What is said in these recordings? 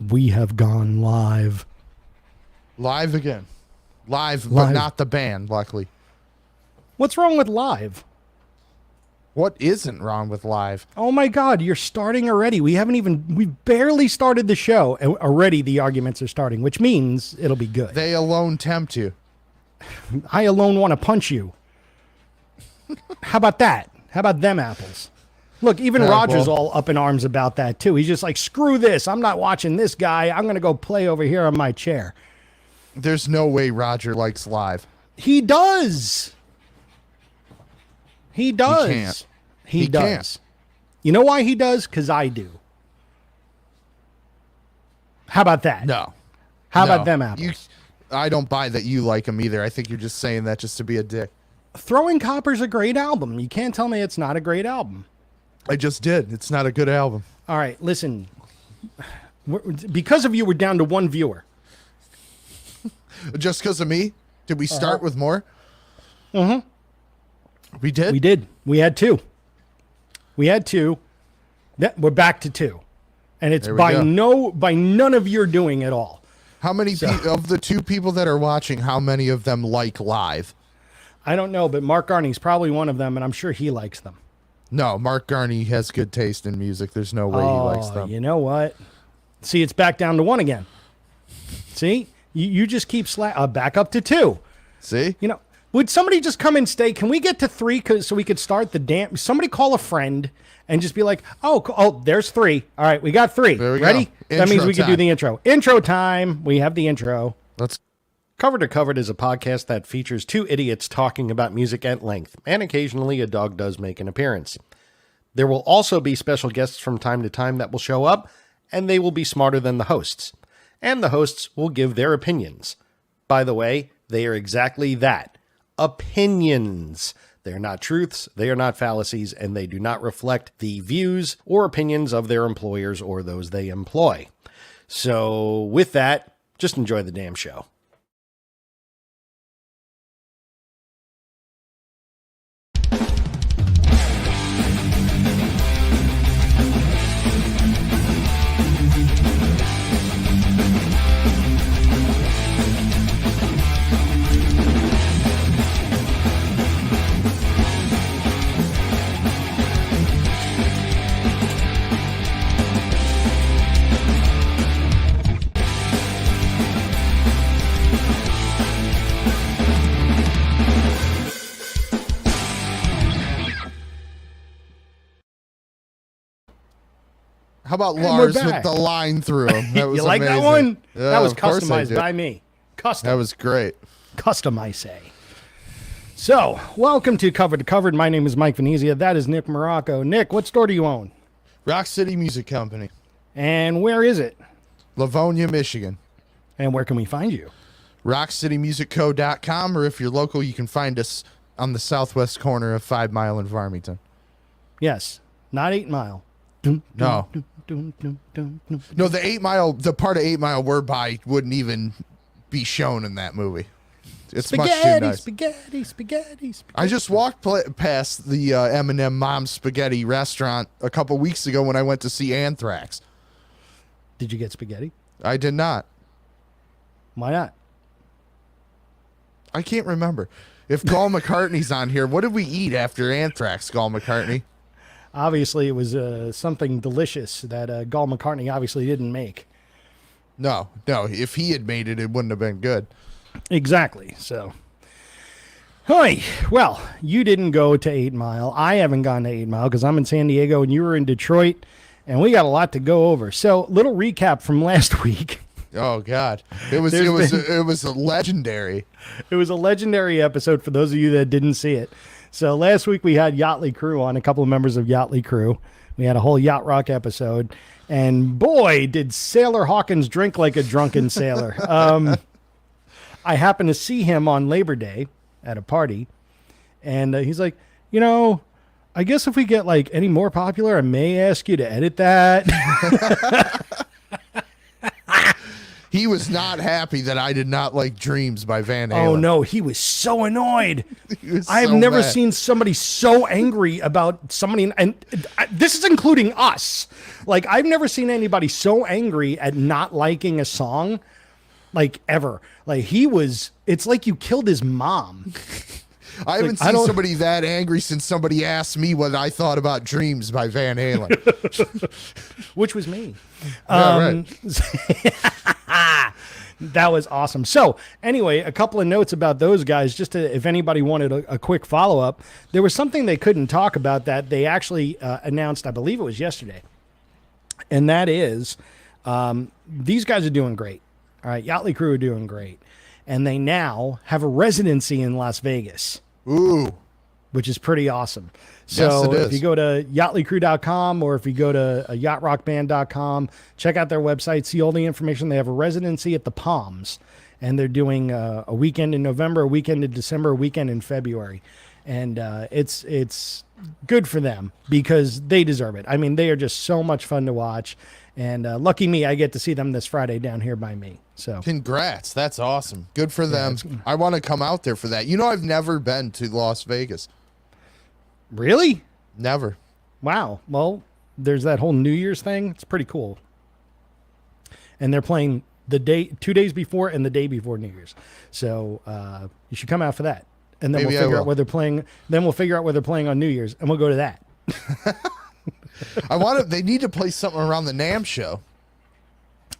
We have gone live. Live again. Live, but not the band, luckily. What's wrong with live? What isn't wrong with live? Oh my God, you're starting already. We've barely started the show, and already the arguments are starting, which means it'll be good. They alone tempt you. I alone want to punch you. How about that? How about them apples? Look, even Roger's all up in arms about that too. He's just like, screw this. I'm not watching this guy. I'm going to go play over here on my chair. There's no way Roger likes live. He does. He does. He can't. He does. Can't. You know why he does? Because I do. How about that? No. How about them apples? I don't buy that you like them either. I think you're just saying that just to be a dick. Throwing Copper's a great album. You can't tell me it's not a great album. I just did. It's not a good album. All right, listen. Because of you, we're down to one viewer. Just because of me? Did we start with more? Mm-hmm. We did? We did. We had two. We're back to two. And it's by none of your doing at all. How many of the two people that are watching, how many of them like live? I don't know, but Mark Garney's probably one of them, and I'm sure he likes them. No, Mark Garney has good taste in music. There's no way he likes them. You know what? See, it's back down to one again. See? You just keep back up to two. See? You know, would somebody just come and stay? Can we get to three so we could start the damn... Somebody call a friend and just be like, oh, there's three. All right, we got three. There we Ready? go. That means we can do the intro. Intro time. We have the intro. Let's... Cover to Covered is a podcast that features two idiots talking about music at length, and occasionally a dog does make an appearance. There will also be special guests from time to time that will show up, and they will be smarter than the hosts. And the hosts will give their opinions. By the way, they are exactly that. Opinions. They're not truths, they are not fallacies, and they do not reflect the views or opinions of their employers or those they employ. So, with that, just enjoy the damn show. How about Lars with the line through him? That was you like amazing. That one? Yeah, that was customized by me. Custom. That was great. Custom, I say. So, welcome to Covered. My name is Mike Venezia. That is Nick Morocco. Nick, what store do you own? Rock City Music Company. And where is it? Livonia, Michigan. And where can we find you? RockCityMusicCo.com, or if you're local, you can find us on the southwest corner of 5 Mile in Farmington. Yes, not 8 Mile. No. No, the part of 8 Mile we're by wouldn't even be shown in that movie. It's much too nice. Spaghetti. I just walked past the Eminem Mom's Spaghetti restaurant a couple weeks ago when I went to see Anthrax. Did you get spaghetti? I did not. Why not? I can't remember. If Paul McCartney's on here, what did we eat after Anthrax, Paul McCartney? Obviously, it was something delicious that Paul McCartney obviously didn't make. No. If he had made it, it wouldn't have been good. Exactly. So, hi. Well, you didn't go to 8 Mile. I haven't gone to 8 Mile because I'm in San Diego and you were in Detroit, and we got a lot to go over. So, little recap from last week. Oh God, it was a legendary. It was a legendary episode for those of you that didn't see it. So last week we had Yachtly Crew on, a couple of members of Yachtly Crew. We had a whole Yacht Rock episode, and boy, did Sailor Hawkins drink like a drunken sailor. I happened to see him on Labor Day at a party, and he's like, I guess if we get like any more popular, I may ask you to edit that. He was not happy that I did not like Dreams by Van Halen. Oh, no. He was so annoyed. I have so never mad. seen somebody so angry about somebody. And this is including us. Like, I've never seen anybody so angry at not liking a song, like, ever. Like, it's like you killed his mom. I haven't seen somebody that angry since somebody asked me what I thought about Dreams by Van Halen. Which was me. Yeah, right. That was awesome. So anyway, a couple of notes about those guys, just if anybody wanted a quick follow-up. There was something they couldn't talk about that they actually announced, I believe it was yesterday. And that is, these guys are doing great. All right, Yachtly Crew are doing great. And they now have a residency in Las Vegas. Ooh. Which is pretty awesome. So if you go to yachtlycrew.com or if you go to yachtrockband.com, check out their website, see all the information. They have a residency at the Palms, and they're doing a weekend in November, a weekend in December, a weekend in February. And it's good for them because they deserve it. I mean, they are just so much fun to watch. And lucky me, I get to see them this Friday down here by me. So congrats. That's awesome. Good for them. I want to come out there for that. You know, I've never been to Las Vegas. Really? Never. Wow. Well, there's that whole New Year's thing. It's pretty cool. And they're playing 2 days before and the day before New Year's. So you should come out for that. And then we'll figure out whether they're playing. Then we'll figure out whether they're playing on New Year's, and we'll go to that. They need to play something around the NAMM show.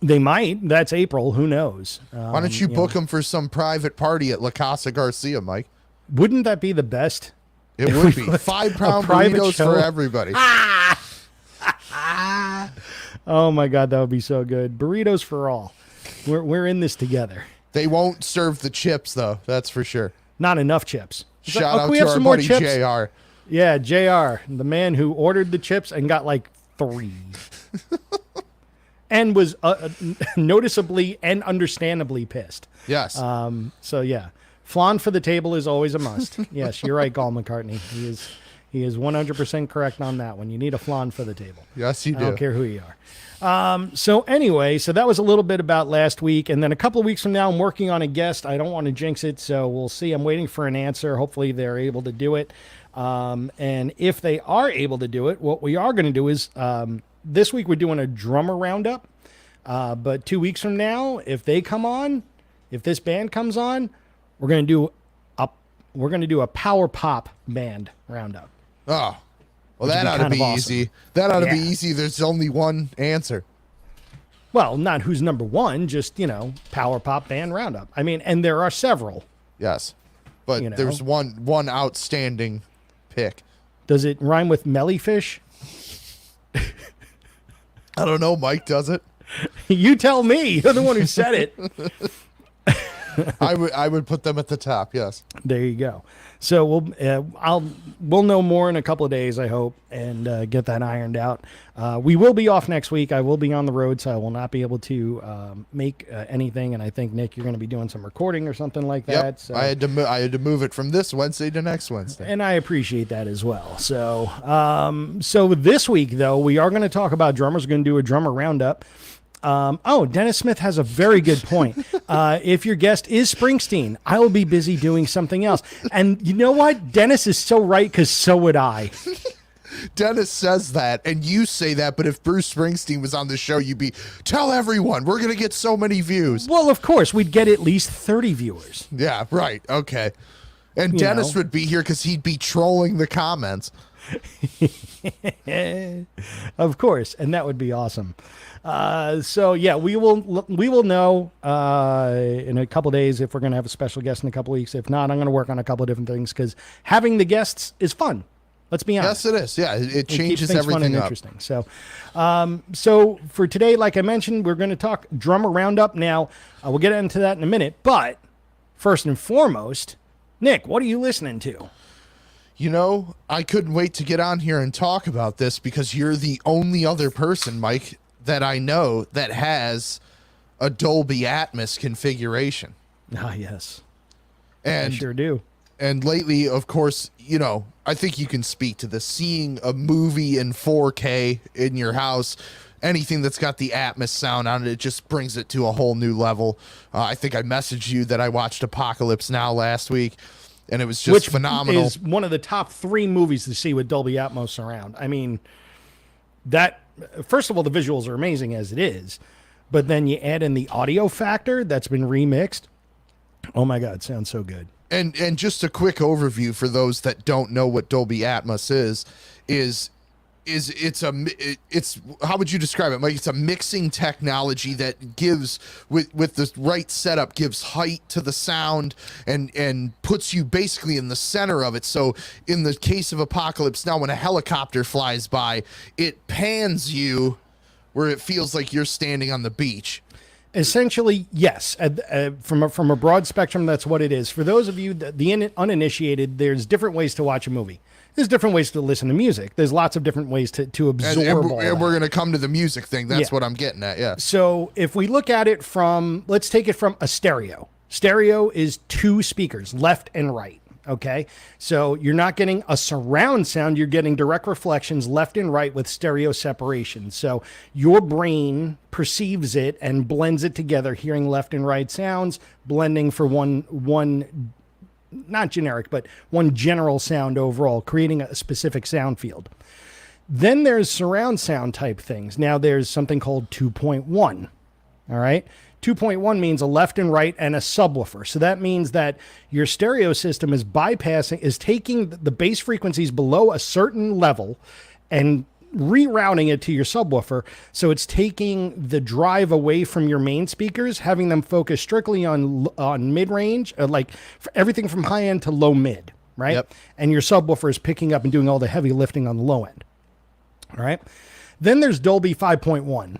They might. That's April. Who knows? Why don't you book them for some private party at La Casa Garcia, Mike? Wouldn't that be the best? It would be. 5-pound burritos for everybody. Oh my God, that would be so good. Burritos for all. We're in this together. They won't serve the chips though. That's for sure. Not enough chips. Shout out to our buddy JR. Yeah, JR, the man who ordered the chips and got like 3. And was noticeasably and understandably pissed. Yes. So yeah, flan for the table is always a must. Yes, you're right, Paul McCartney. He is 100% correct on that one. You need a flan for the table. Yes, you do. I don't care who you are. So anyway, so that was a little bit about last week. And then a couple of weeks from now, I'm working on a guest. I don't want to jinx it, so we'll see. I'm waiting for an answer. Hopefully they're able to do it. And if they are able to do it, what we are going to do is this week we're doing a drummer roundup. But 2 weeks from now, if they come on, if this band comes on, we're going to do a power pop band roundup. Oh, well, that ought to be easy. That ought to be easy. There's only one answer. Well, not who's number one, just, power pop band roundup. I mean, and there are several. Yes. But there's one outstanding pick. Does it rhyme with mellyfish? I don't know. Mike does it. You tell me. You're the one who said it. I would put them at the top. Yes. There you go. So we'll know more in a couple of days, I hope, and get that ironed out. We will be off next week. I will be on the road, so I will not be able to make anything. And I think, Nick, you're going to be doing some recording or something like that. Yep. So I had to move it from this Wednesday to next Wednesday, and I appreciate that as well. So so this week though, we are going to talk about drummers. We're going to do a drummer roundup. Dennis Smith has a very good point. If your guest is Springsteen, I will be busy doing something else. And you know what? Dennis is so right, because so would I. Dennis says that, and you say that, but if Bruce Springsteen was on the show, you'd be, tell everyone, we're going to get so many views. Well, of course, we'd get at least 30 viewers. Yeah, right. Okay. And Dennis would be here because he'd be trolling the comments. Of course, and that would be awesome. So yeah, we will know in a couple days if we're going to have a special guest in a couple weeks. If not, I'm going to work on a couple of different things, because having the guests is fun. Let's be honest. Yes, it is. Yeah, it changes everything fun and up. Interesting. So, so for today, like I mentioned, we're going to talk drummer roundup. Now, we'll get into that in a minute. But first and foremost, Nick, what are you listening to? I couldn't wait to get on here and talk about this, because you're the only other person, Mike, that I know that has a Dolby Atmos configuration. Ah, yes. And I sure do. And lately, of course, I think you can speak to this. Seeing a movie in 4K in your house anything that's got the Atmos sound on it, it just brings it to a whole new level. I think I messaged you that I watched Apocalypse Now last week, and it was just phenomenal. Which is one of the top 3 movies to see with Dolby Atmos surround. I mean, that, first of all, the visuals are amazing as it is, but then you add in the audio factor that's been remixed. Oh my God, it sounds so good. And just a quick overview for those that don't know what Dolby Atmos is it's how would you describe it, Mike? It's a mixing technology that gives with the right setup gives height to the sound and puts you basically in the center of it. So in the case of Apocalypse Now, when a helicopter flies by, it pans you where it feels like you're standing on the beach. Essentially, yes. From a broad spectrum, that's what it is. For those of you, the uninitiated, there's different ways to watch a movie. There's different ways to listen to music. There's lots of different ways to absorb all that. And we're going to come to the music thing. That's what I'm getting at, yeah. So if we look at it from, let's take it from a stereo. Stereo is 2 speakers, left and right. Okay, so you're not getting a surround sound, you're getting direct reflections left and right with stereo separation. So your brain perceives it and blends it together, hearing left and right sounds, blending for one not generic, but one general sound overall, creating a specific sound field. Then there's surround sound type things. Now there's something called 2.1. All right. 2.1 means a left and right and a subwoofer. So that means that your stereo system is taking the bass frequencies below a certain level and rerouting it to your subwoofer. So it's taking the drive away from your main speakers, having them focus strictly on mid-range, like everything from high end to low mid, right? Yep. And your subwoofer is picking up and doing all the heavy lifting on the low end. All right. Then there's Dolby 5.1.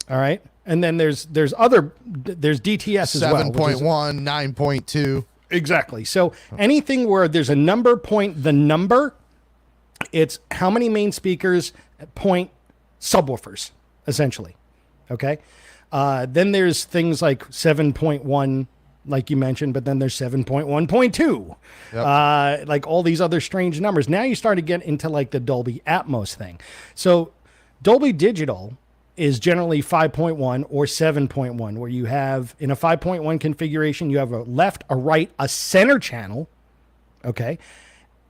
All right. And then there's DTS as well. 7.1, 9.2. Exactly. So anything where there's a number the number, it's how many main speakers point subwoofers, essentially. Okay. Then there's things like 7.1, like you mentioned, but then there's 7.1.2, like all these other strange numbers. Now you start to get into like the Dolby Atmos thing. So Dolby Digital is generally 5.1 or 7.1, where you have, in a 5.1 configuration, you have a left, a right, a center channel, okay,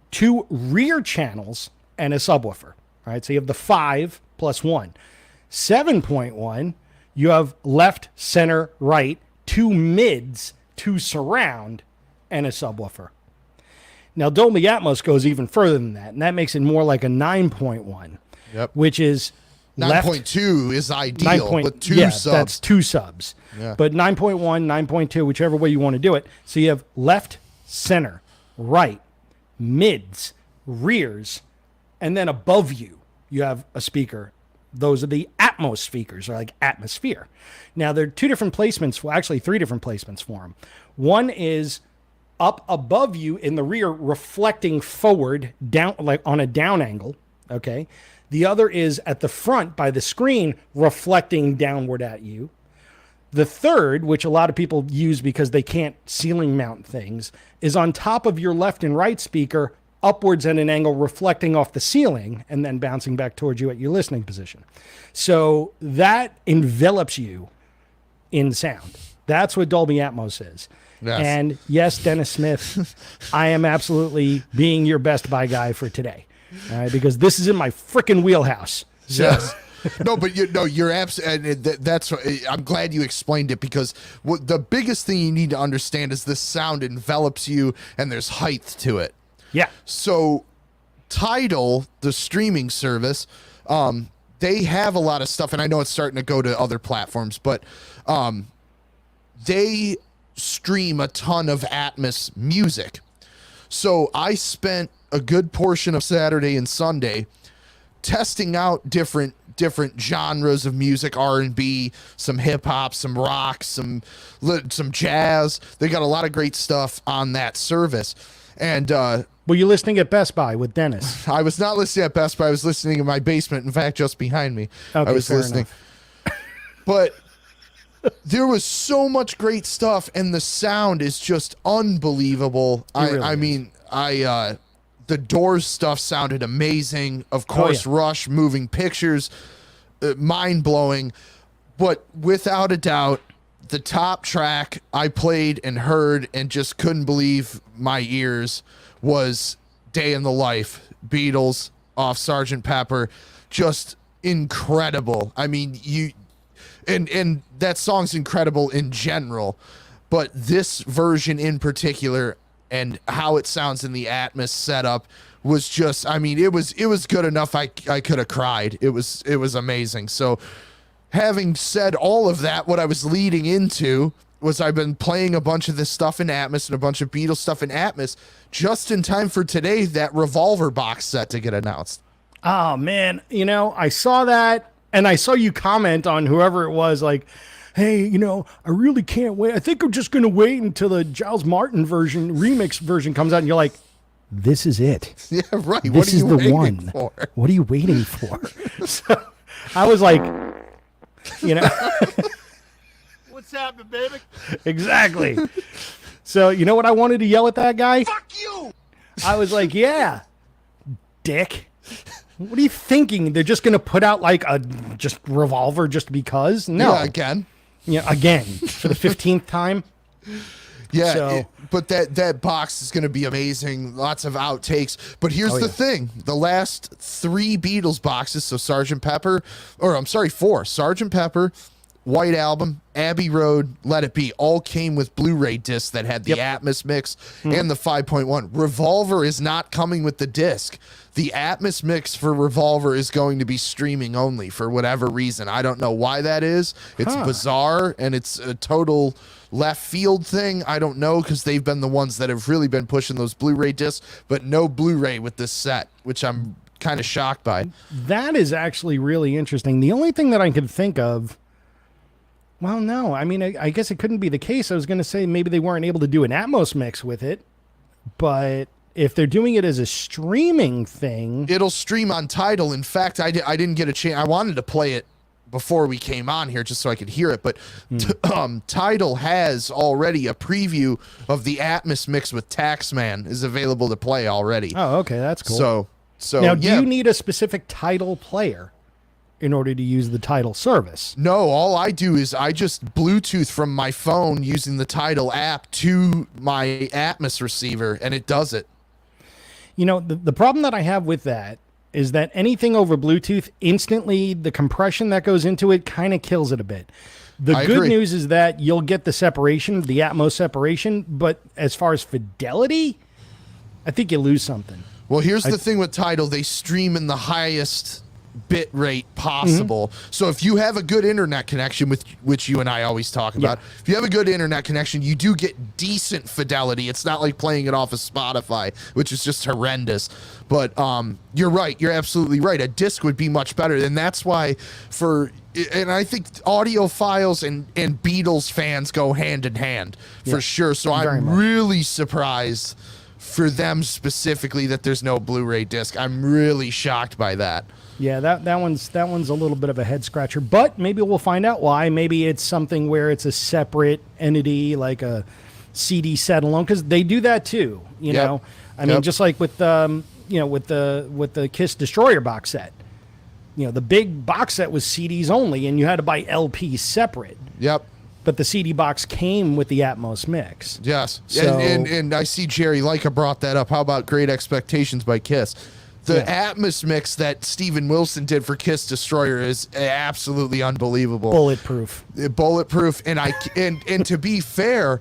2 rear channels, and a subwoofer. All right, so you have the 5 plus 1. 7.1, you have left, center, right, 2 mids, 2 surround, and a subwoofer. Now, Dolby Atmos goes even further than that, and that makes it more like a 9.1, which is 9.2 is ideal, but 2 subs. That's 2 subs. Yeah. But 9.1, 9.2, whichever way you want to do it. So you have left, center, right, mids, rears, and then above you have a speaker. Those are the Atmos speakers, or like atmosphere. Now, there are 2 different placements, well, actually 3 different placements for them. One is up above you in the rear, reflecting forward, down, like on a down angle, okay? The other is at the front by the screen, reflecting downward at you. The third, which a lot of people use because they can't ceiling mount things, is on top of your left and right speaker, upwards at an angle, reflecting off the ceiling and then bouncing back towards you at your listening position. So that envelops you in sound. That's what Dolby Atmos is. Yes. And yes, Dennis Smith, I am absolutely being your Best Buy guy for today. All right, because this is in my freaking wheelhouse. So. Yes. No, but you're absolutely. That's. I'm glad you explained it, because the biggest thing you need to understand is this sound envelops you, and there's height to it. Yeah. So, Tidal, the streaming service, they have a lot of stuff, and I know it's starting to go to other platforms, but they stream a ton of Atmos music. So I spent a good portion of Saturday and Sunday testing out different genres of music, R&B, some hip hop, some rock, some jazz. They got a lot of great stuff on that service. And were you listening at Best Buy with Dennis? I was not listening at Best Buy. I was listening in my basement. In fact, just behind me. Okay, I was fair listening. enough. But there was so much great stuff, and the sound is just unbelievable. I mean, the Doors stuff sounded amazing. Of course, Rush, Moving Pictures. mind-blowing. But without a doubt, the top track I played and heard and just couldn't believe my ears was Day in the Life, Beatles, off Sgt. Pepper. Just incredible. I mean, and that song's incredible in general, but this version in particular and how it sounds in the Atmos setup was just, I mean, it was good enough. I could have cried. It was amazing. So having said all of that, what I was leading into was I've been playing a bunch of this stuff in Atmos and a bunch of Beatles stuff in Atmos just in time for today, that Revolver box set to get announced. Oh man, I saw that and I saw you comment on whoever it was, like, hey, I really can't wait. I think I'm just going to wait until the Giles Martin remix version comes out. And you're like, this is it. Yeah, right. This what are is you the waiting one. For? What are you waiting for? So I was like, What's happening, baby? Exactly. So you know what I wanted to yell at that guy? Fuck you! I was like, yeah, dick. What are you thinking? They're just going to put out like a just Revolver just because? No. Yeah, again. Again, for the 15th time. Yeah, So- but that box is going to be amazing. Lots of outtakes. But here's the thing. The last 3 Beatles boxes, so four. Sgt. Pepper, White Album, Abbey Road, Let It Be, all came with Blu-ray discs that had the Atmos mix and the 5.1. Revolver is not coming with the disc. The Atmos mix for Revolver is going to be streaming only for whatever reason. I don't know why that is. It's bizarre, and it's a total left field thing. I don't know, because they've been the ones that have really been pushing those Blu-ray discs, but no Blu-ray with this set, which I'm kind of shocked by. That is actually really interesting. The only thing that I could think of, well, no, I mean, I guess it couldn't be the case. I was going to say maybe they weren't able to do an Atmos mix with it, but if they're doing it as a streaming thing, it'll stream on Tidal. In fact, I didn't get a chance. I wanted to play it before we came on here just so I could hear it, but Tidal has already a preview of the Atmos mix with Taxman is available to play already. Oh, okay, that's cool. So now, do you need a specific Tidal player in order to use the Tidal service? No, all I do is I just Bluetooth from my phone using the Tidal app to my Atmos receiver, and it does it. The problem that I have with that is that anything over Bluetooth, instantly the compression that goes into it kind of kills it a bit. The I good agree. news is that you'll get the separation, the Atmos separation, but as far as fidelity, I think you lose something. Well, here's the thing with Tidal. They stream in the highest bit rate possible. So if you have a good internet connection, which you and I always talk about, if you have a good internet connection, you do get decent fidelity. It's not like playing it off of Spotify, which is just horrendous. But you're right. You're absolutely right. A disc would be much better. And that's why and I think audiophiles and Beatles fans go hand in hand for sure. So I'm really surprised for them specifically that there's no Blu-ray disc. I'm really shocked by that. Yeah, that one's a little bit of a head scratcher, but maybe we'll find out why. Maybe it's something where it's a separate entity, like a CD set alone, because they do that too. You know, I mean, just like with with the Kiss Destroyer box set. The big box set was CDs only, and you had to buy LPs separate. Yep. But the CD box came with the Atmos mix. Yes. So, and I see Jerry Leica brought that up. How about Great Expectations by Kiss? The Atmos mix that Steven Wilson did for Kiss Destroyer is absolutely unbelievable. Bulletproof. Bulletproof. And and to be fair,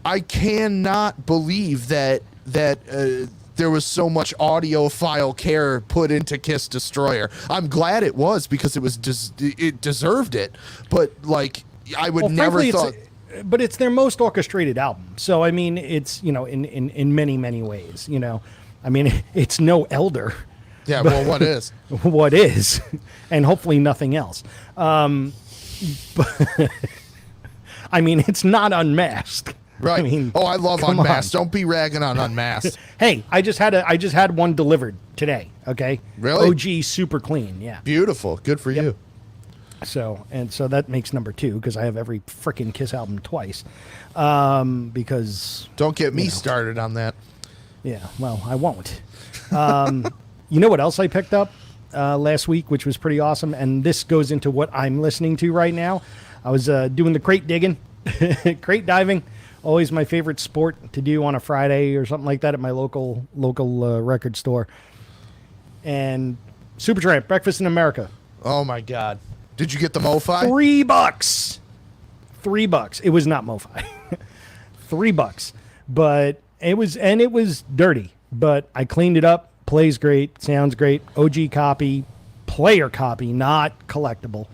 I cannot believe that there was so much audiophile care put into Kiss Destroyer. I'm glad it was, because it deserved it. But like, I would never thought. But it's their most orchestrated album. So I mean, it's in many, many ways. I mean, it's no Elder. Yeah, well, what is? What is? And hopefully nothing else. But, I mean, it's not Unmasked. Right. I mean, I love Unmasked. Don't be ragging on Unmasked. Hey, I just had one delivered today. Okay. Really? OG super clean. Yeah. Beautiful. Good for you. So that makes number 2, because I have every freaking Kiss album twice. Because don't get me started on that. Yeah, well, I won't. You know what else I picked up? last week, which was pretty awesome. And this goes into what I'm listening to right now. I was doing the crate digging, crate diving. Always my favorite sport to do on a Friday or something like that at my local record store. And Supertramp, Breakfast in America. Oh my God! Did you get the MoFi? $3. $3. It was not MoFi. $3. But it was dirty. But I cleaned it up. Plays great. Sounds great. OG copy, player copy, not collectible.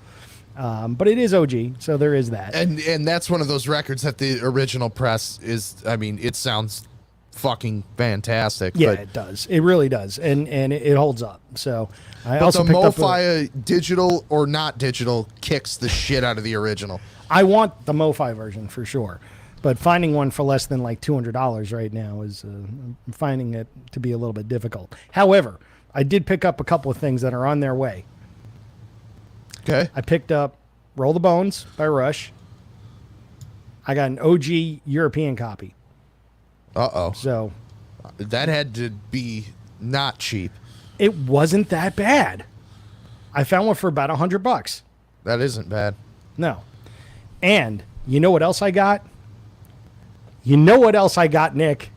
But it is OG, so there is that. And that's one of those records that the original press is. I mean, it sounds fucking fantastic. Yeah, but, it does. It really does, and it holds up. So I but also the picked up MoFi digital or not digital kicks the shit out of the original. I want the MoFi version for sure, but finding one for less than like $200 right now is I'm finding it to be a little bit difficult. However, I did pick up a couple of things that are on their way. Okay. I picked up Roll the Bones by Rush. I got an OG European copy. Uh-oh. So That had to be not cheap. it wasn't that bad. I found one for about $100. That isn't bad. No. And you know what else I got? You know what else I got, Nick?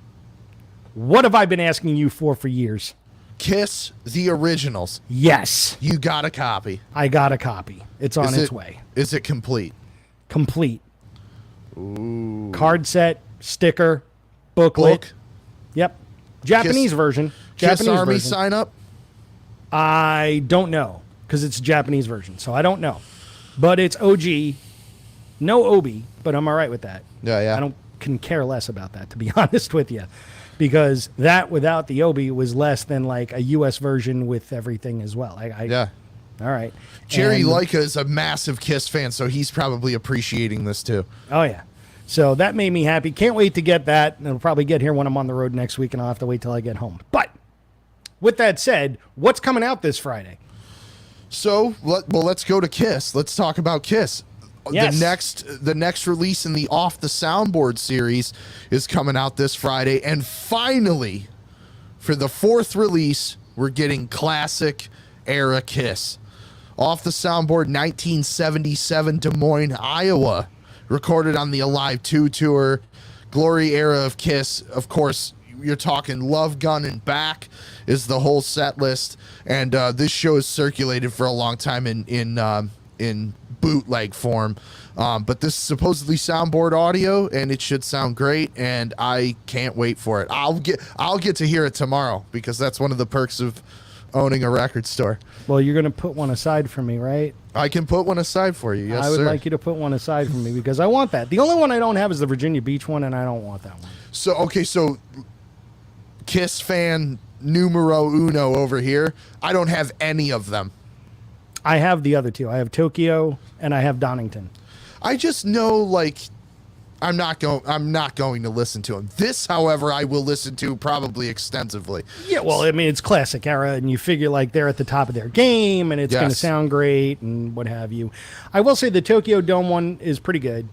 What have I been asking you for years? Kiss the originals. Yes. You got a copy. I got a copy. It's on its way. Is it complete? Complete. Ooh. Card set, sticker, booklet. Book? Yep. Japanese version. Kiss Japanese Army version. sign up? I don't know because it's a Japanese version, so I don't know. But it's OG. No Obi, but I'm all right with that. Yeah. I can care less about that, to be honest with you, because that without the Obi was less than like a U.S. version with everything as well. Yeah. All right. Jerry And- Leica is a massive Kiss fan, so he's probably appreciating this too. Oh, yeah. So that made me happy. Can't wait to get that. And it'll probably get here when I'm on the road next week, and I'll have to wait till I get home. But with that said, what's coming out this Friday? So, let's go to Kiss. Let's talk about Kiss. Yes. The next release in the Off the Soundboard series is coming out this Friday, and finally, for the fourth release, we're getting classic era Kiss. Off the Soundboard, 1977, Des Moines, Iowa, recorded on the Alive 2 tour. Glory era of Kiss, of course. You're talking Love Gun and Back is the whole set list, and this show is circulated for a long time in bootleg form, but this is supposedly soundboard audio, and it should sound great, and I can't wait for it. I'll get to hear it tomorrow because that's one of the perks of owning a record store. Well, you're going to put one aside for me, right? I can put one aside for you. Yes, I would sir. like you to put one aside for me because I want that. The only one I don't have is the Virginia Beach one, and I don't want that one. So Kiss fan numero uno over here. I don't have any of them. I have the other two. I have Tokyo and I have Donington. I just know, like, I'm not going to listen to them. This, however, I will listen to probably extensively. Yeah, well, I mean, it's classic era, and you figure like they're at the top of their game, and it's going to Yes. sound great and what have you. I will say the Tokyo Dome one is pretty good.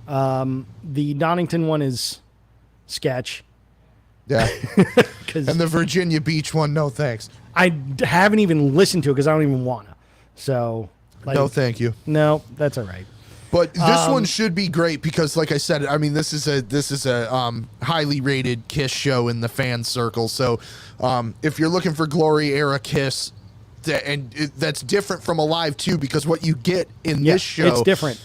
The Donington one is sketch. Yeah. 'Cause And the Virginia Beach one, no thanks. haven't even listened to it because I don't even want to. So, like, No, thank you. no, that's all right. But this one should be great because, like I said, I mean, this is a highly rated Kiss show in the fan circle. So, if you're looking for Glory era Kiss, that's different from Alive 2 because what you get in this show, it's different.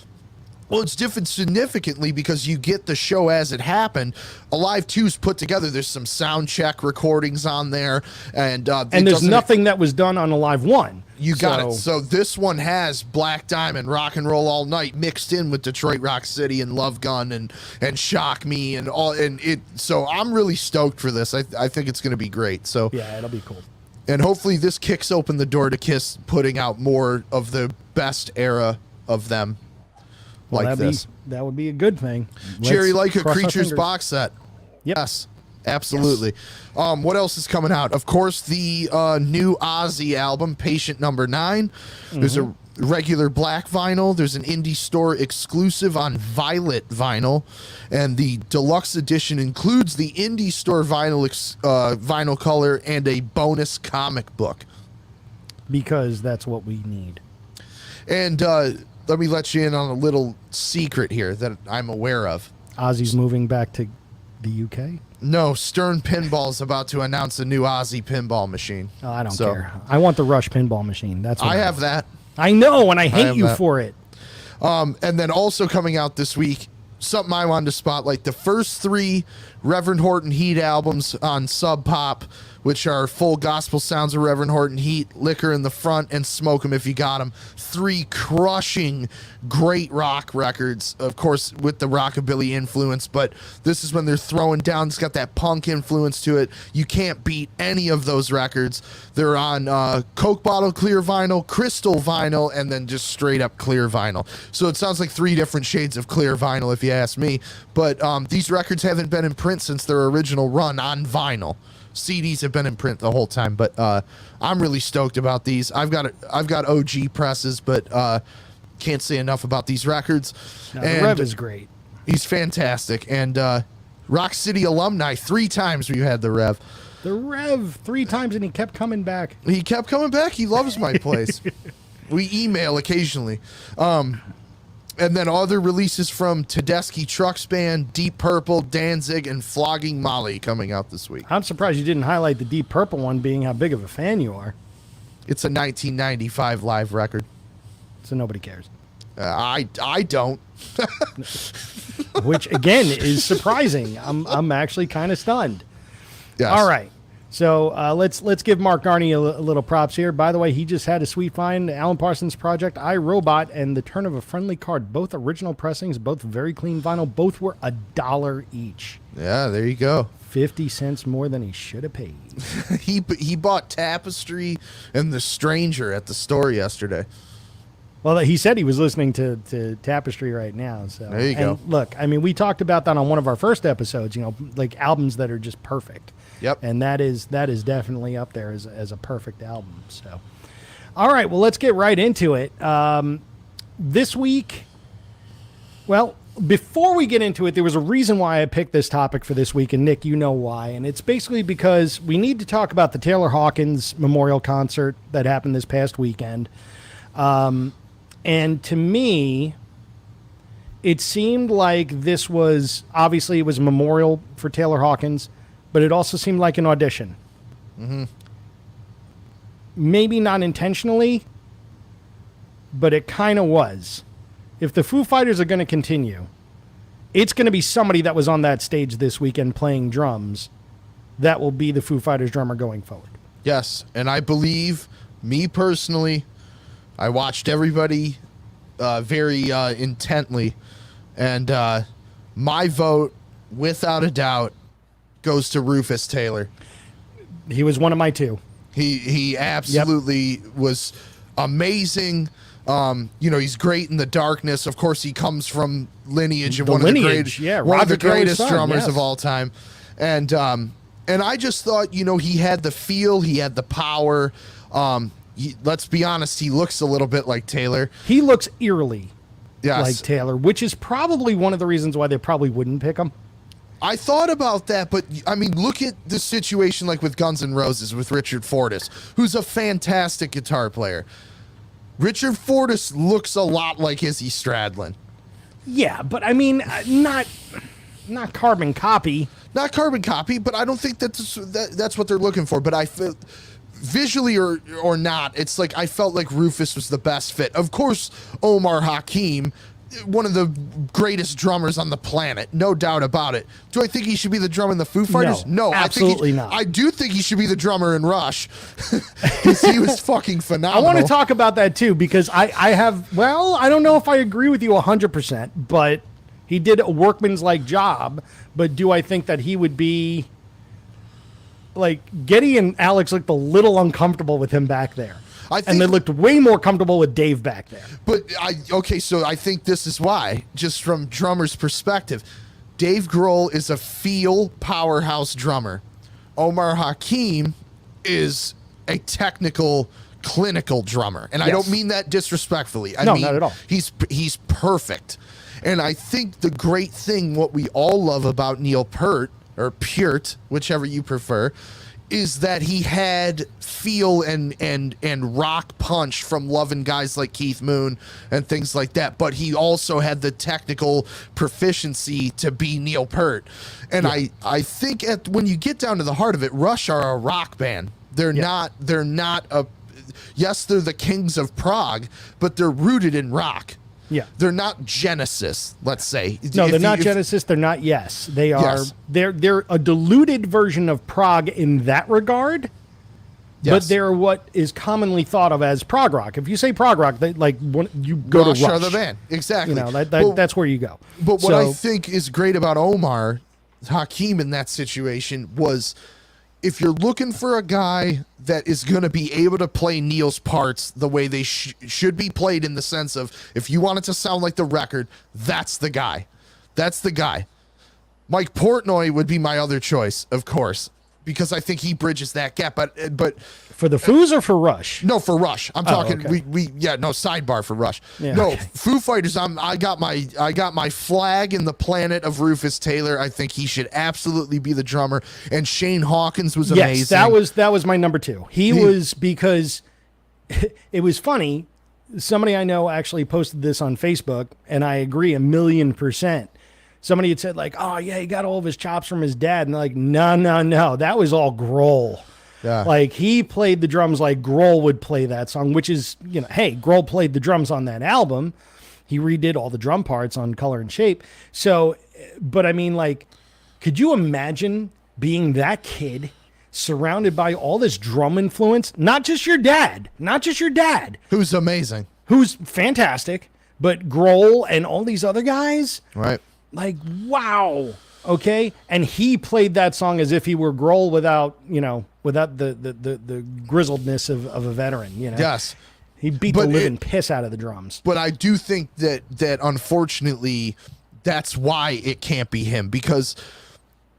Well, it's different significantly because you get the show as it happened. Alive 2's put together. There's some sound check recordings on there, and There's nothing that was done on Alive 1. You got it. So this one has Black Diamond, Rock and Roll All Night mixed in with Detroit Rock City and Love Gun and Shock Me and all, and it. So I'm really stoked for this. I think it's going to be great. So Yeah, it'll be cool. and hopefully this kicks open the door to Kiss putting out more of the best era of them. Well, Like this. that would be a good thing. Jerry Let's Leica cross our Creatures fingers. box set. Yep. Yes, absolutely. What else is coming out? Of course, the new Ozzy album, Patient Number 9. There's a regular black vinyl. There's an indie store exclusive on violet vinyl. And the deluxe edition includes the indie store vinyl color and a bonus comic book. because that's what we need. And let me let you in on a little secret here that I'm aware of. Ozzy's moving back to the UK? No, Stern Pinball's about to announce a new Ozzy pinball machine. Oh, I don't care. I want the Rush pinball machine. That's what I have that. I know, and I hate you that. for it. And then also coming out this week, something I wanted to spotlight, the first 3 Reverend Horton Heat albums on Sub Pop, which are full gospel sounds of Reverend Horton Heat, Liquor in the Front, and Smoke 'Em If You Got 'Em. 3 crushing, great rock records, of course, with the rockabilly influence, but this is when they're throwing down. It's got that punk influence to it. You can't beat any of those records. They're on Coke bottle clear vinyl, crystal vinyl, and then just straight up clear vinyl. So it sounds like 3 different shades of clear vinyl, if you ask me. But these records haven't been in print since their original run on vinyl. CDs have been in print the whole time, but I'm really stoked about these. I've got OG presses, but can't say enough about these records. No, the Rev is great. He's fantastic. And Rock City alumni, 3 times we've had the Rev. The Rev 3 times, and he kept coming back. He kept coming back. He loves my place. We email occasionally. And then other releases from Tedeschi Trucks Band, Deep Purple, Danzig, and Flogging Molly coming out this week. I'm surprised you didn't highlight the Deep Purple one, being how big of a fan you are. It's a 1995 live record. So nobody cares. I don't. Which, again, is surprising. I'm actually kind of stunned. Yes. All right. So let's give Mark Garney a little props here. By the way, he just had a sweet find, Alan Parsons' project, I, Robot, and The Turn of a Friendly Card. Both original pressings, both very clean vinyl. Both were $1 each. Yeah, there you go. 50 cents more than he should have paid. He bought Tapestry and The Stranger at the store yesterday. Well, he said he was listening to Tapestry right now. So there you go. Look, I mean, we talked about that on one of our first episodes, like albums that are just perfect. Yep. And that is definitely up there as a perfect album. So, all right, well, let's get right into it. This week, well, before we get into it, there was a reason why I picked this topic for this week, and Nick, you know why. And it's basically because we need to talk about the Taylor Hawkins Memorial Concert that happened this past weekend. And to me, it seemed like this was, obviously it was a memorial for Taylor Hawkins, but it also seemed like an audition. Mm-hmm. Maybe not intentionally, but it kind of was. If the Foo Fighters are going to continue, it's going to be somebody that was on that stage this weekend playing drums that will be the Foo Fighters drummer going forward. Yes, and I believe, me personally, I watched everybody very intently, and my vote, without a doubt, goes to Rufus Taylor. He was one of my 2. He absolutely was amazing. He's great in the darkness. Of course, he comes from lineage of one of the greatest drummers of all time. And I just thought, he had the feel, he had the power. Let's be honest, he looks a little bit like Taylor. He looks eerily Yes. like Taylor, which is probably one of the reasons why they probably wouldn't pick him. I thought about that, but I mean, look at the situation like with Guns N' Roses with Richard Fortus, who's a fantastic guitar player. Richard Fortus looks a lot like Izzy Stradlin. Yeah, but I mean, not carbon copy. Not carbon copy, but I don't think that's what they're looking for. But I feel, visually or not, it's like I felt like Rufus was the best fit. Of course, Omar Hakeem, one of the greatest drummers on the planet, no doubt about it. Do I think he should be the drummer in the Foo Fighters? No, absolutely not. I do think he should be the drummer in Rush because he was fucking phenomenal. I want to talk about that too because I don't know if I agree with you 100%, but he did a workman's-like job. But do I think that he would be like Geddy and Alex looked a little uncomfortable with him back there? And they looked way more comfortable with Dave back there. But so I think this is why, just from drummer's perspective, Dave Grohl is a feel powerhouse drummer. Omar Hakeem is a technical, clinical drummer. And I don't mean that disrespectfully. I mean, not at all. He's perfect. And I think the great thing, what we all love about Neil Peart, or Peart, whichever you prefer, is that he had feel and rock punch from loving guys like Keith Moon and things like that, but he also had the technical proficiency to be Neil Peart. And I think when you get down to the heart of it, Rush are a rock band. They're not a, yes, they're the kings of prog, but they're rooted in rock. Yeah. They're not Genesis, let's say. No, they're not Genesis. They're not Yes. They are. Yes. They're a diluted version of prog in that regard. Yes. But they're what is commonly thought of as prog rock. If you say prog rock, you go Rush to Rush. are the band. Exactly. That's where you go. But what I think is great about Omar Hakeem in that situation was, if you're looking for a guy that is going to be able to play Neil's parts the way they should be played, in the sense of, if you want it to sound like the record, that's the guy. That's the guy. Mike Portnoy would be my other choice, of course, because I think he bridges that gap. But for the Foos or for Rush? No, for Rush. I'm talking. Okay. Sidebar for Rush. Yeah, no, okay. Foo Fighters. I got my flag in the planet of Rufus Taylor. I think he should absolutely be the drummer. And Shane Hawkins was amazing. Yes, that was my number 2. He was, because it was funny. Somebody I know actually posted this on Facebook, and I agree 1,000,000%. Somebody had said, like, oh yeah, he got all of his chops from his dad, and they're like, no, that was all Grohl. Yeah. Like, he played the drums like Grohl would play that song, which is, hey, Grohl played the drums on that album. He redid all the drum parts on Color and Shape. So, but I mean, like, could you imagine being that kid surrounded by all this drum influence? Not just your dad, Who's amazing. who's fantastic, but Grohl and all these other guys. Right. Like, wow. Okay. And he played that song as if he were Grohl without the grizzledness of a veteran, Yes. He beat the living piss out of the drums. But I do think that unfortunately that's why it can't be him, because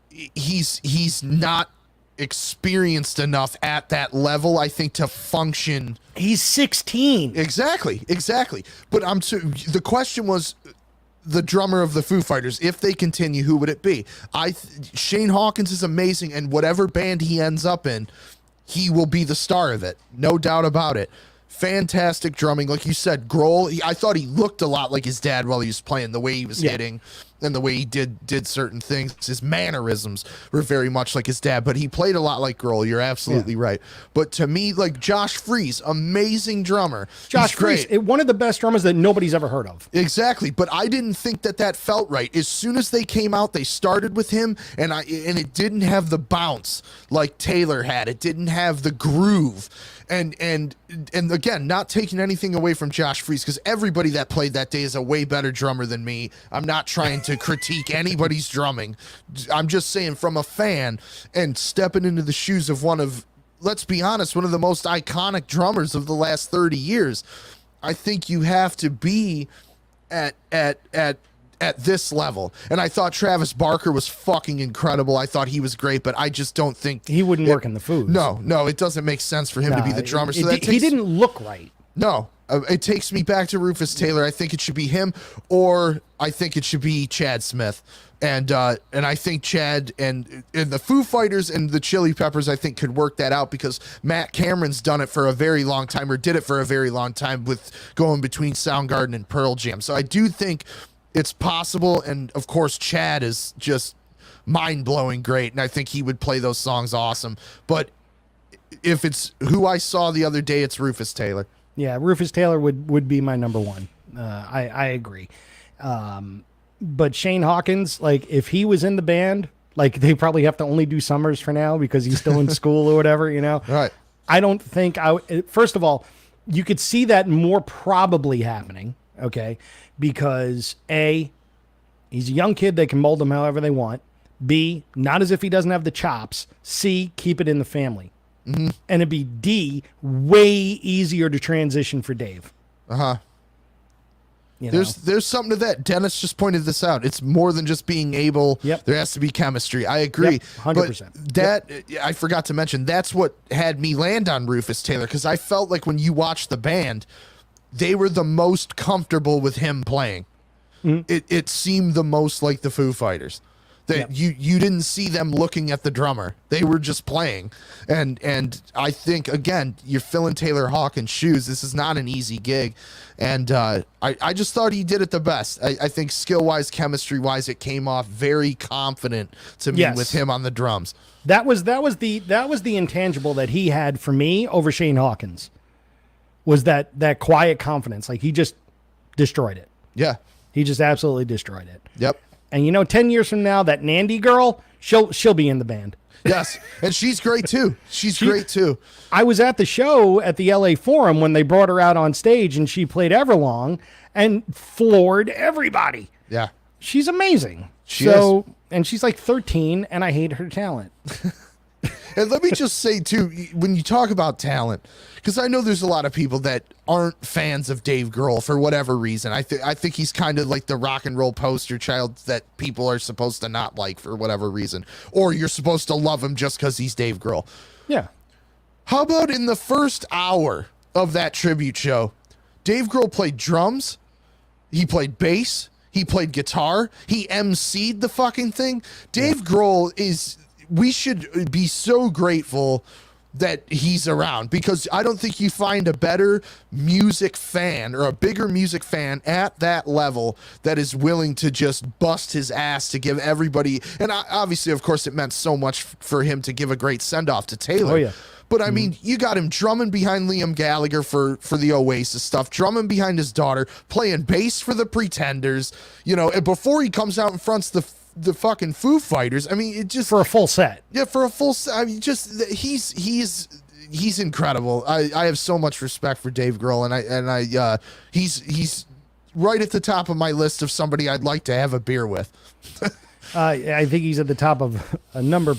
he's not experienced enough at that level, I think, to function. He's 16. Exactly. But the question was, the drummer of the Foo Fighters, if they continue, who would it be? Shane Hawkins is amazing, and whatever band he ends up in, he will be the star of it. No doubt about it. Fantastic drumming. Like you said, Grohl, I thought he looked a lot like his dad while he was playing, the way he was hitting and the way he did certain things. His mannerisms were very much like his dad, but he played a lot like Grohl. You're absolutely right. But to me, like, Josh Freese, amazing drummer. Josh Freese, one of the best drummers that nobody's ever heard of. Exactly, but I didn't think that felt right. As soon as they came out, they started with him, and it didn't have the bounce like Taylor had. It didn't have the groove. And again, not taking anything away from Josh Freese, because everybody that played that day is a way better drummer than me. I'm not trying to critique anybody's drumming. I'm just saying, from a fan and stepping into the shoes of let's be honest, one of the most iconic drummers of the last 30 years, I think you have to be at this level. And I thought Travis Barker was fucking incredible. I thought he was great, but I just don't think he wouldn't work in the Foos. No, it doesn't make sense for him to be the drummer. So he didn't look right. No, it takes me back to Rufus Taylor. I think it should be him, or I think it should be Chad Smith. And I think Chad and the Foo Fighters and the Chili Peppers, I think, could work that out, because Matt Cameron's done it for a very long time, or did it for a very long time, with going between Soundgarden and Pearl Jam. So I do think it's possible, and of course Chad is just mind-blowing great, and I think he would play those songs awesome. But if it's who I saw the other day, it's Rufus Taylor. Yeah, Rufus Taylor would be my number 1. I agree. But Shane Hawkins, like, if he was in the band, like, they probably have to only do summers for now because he's still in school or whatever, Right. I don't think first of all, you could see that more probably happening, okay? Because A, he's a young kid, they can mold him however they want. B, not as if he doesn't have the chops. C, keep it in the family. Mm-hmm. And it'd be D, way easier to transition for Dave. Uh-huh. There's something to that. Dennis just pointed this out. It's more than just being able. Yep. There has to be chemistry. I agree. Yep, 100%. But I forgot to mention, that's what had me land on Rufus Taylor, because I felt like when you watch the band, they were the most comfortable with him playing. Mm-hmm. It seemed the most like the Foo Fighters. That you didn't see them looking at the drummer. They were just playing. And I think, again, you're filling Taylor Hawkins' shoes. This is not an easy gig. And I just thought he did it the best. I think skill-wise, chemistry-wise, it came off very confident to me with him on the drums. That was the intangible that he had for me over Shane Hawkins. Was that quiet confidence. Like, he just destroyed it. Yeah. He just absolutely destroyed it. Yep. And 10 years from now, that Nandy girl, she'll be in the band. Yes. And she's great too. She's great too. I was at the show at the LA Forum when they brought her out on stage and she played Everlong and floored everybody. Yeah. She's amazing. She is. And she's like 13 and I hate her talent. And let me just say, too, when you talk about talent, because I know there's a lot of people that aren't fans of Dave Grohl for whatever reason. I think he's kind of like the rock and roll poster child that people are supposed to not like for whatever reason. Or you're supposed to love him just because he's Dave Grohl. Yeah. How about in the first hour of that tribute show, Dave Grohl played drums, he played bass, he played guitar, he emceed the fucking thing. Dave Grohl is... We should be so grateful that he's around, because I don't think you find a better music fan or a bigger music fan at that level that is willing to just bust his ass to give everybody. And obviously, of course, it meant so much for him to give a great send off to Taylor. Oh, yeah. But I mean, you got him drumming behind Liam Gallagher for the Oasis stuff, drumming behind his daughter, playing bass for the Pretenders, and before he comes out and fronts the fucking Foo Fighters. I mean, it just For a full set. Yeah, for a full set. I mean, just he's incredible. I have so much respect for Dave Grohl, and he's right at the top of my list of somebody I'd like to have a beer with. I think he's at the top of a number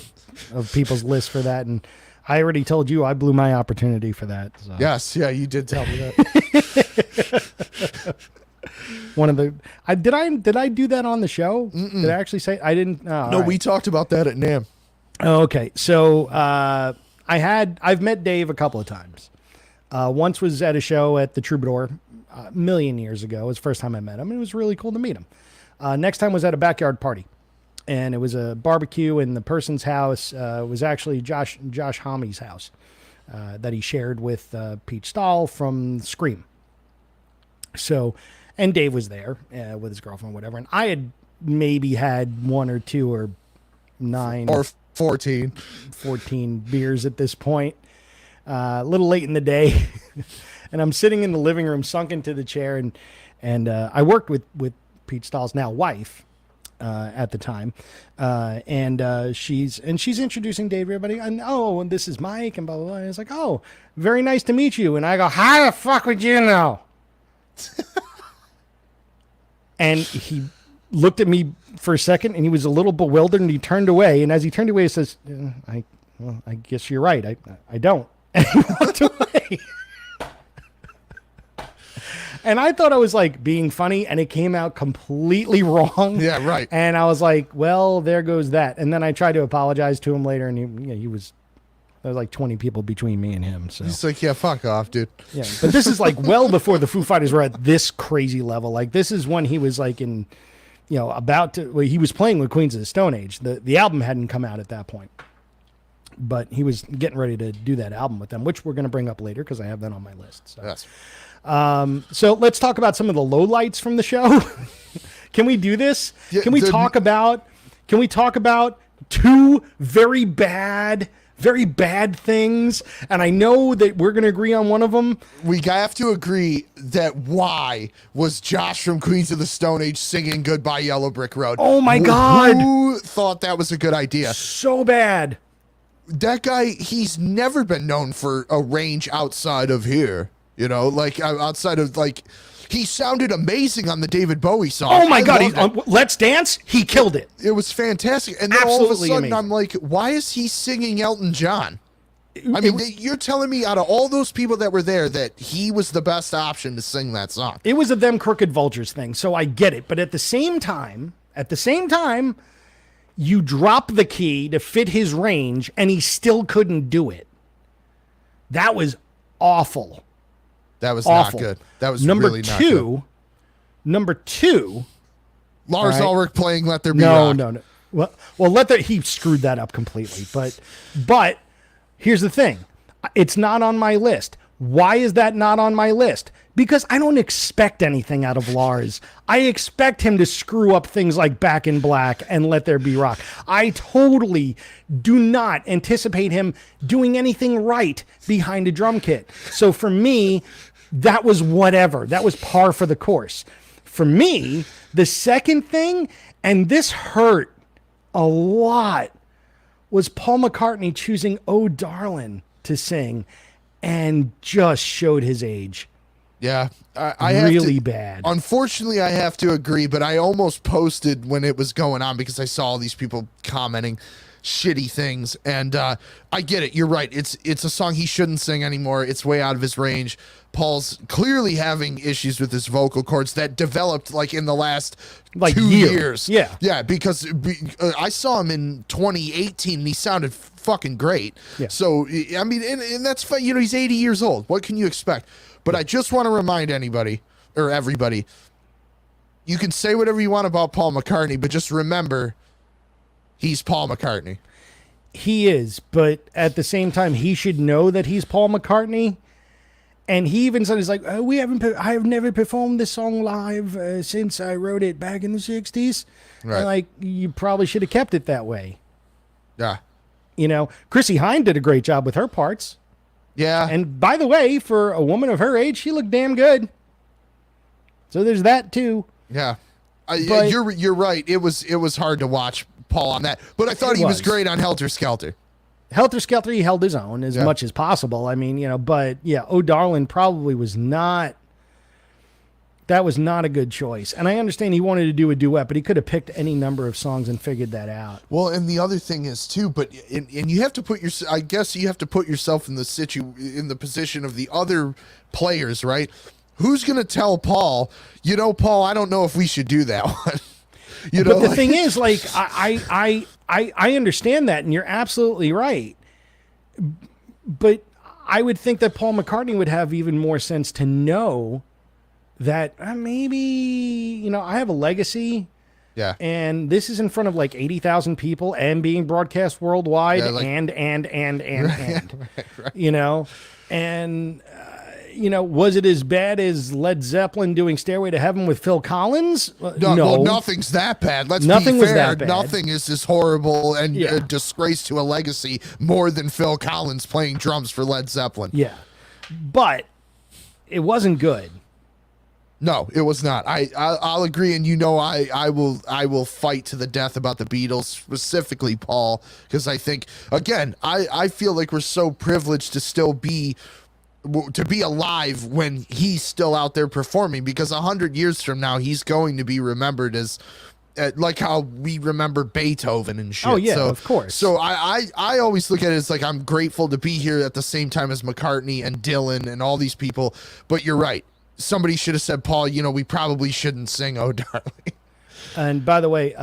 of people's lists for that, and I already told you I blew my opportunity for that. So. Yes, yeah, you did tell me that. One of the did I do that on the show? Did I actually say I didn't? Oh, No, right. we talked about that at NAMM. Oh, okay. So I've met Dave a couple of times. Once was at a show at the Troubadour a million years ago. It was the first time I met him. And it was really cool to meet him. Next time was at a backyard party, and it was a barbecue, and the person's house was actually Josh Homme's house that he shared with Pete Stahl from Scream. So, and Dave was there with his girlfriend, or whatever. And I had maybe had 1 or 2 or 9 or 14 beers at this point. A little late in the day. And I'm sitting in the living room, sunk into the chair. And I worked with Pete Stahl's now wife at the time. And she's introducing Dave to everybody. And this is Mike and blah, blah, blah. And it's like, oh, very nice to meet you. And I go, how the fuck would you know? And he looked at me for a second, and he was a little bewildered, and he turned away. And as he turned away, he says, I guess you're right. I don't. And he walked away. And I thought I was like being funny, and it came out completely wrong. Yeah, right. And I was like, well, there goes that. And then I tried to apologize to him later, and there was like 20 people between me and him. So he's like, yeah, fuck off, dude. Yeah, but this is like well before the Foo Fighters were at this crazy level. Like, this is when he was like he was playing with Queens of the Stone Age. The album hadn't come out at that point, but he was getting ready to do that album with them, which we're going to bring up later because I have that on my list. So. Yes. So let's talk about some of the lowlights from the show. Can we do this? Yeah, Can we talk about 2 very bad things? And I know that we're going to agree on one of them. We have to agree that why was Josh from Queens of the Stone Age singing Goodbye Yellow Brick Road? Oh my God. Who thought that was a good idea? So bad. That guy, he's never been known for a range outside of here. Outside of he sounded amazing on the David Bowie song. Oh my God. Let's Dance. He killed it. It was fantastic. And then Absolutely all of a sudden amazing. I'm like, why is he singing Elton John? I mean, you're telling me out of all those people that were there that he was the best option to sing that song. It was a Them Crooked Vultures thing, so I get it. But at the same time, you drop the key to fit his range, and he still couldn't do it. That was awful. That was Awful. not good. That was Number really not good. Number two. Lars All right. Ulrich playing Let There Be No, Rock. no. He screwed that up completely. But here's the thing. It's not on my list. Why is that not on my list? Because I don't expect anything out of Lars. I expect him to screw up things like Back in Black and Let There Be Rock. I totally do not anticipate him doing anything right behind a drum kit. So for me, that was whatever. That was par for the course. For me, the second thing, and this hurt a lot, was Paul McCartney choosing "Oh Darlin'" to sing and just showed his age. Yeah, I really have to, bad. Unfortunately, I have to agree, but I almost posted when it was going on because I saw all these people commenting shitty things, and I get it. You're right. It's a song he shouldn't sing anymore. It's way out of his range. Paul's clearly having issues with his vocal cords that developed like in the last 2 years. Yeah, because I saw him in 2018 and he sounded fucking great. Yeah. So I mean, and that's fine. You know, he's 80 years old. What can you expect? But I just want to remind anybody or everybody, you can say whatever you want about Paul McCartney, but just remember, he's Paul McCartney. He is, but at the same time, he should know that he's Paul McCartney. And he even said, "He's like, I have never performed this song live since I wrote it back in the '60s." Right. And like, you probably should have kept it that way. Yeah. You know, Chrissie Hynde did a great job with her parts. Yeah. And by the way, for a woman of her age, she looked damn good. So there's that too. Yeah. But You're right. It was hard to watch Paul on that, but I thought he was great on Helter Skelter. Helter Skelter, he held his own as much as possible. I mean, you know, but yeah, "Oh Darlin'" probably was not. That was not a good choice. And I understand he wanted to do a duet, but he could have picked any number of songs and figured that out. Well, and the other thing is too, but and you have to put I guess you have to put yourself in the position of the other players, right? Who's going to tell Paul, you know, Paul, I don't know if we should do that one. You know, but the thing is, like, I understand that, and you're absolutely right. But I would think that Paul McCartney would have even more sense to know that maybe, you know, I have a legacy. Yeah. And this is in front of like 80,000 people and being broadcast worldwide, like, right. You know, and you know, was it as bad as Led Zeppelin doing "Stairway to Heaven" with Phil Collins? No, well, nothing's that bad. Nothing be was fair. that bad. Nothing is as horrible and a disgrace to a legacy more than Phil Collins playing drums for Led Zeppelin. Yeah, but it wasn't good. No, it was not. I'll agree, and you know, I will fight to the death about the Beatles, specifically Paul, because I think, again, I feel like we're so privileged to still be alive when he's still out there performing, because 100 years from now he's going to be remembered as like how we remember Beethoven and shit. Oh yeah, so, of course. So I always look at it as like, I'm grateful to be here at the same time as McCartney and Dylan and all these people. But you're right. Somebody should have said, Paul, you know, we probably shouldn't sing "Oh Darling." And by the way,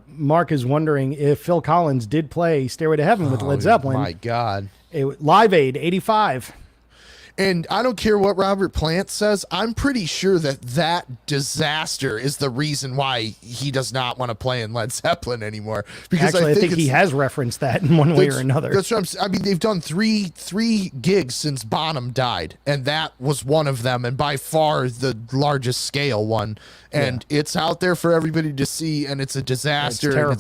Mark is wondering if Phil Collins did play "Stairway to Heaven" with Led Zeppelin. My God. Live Aid, 85. And I don't care what Robert Plant says. I'm pretty sure that disaster is the reason why he does not want to play in Led Zeppelin anymore. Because actually, I think he has referenced that in one way or another. That's what I'm saying. I mean, they've done three gigs since Bonham died, and that was one of them, and by far the largest scale one. And it's out there for everybody to see, and it's a disaster. And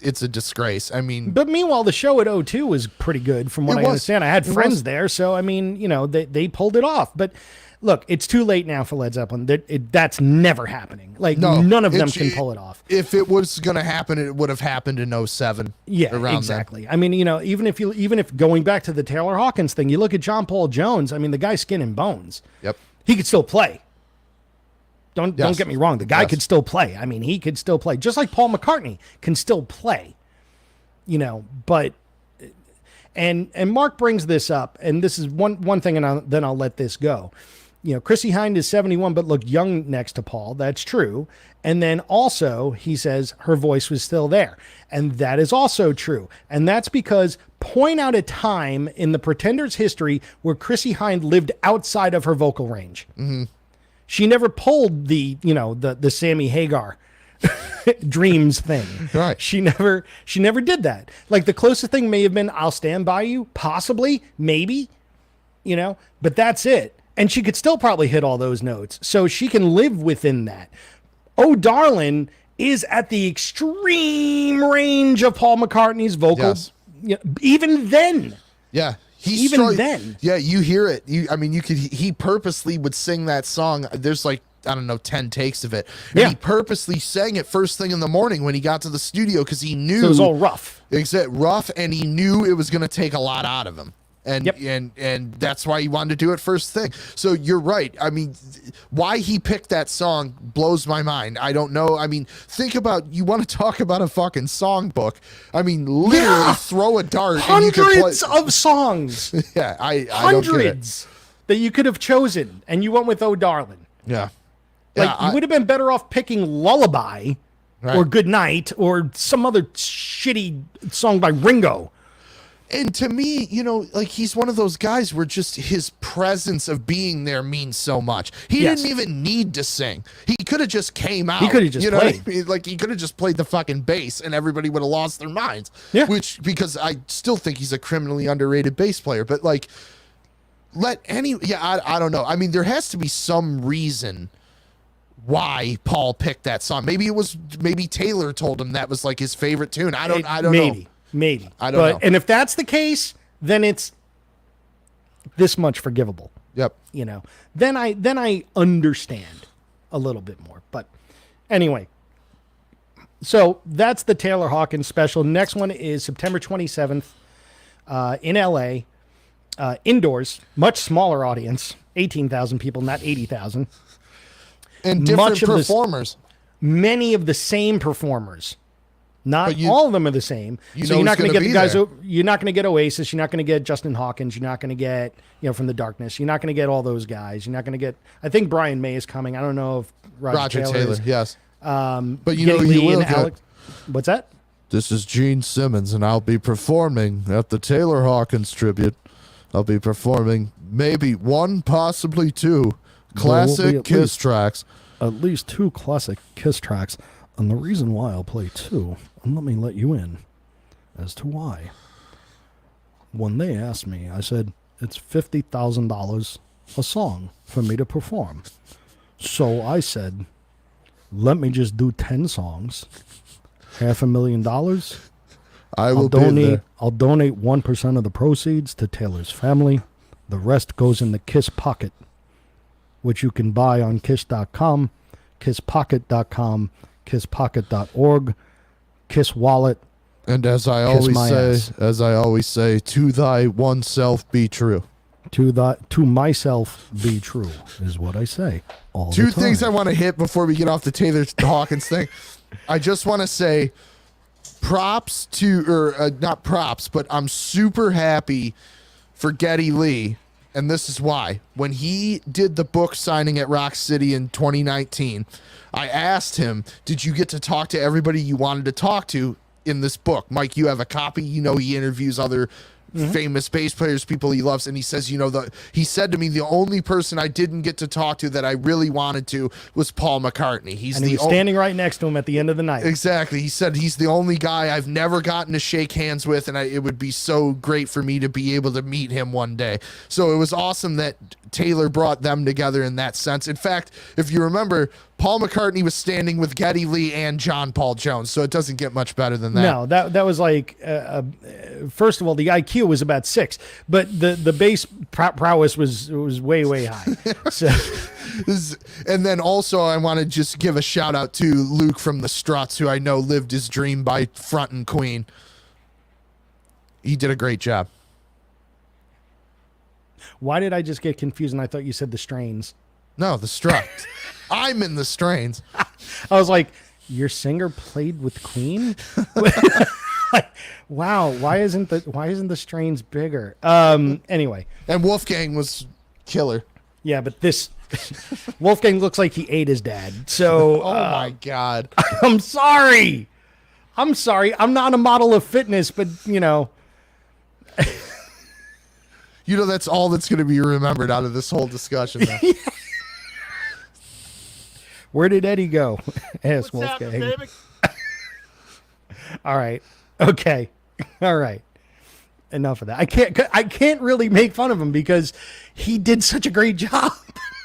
it's a disgrace. I mean, but meanwhile, the show at O2 was pretty good, from what I understand. I had friends there, so I mean, you know, they pulled it off. But look, it's too late now for Led Zeppelin. That's never happening. Like, none of them can pull it off. If it was going to happen, it would have happened in 07. Yeah, exactly. Then. I mean, you know, even if going back to the Taylor Hawkins thing, you look at John Paul Jones. I mean, the guy's skin and bones. Yep. He could still play. Don't get me wrong. The guy could still play. I mean, he could still play, just like Paul McCartney can still play. You know, but and Mark brings this up, and this is one thing, and then I'll let this go. You know, Chrissie Hynde is 71, but looked young next to Paul. That's true. And then also he says her voice was still there, and that is also true. And that's because point out a time in the Pretenders' history where Chrissie Hynde lived outside of her vocal range. Mm-hmm. She never pulled the Sammy Hagar dreams thing. Right. She never did that. Like the closest thing may have been I'll Stand By You, possibly, maybe, but that's it. And she could still probably hit all those notes. So she can live within that. Oh, Darlin' is at the extreme range of Paul McCartney's vocal. Yes. Even then. Yeah. Then. Yeah, you hear it. He purposely would sing that song. There's like, I don't know, 10 takes of it. And he purposely sang it first thing in the morning when he got to the studio because he knew. So it was all rough. Rough, and he knew it was going to take a lot out of him. And that's why he wanted to do it first thing. So you're right. I mean, why he picked that song blows my mind. I don't know. I mean, think about, you want to talk about a fucking songbook. I mean, literally throw a dart. Hundreds of songs. Yeah, I hundreds that you could have chosen, and you went with Oh Darlin'. Yeah. Like, you would have been better off picking Lullaby or Good Night or some other shitty song by Ringo. And to me, like he's one of those guys where just his presence of being there means so much. He didn't even need to sing. He could have just came out. He could have just played. What I mean? Like he could have just played the fucking bass and everybody would have lost their minds. Yeah. Because I still think he's a criminally underrated bass player. But like, I don't know. I mean, there has to be some reason why Paul picked that song. Maybe Taylor told him that was like his favorite tune. I don't know. Maybe. I don't know. And if that's the case, then it's this much forgivable. Yep. Then I understand a little bit more. But anyway, so that's the Taylor Hawkins special. Next one is September 27th in LA, indoors, much smaller audience, 18,000 people, not 80,000. And different performers. Many of the same performers. Not all of them are the same. So you're not going to get the guys. You're not going to get Oasis. You're not going to get Justin Hawkins. You're not going to get From the Darkness. You're not going to get all those guys. You're not going to get. I think Brian May is coming. I don't know if Roger Taylor is. Yes. But you will get. Alex, what's that? This is Gene Simmons, and I'll be performing at the Taylor Hawkins tribute. I'll be performing maybe one, possibly two classic Kiss tracks. At least two classic Kiss tracks. And the reason why I'll play two, and let me let you in as to why. When they asked me, I said, it's $50,000 a song for me to perform. So I said, let me just do 10 songs, $500,000. I'll donate 1% of the proceeds to Taylor's family. The rest goes in the Kiss Pocket, which you can buy on Kiss.com, KissPocket.com, KissPocket.org, Kiss Wallet. And as I always say, to thy oneself be true. To myself be true is what I say all the time. Two things I want to hit before we get off the Taylor Hawkins thing. I just want to say props to, not props, but I'm super happy for Geddy Lee. And this is why. When he did the book signing at Rock City in 2019, I asked him, did you get to talk to everybody you wanted to talk to in this book? Mike, you have a copy. He interviews other famous bass players, people he loves. And he says, he said to me, the only person I didn't get to talk to that I really wanted to was Paul McCartney. He was standing right next to him at the end of the night. Exactly. He said he's the only guy I've never gotten to shake hands with, and it would be so great for me to be able to meet him one day. So it was awesome that Taylor brought them together in that sense. In fact, if you remember, Paul McCartney was standing with Geddy Lee and John Paul Jones, so it doesn't get much better than that. No, that was like, first of all, the IQ was about 6, but the bass prowess was way, way high. So. And then also I want to just give a shout out to Luke from the Struts, who I know lived his dream by fronting Queen. He did a great job. Why did I just get confused and I thought you said the Strains? No, the Struts. I'm in the Strains. I was like, your singer played with Queen? Wow, why isn't the Strains bigger? Anyway. And Wolfgang was killer. Yeah, but this Wolfgang looks like he ate his dad. So oh my God. I'm sorry. I'm not a model of fitness, but that's all that's going to be remembered out of this whole discussion. Where did Eddie go? Asked What's happening, Wolfgang. baby? All right. Okay. All right. Enough of that. I can't really make fun of him because he did such a great job.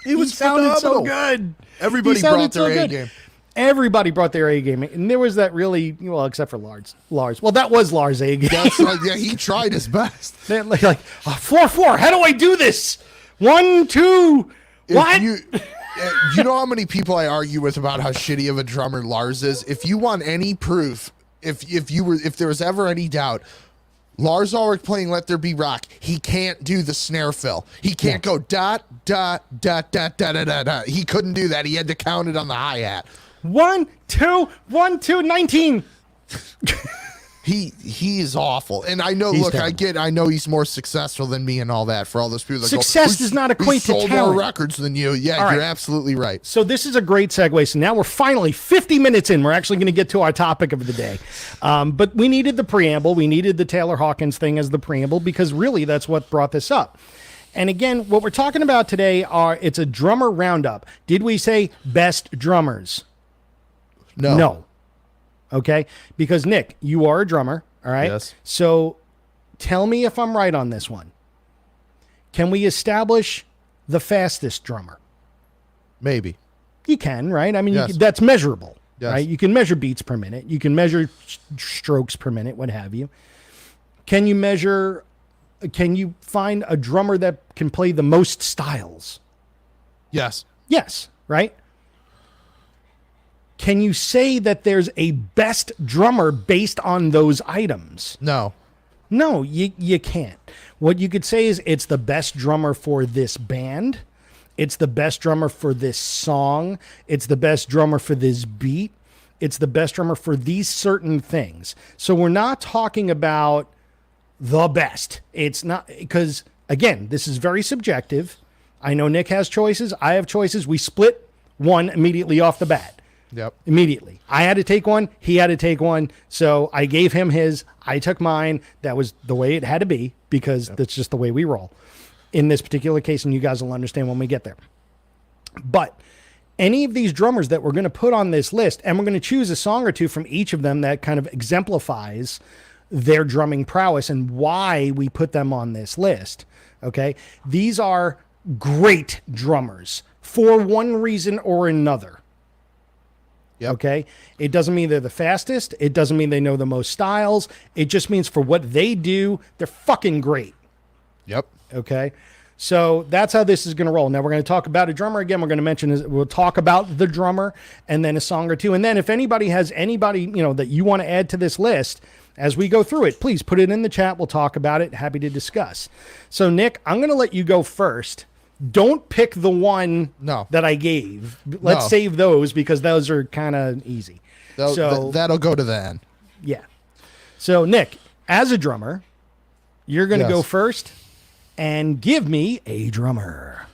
He was sounded so phenomenal. good. Everybody He sounded brought their so A good. game. Everybody brought their A game, and there was that really except for Lars. Well, that was Lars' A game. That's right. Yeah, he tried his best. They're like 4/4. How do I do this? 1, 2. What? You know how many people I argue with about how shitty of a drummer Lars is? If you want any proof, if there was ever any doubt, Lars Ulrich playing Let There Be Rock, he can't do the snare fill. He can't go dot, dot, dot, dot, dot, dot, dot, dot. He couldn't do that. He had to count it on the hi-hat. 1, 2, 1, 2, 19. He is awful. And I know, He's look, terrible. I know he's more successful than me and all that for all those people that Success go, does not "We equate to sold talent." more records than you. Yeah, All right. you're absolutely right. So this is a great segue. So now we're finally 50 minutes in. We're actually going to get to our topic of the day. But we needed the preamble. We needed the Taylor Hawkins thing as the preamble because really that's what brought this up. And again, what we're talking about today it's a drummer roundup. Did we say best drummers? No. Okay. Because Nick, you are a drummer. All right. Yes. So tell me if I'm right on this one. Can we establish the fastest drummer? Maybe. You can, right? I mean, Yes. that's measurable, Yes. right? You can measure beats per minute. You can measure strokes per minute, what have you. Can you find a drummer that can play the most styles? Yes. Yes, right? Can you say that there's a best drummer based on those items? No. No, you can't. What you could say is it's the best drummer for this band. It's the best drummer for this song. It's the best drummer for this beat. It's the best drummer for these certain things. So we're not talking about the best. It's not, because again, this is very subjective. I know Nick has choices. I have choices. We split one immediately off the bat. Yep. Immediately. I had to take one. He had to take one. So I gave him his. I took mine. That was the way it had to be because that's just the way we roll in this particular case. And you guys will understand when we get there. But any of these drummers that we're going to put on this list, and we're going to choose a song or two from each of them that kind of exemplifies their drumming prowess and why we put them on this list. Okay. These are great drummers for one reason or another. Yep. Okay. It doesn't mean they're the fastest. It doesn't mean they know the most styles. It just means for what they do, they're fucking great. Yep. Okay. So that's how this is going to roll. Now we're going to talk about a drummer again. We're going to we'll talk about the drummer and then a song or two. And then if anybody has anybody, that you want to add to this list as we go through it, please put it in the chat. We'll talk about it. Happy to discuss. So Nick, I'm going to let you go first. Don't pick the one that I gave. Let's save those because those are kind of easy. That'll go to the end. Yeah. So Nick, as a drummer, you're going to go first and give me a drummer.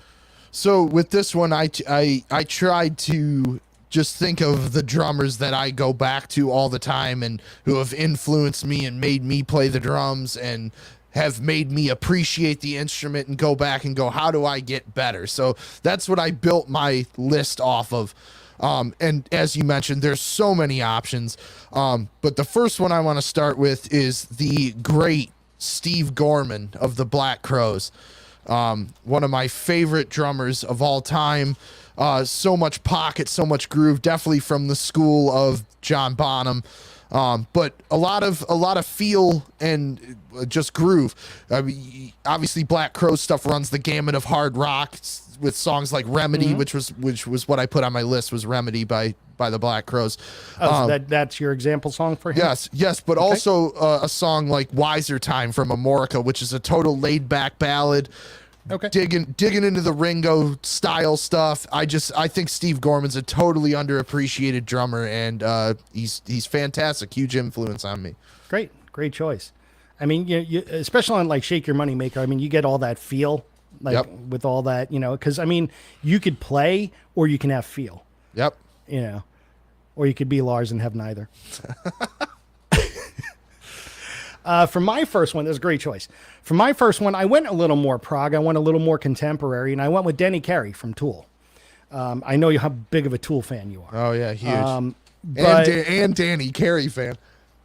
So with this one, I tried to just think of the drummers that I go back to all the time and who have influenced me and made me play the drums and have made me appreciate the instrument and go back and go, how do I get better? So that's what I built my list off of. And as you mentioned, there's so many options. But the first one I want to start with is the great Steve Gorman of the Black Crowes. One of my favorite drummers of all time. So much pocket, so much groove, definitely from the school of John Bonham. But a lot of feel and just groove. I mean, obviously Black Crowes stuff runs the gamut of hard rock with songs like Remedy, which was what I put on my list, was Remedy by the Black Crowes. So that's your example song for him? Yes, but also a song like Wiser Time from Amorica, which is a total laid back ballad. Okay. Digging into the Ringo style stuff. I think Steve Gorman's a totally underappreciated drummer, and he's fantastic. Huge influence on me. Great choice. I mean, you especially on like Shake Your Money Maker. I mean, you get all that feel, with all that, because I mean, you could play or you can have feel. Yep. Or you could be Lars and have neither. For my first one, that's a great choice. For my first one, I went a little more prog. I went a little more contemporary, and I went with Denny Carey from Tool. I know how big of a Tool fan you are. Oh yeah, huge. But, and Danny Carey fan.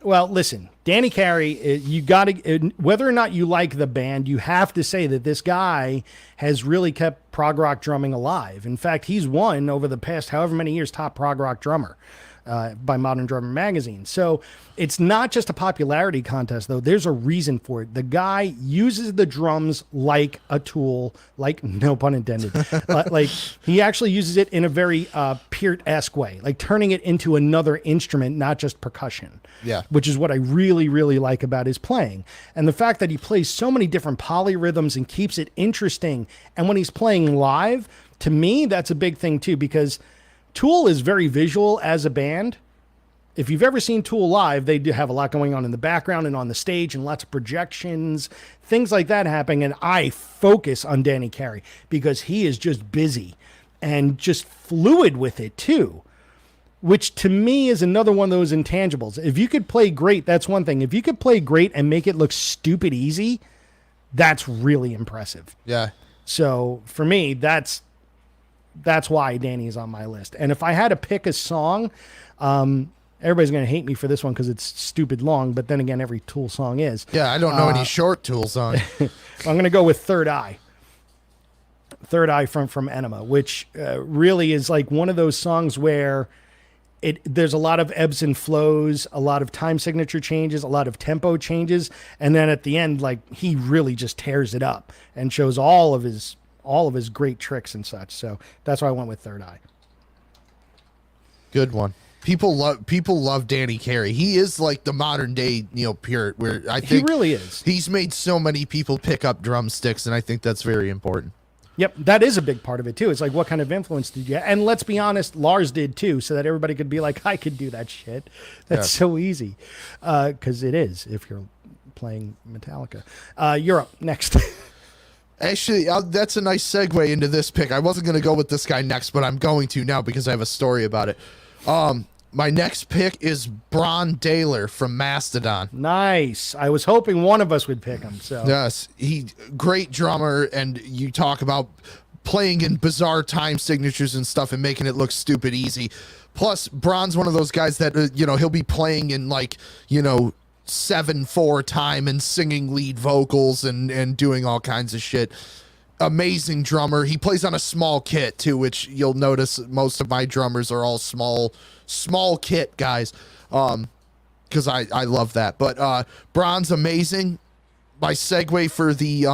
well, listen, Danny Carey, you got to, whether or not you like the band, you have to say that this guy has really kept prog rock drumming alive. In fact, he's won over the past however many years top prog rock drummer by Modern Drummer magazine. So it's not just a popularity contest, though. There's a reason for it. The guy uses the drums like a tool, like, no pun intended. Like he actually uses it in a very Peart-esque way, like turning it into another instrument, not just percussion. Yeah. Which is what I really, really like about his playing. And the fact that he plays so many different polyrhythms and keeps it interesting. And when he's playing live, to me, that's a big thing too, because Tool is very visual as a band. If you've ever seen Tool live, they do have a lot going on in the background and on the stage and lots of projections, things like that happening. And I focus on Danny Carey because he is just busy and just fluid with it too, which to me is another one of those intangibles. If you could play great, that's one thing. If you could play great and make it look stupid easy, that's really impressive. Yeah. So for me, that's why Danny is on my list. And if I had to pick a song, everybody's going to hate me for this one because it's stupid long, but then again, every Tool song is. Yeah, I don't know any short Tool songs. I'm going to go with Third Eye. Third Eye from Enema, which really is like one of those songs where there's a lot of ebbs and flows, a lot of time signature changes, a lot of tempo changes, and then at the end, like, he really just tears it up and shows all of his great tricks and such. So that's why I went with Third Eye. Good one. People love Danny Carey. He is like the modern day Peart, where I think he really is. He's made so many people pick up drumsticks, and I think that's very important. Yep, that is a big part of it too. It's like, what kind of influence did you get? And let's be honest, Lars did too, so that everybody could be like, I could do that shit. That's so easy. Because it is, if you're playing Metallica. Europe, next. Actually, that's a nice segue into this pick. I wasn't going to go with this guy next, but I'm going to now because I have a story about it. My next pick is Bron Taylor from Mastodon. Nice. I was hoping one of us would pick him. So yes, great drummer, and you talk about playing in bizarre time signatures and stuff and making it look stupid easy. Plus, Bron's one of those guys that he'll be playing in 7/4 time and singing lead vocals and doing all kinds of shit. Amazing drummer. He plays on a small kit too, which you'll notice most of my drummers are all small kit guys. Because I love that. But Bron's amazing. My segue for the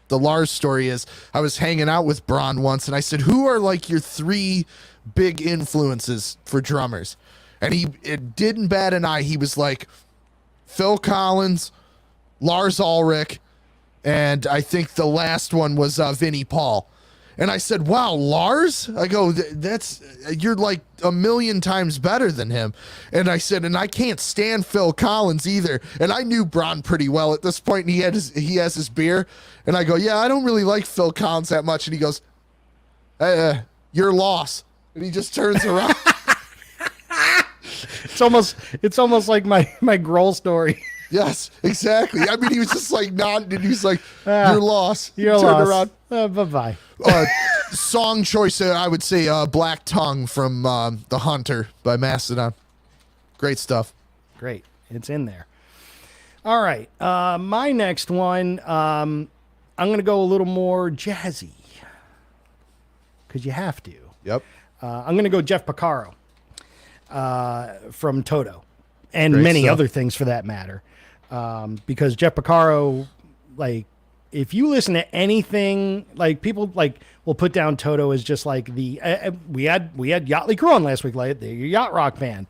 Lars story is I was hanging out with Bron once and I said, who are like your three big influences for drummers? And it didn't bat an eye. He was like, Phil Collins, Lars Ulrich, and I think the last one was Vinnie Paul. And I said, wow, Lars? I go, you're like a million times better than him. And I said, and I can't stand Phil Collins either. And I knew Bron pretty well at this point, and he has his beer. And I go, yeah, I don't really like Phil Collins that much. And he goes, your loss. And he just turns around. it's almost like my Grohl story. Yes, exactly. I mean, he was just like nodding, and he's like, "Your loss." Your Turned loss. around. Bye-bye. Song choice, I would say "Black Tongue" from "The Hunter" by Mastodon. Great stuff. Great, it's in there. All right, my next one. I'm going to go a little more jazzy because you have to. Yep. I'm going to go Jeff Picaro from Toto, and Great many stuff. other things for that matter. Because Jeff Picaro, like, if you listen to anything, like, people like will put down Toto as just like we had Yachtly Crew on last week, like the yacht rock band.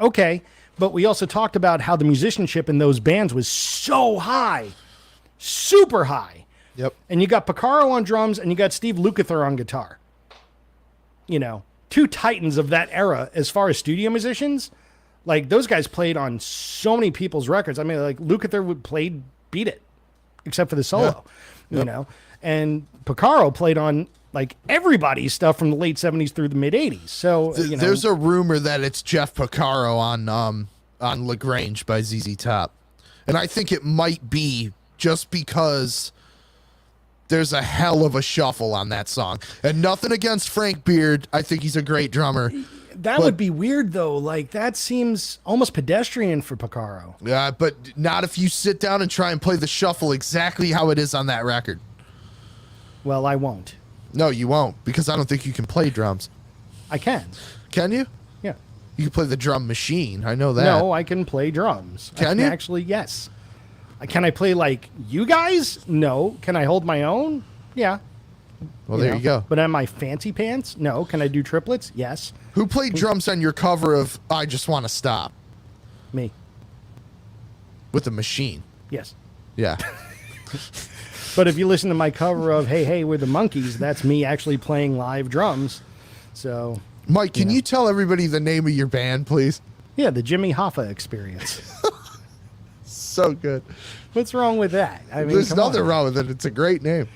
Okay, but we also talked about how the musicianship in those bands was so high, super high. Yep. And you got Picaro on drums and you got Steve Lukather on guitar. Two titans of that era as far as studio musicians. Like, those guys played on so many people's records. I mean, like, Lukather played Beat It, except for the solo, and Picaro played on, like, everybody's stuff from the late 70s through the mid 80s. So, there's a rumor that it's Jeff Picaro on LaGrange by ZZ Top. And I think it might be just because there's a hell of a shuffle on that song. And nothing against Frank Beard. I think he's a great drummer. That would be weird, though. Like, that seems almost pedestrian for Picaro. Yeah, but not if you sit down and try and play the shuffle exactly how it is on that record. Well, I won't. No, you won't, because I don't think you can play drums. I can. Can you? Yeah. You can play the drum machine. I know that. No, I can play drums. Can you? Actually, yes. Can I play like you guys? No. Can I hold my own? Yeah. Well, there you go. But am I fancy pants? No. Can I do triplets? Yes. Who played drums on your cover of I Just Want to Stop? Me. With the machine. Yes. Yeah. But if you listen to my cover of Hey, Hey, We're the Monkeys, that's me actually playing live drums. So, Mike, can you tell everybody the name of your band, please? yeah, the Jimmy Hoffa Experience. So good. What's wrong with that? I mean, There's come nothing on. wrong with it. It's a great name.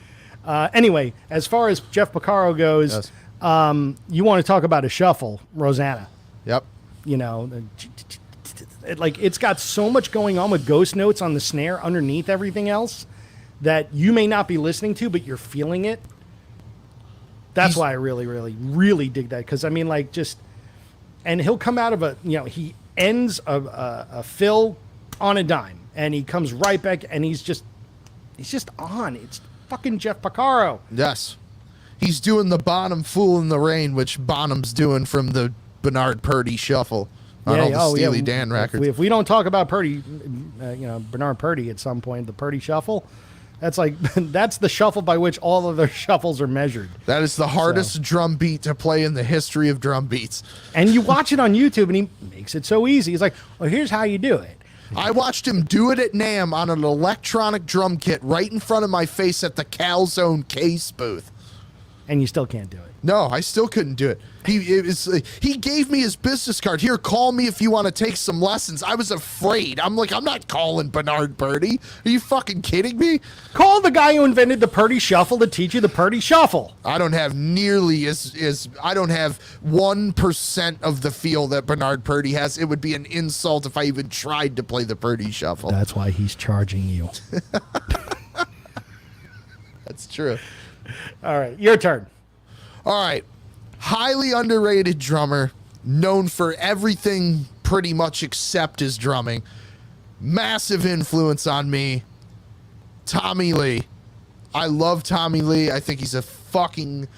Anyway, as far as Jeff Picaro goes, Yes. you want to talk about a shuffle, Rosanna. Yep. You know, it's got so much going on with ghost notes on the snare underneath everything else that you may not be listening to, but you're feeling it. That's why I really, really, really dig that. Because, I mean, like, and he'll come out of he ends a fill on a dime, and he comes right back, and he's just on. It's fucking Jeff Picaro. Yes. He's doing the Bonham Fool in the Rain, which Bonham's doing from the Bernard Purdy shuffle on all the Steely Dan records. If we don't talk about Purdy, Bernard Purdy at some point, the Purdy shuffle, that's the shuffle by which all of their shuffles are measured. That is the hardest drum beat to play in the history of drum beats. And you watch it on YouTube, and he makes it so easy. He's like, well, here's how you do it. I watched him do it at NAMM on an electronic drum kit right in front of my face at the Calzone Case booth. And you still can't do it. No, I still couldn't do it. He gave me his business card. Here, call me if you want to take some lessons. I was afraid. I'm like, I'm not calling Bernard Purdy. Are you fucking kidding me? Call the guy who invented the Purdy Shuffle to teach you the Purdy Shuffle. I don't have nearly as I don't have 1% of the feel that Bernard Purdy has. It would be an insult if I even tried to play the Purdy Shuffle. That's why he's charging you. That's true. All right, your turn. All right. Highly underrated drummer, known for everything pretty much except his drumming. Massive influence on me. Tommy Lee. I love Tommy Lee. I think he's a fucking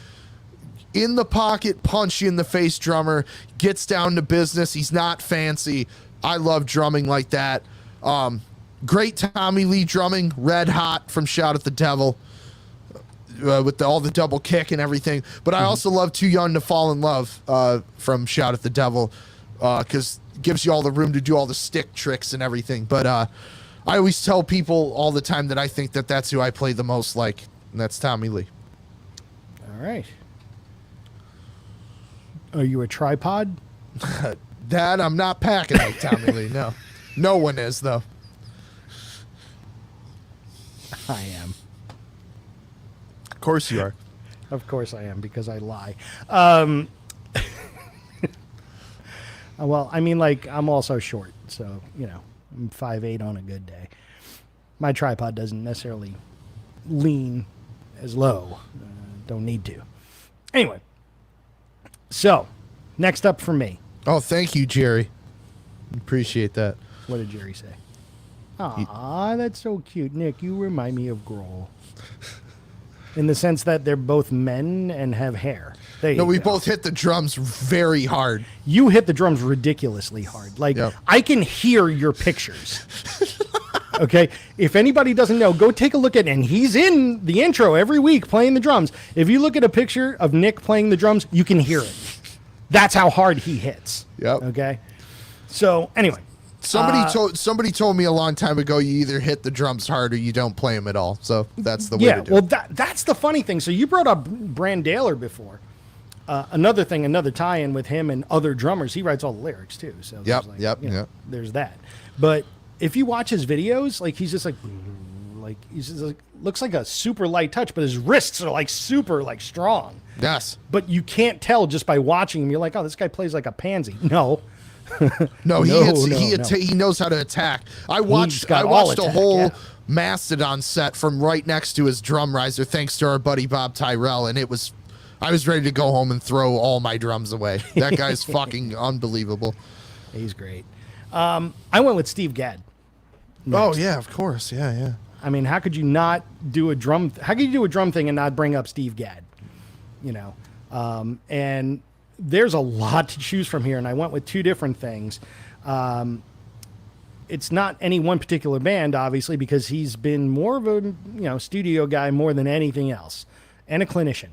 in the pocket, punch you in the face drummer. Gets down to business. He's not fancy. I love drumming like that. Great Tommy Lee drumming. Red Hot from Shout at the Devil. With all the double kick and everything. But I also love Too Young to Fall in Love from Shout at the Devil because it gives you all the room to do all the stick tricks and everything. But I always tell people all the time that I think that that's who I play the most like, and that's Tommy Lee. All right. Are you a tripod? That I'm not packing like Tommy Lee, no. No one is, though. I am. Of course you are. Of course I am, because I lie. Well, I mean, like, I'm also short, so, I'm 5'8" on a good day. My tripod doesn't necessarily lean as low. Don't need to. Anyway, so, next up for me. Oh, thank you, Jerry. Appreciate that. What did Jerry say? Aw, that's so cute. Nick, you remind me of Grohl. In the sense that they're both men and have hair. There you No, we go. both hit the drums very hard. You hit the drums ridiculously hard. Like, Yep. I can hear your pictures. Okay? If anybody doesn't know, go take a look at it. And he's in the intro every week playing the drums. If you look at a picture of Nick playing the drums, you can hear it. That's how hard he hits. Yep. Okay? So, anyway. Somebody told me a long time ago you either hit the drums hard or you don't play them at all. So that's the way to do it. That's the funny thing. So you brought up Bron Taylor before. Another tie-in with him and other drummers. He writes all the lyrics too. So Yep, there's that. But if you watch his videos, like he's just like he's just like looks like a super light touch, but his wrists are like super like strong. Yes. But you can't tell just by watching him. You're like, oh, this guy plays like a pansy. No. No, he knows how to attack. I watched got a attack, whole yeah. Mastodon set from right next to his drum riser, thanks to our buddy Bob Tyrell, and I was ready to go home and throw all my drums away. That guy's fucking unbelievable. He's great. I went with Steve Gadd. Oh yeah, of course, yeah. I mean, how could you not do a drum? How could you do a drum thing and not bring up Steve Gadd? You know, and there's a lot to choose from here, and I went with two different things. It's not any one particular band, obviously, because he's been more of a studio guy more than anything else, and a clinician.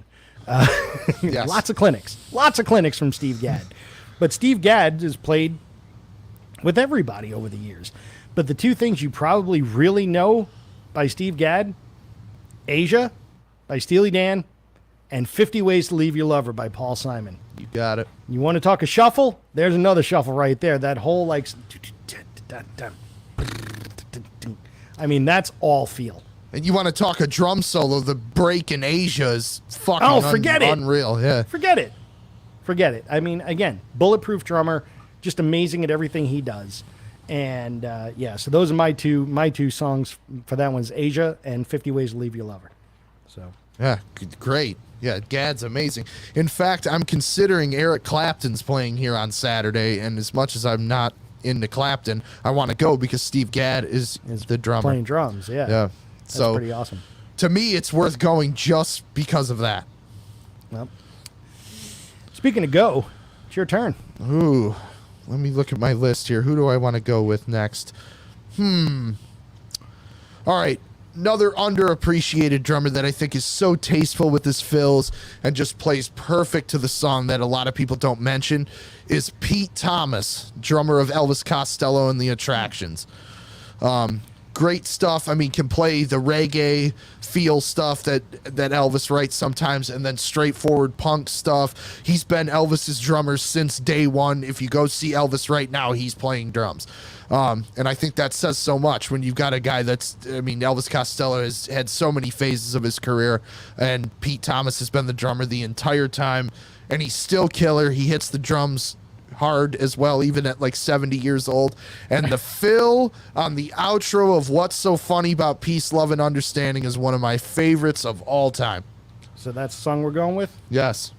Yes. Lots of clinics from Steve Gadd. But Steve Gadd has played with everybody over the years. But the two things you probably really know by Steve Gadd, Asia by Steely Dan, and 50 Ways to Leave Your Lover by Paul Simon. You got it. You want to talk a shuffle? There's another shuffle right there. That whole I mean, that's all feel. And you want to talk a drum solo, the break in Asia is fucking forget it. Unreal. Yeah. Forget it. I mean, again, bulletproof drummer, just amazing at everything he does. And so those are my two songs for that one's Asia and 50 Ways to Leave Your Lover. So Yeah, great. Yeah, Gadd's amazing. In fact, I'm considering Eric Clapton's playing here on Saturday, and as much as I'm not into Clapton, I want to go because Steve Gadd is the drummer. Playing drums, yeah. Yeah. That's So pretty awesome. to me, it's worth going just because of that. Well, speaking of go, it's your turn. Ooh, let me look at my list here. Who do I want to go with next? All right. Another underappreciated drummer that I think is so tasteful with his fills and just plays perfect to the song that a lot of people don't mention is Pete Thomas, drummer of Elvis Costello and the Attractions. Great stuff. I mean, can play the reggae feel stuff that Elvis writes sometimes, and then straightforward punk stuff. He's been Elvis's drummer since day one. If you go see Elvis right now, he's playing drums. And I think that says so much when you've got a guy Elvis Costello has had so many phases of his career, and Pete Thomas has been the drummer the entire time, and he's still killer. He hits the drums hard as well, even at like 70 years old. And the fill on the outro of What's So Funny About Peace, Love, and Understanding is one of my favorites of all time. So that's the song we're going with? Yes.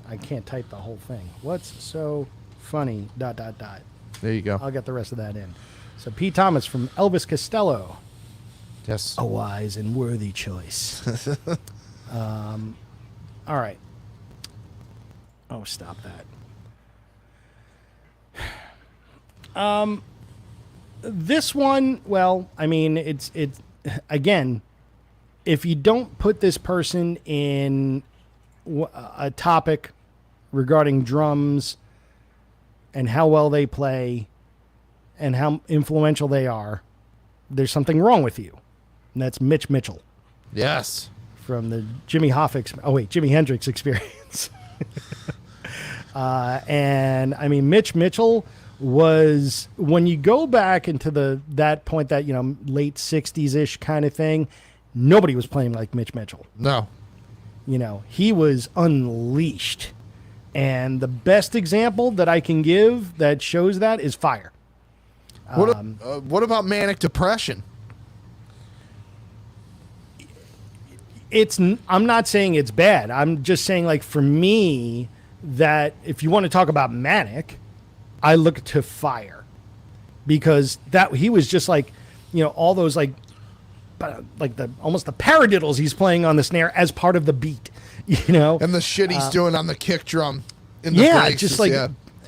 I can't type the whole thing. What's so funny, ... There you go. I'll get the rest of that in. So Pete Thomas from Elvis Costello. Yes. A wise and worthy choice. All right. Oh, stop that. This one, well, I mean, it's again, if you don't put this person in a topic regarding drums and how well they play and how influential they are, there's something wrong with you. And that's Mitch Mitchell Yes. from the Jimi Hendrix Experience. And I mean, Mitch Mitchell was, when you go back into that point, that, late 60s ish kind of thing, nobody was playing like Mitch Mitchell. No. He was unleashed. And the best example that I can give that shows that is Fire. What about Manic Depression? I'm not saying it's bad. I'm just saying, like, for me, that if you want to talk about Manic, I look to Fire, because he was just like, all those like almost the paradiddles he's playing on the snare as part of the beat, And the shit he's doing on the kick drum in the breaks. Just like,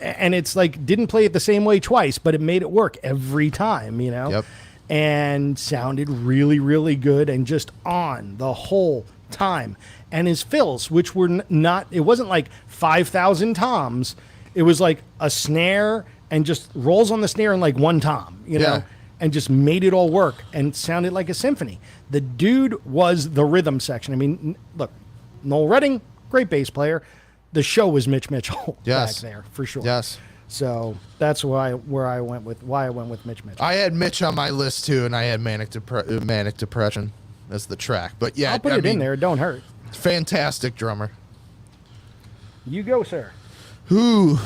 and it's like, didn't play it the same way twice, but it made it work every time, Yep. And sounded really, really good and just on the whole time. And his fills, which were it wasn't like 5,000 toms. It was like a snare and just rolls on the snare in like one tom, and just made it all work and sounded like a symphony. The dude was the rhythm section. I mean, look, Noel Redding, great bass player. The show was Mitch Mitchell back there for sure. Yes. So that's why I went with Mitch Mitchell. I had Mitch on my list too, and I had Manic Depression as the track. But yeah, I'll put it in there. It don't hurt. Fantastic drummer. You go, sir. Who?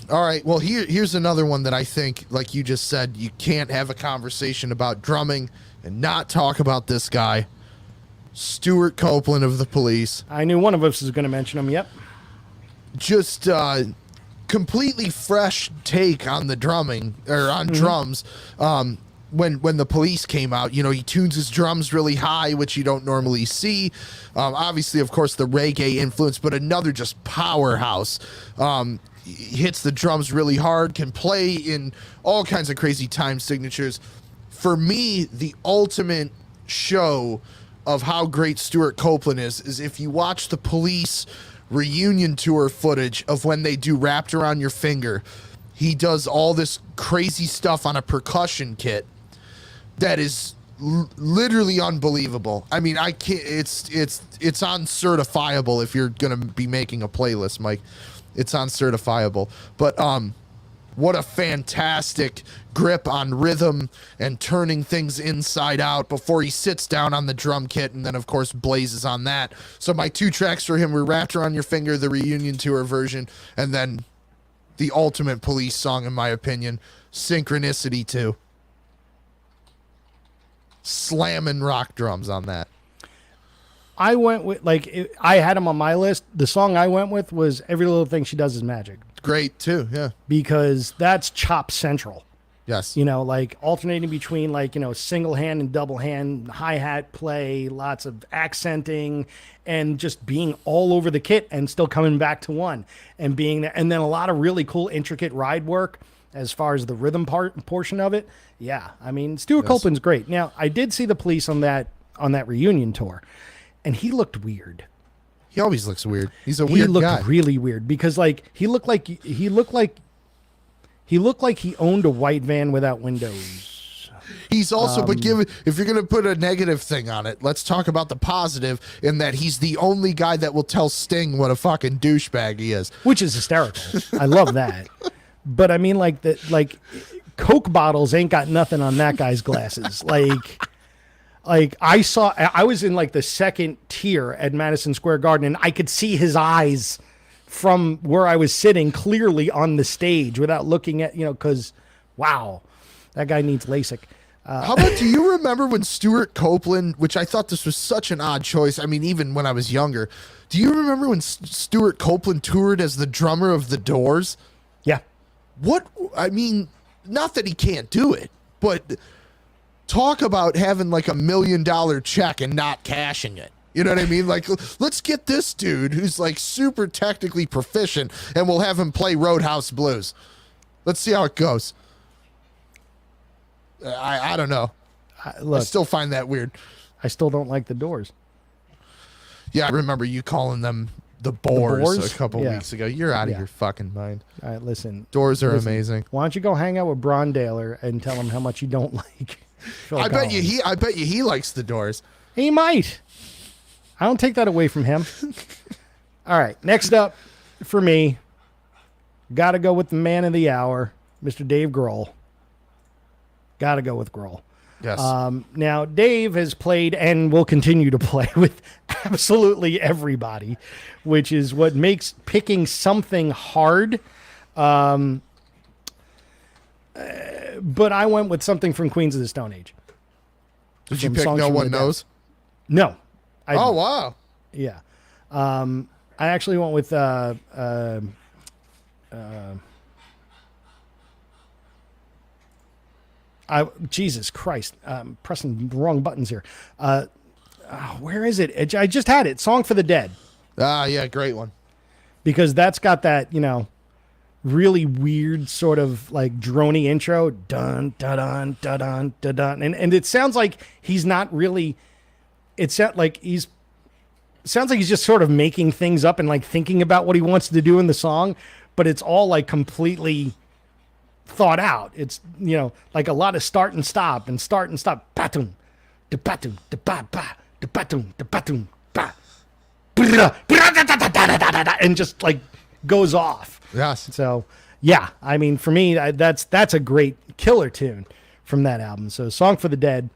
All right. Well, here's another one that I think, like you just said, you can't have a conversation about drumming and not talk about this guy, Stuart Copeland of the Police. I knew one of us was going to mention him. Yep. Just completely fresh take on the drumming or on drums. When the Police came out, you know, he tunes his drums really high, which you don't normally see. Obviously, of course, the reggae influence, but another just powerhouse. He hits the drums really hard, can play in all kinds of crazy time signatures. For me, the ultimate show of how great Stuart Copeland is if you watch the Police reunion tour footage of when they do Wrapped Around Your Finger. He does all this crazy stuff on a percussion kit that is literally unbelievable. I mean, I can't. It's uncertifiable if you're gonna be making a playlist, Mike. It's uncertifiable. But what a fantastic grip on rhythm and turning things inside out before he sits down on the drum kit and then, of course, blazes on that. So my 2 tracks for him were Wrapped Around Your Finger, the reunion tour version, and then the ultimate Police song, in my opinion, Synchronicity 2. Slamming rock drums on that. I went with, I had him on my list. The song I went with was Every Little Thing She Does Is Magic. Great, too, yeah. Because that's chop central. Yes. You know, like alternating between single hand and double hand, hi-hat play, lots of accenting, and just being all over the kit and still coming back to one and being there. And then a lot of really cool, intricate ride work as far as the rhythm portion of it. Yeah. I mean, Stuart Copeland's great. Now, I did see the Police on that reunion tour, and he looked weird. He always looks weird. He's a weird guy. He looked really weird because he looked like he owned a white van without windows. He's also, but if you're going to put a negative thing on it, let's talk about the positive in that he's the only guy that will tell Sting what a fucking douchebag he is. Which is hysterical. I love that. But I mean, Coke bottles ain't got nothing on that guy's glasses. I was in the second tier at Madison Square Garden, and I could see his eyes from where I was sitting clearly on the stage without looking at, because, wow, that guy needs LASIK. How about, do you remember when Stuart Copeland, which I thought this was such an odd choice, I mean, even when I was younger, do you remember when Stuart Copeland toured as the drummer of The Doors? Yeah. I mean, not that he can't do it, but talk about having $1 million check and not cashing it. You know what I mean? Let's get this dude who's super technically proficient and we'll have him play Roadhouse Blues. Let's see how it goes. I don't know. I still find that weird. I still don't like The Doors. Yeah, I remember you calling them the Boars a couple Yeah. weeks ago. You're out of your fucking mind. All right, listen. Doors are amazing. Why don't you go hang out with Bron Taylor and tell him how much you don't like Phil I bet Collins. you he likes The Doors. He might. I don't take that away from him. All right, next up for me, got to go with the man of the hour, Mr. Dave Grohl. Got to go with Grohl. Yes. Now, Dave has played and will continue to play with absolutely everybody, which is what makes picking something hard. But I went with something from Queens of the Stone Age. Did you pick No One Knows? No. Oh, wow. Yeah. I actually went with Jesus Christ, I'm pressing the wrong buttons here. Where is it? I just had it. Song for the Dead. Ah, yeah, great one. Because that's got that, really weird sort of droney intro. Dun, dun, dun, dun, dun, dun, dun. And it sounds like he's not really, sounds like he's just sort of making things up and thinking about what he wants to do in the song, but it's all completely thought out. It's a lot of start and stop. Batum, de batum, de ba ba, de batum, ba, and just goes off. Yes. So yeah, I mean, for me, that's a great killer tune from that album. So, Song for the Dead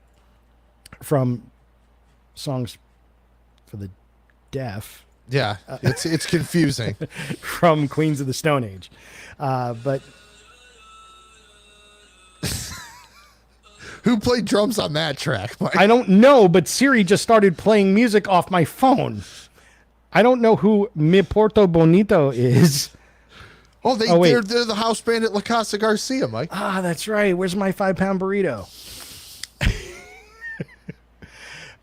from Songs for the Deaf. Yeah, it's confusing. from Queens of the Stone Age. But Who played drums on that track, Mike? I don't know, but Siri just started playing music off my phone. I don't know who Mi Porto Bonito is. Oh, wait. they're the house band at La Casa Garcia, Mike. Ah, that's right. Where's my 5-pound burrito?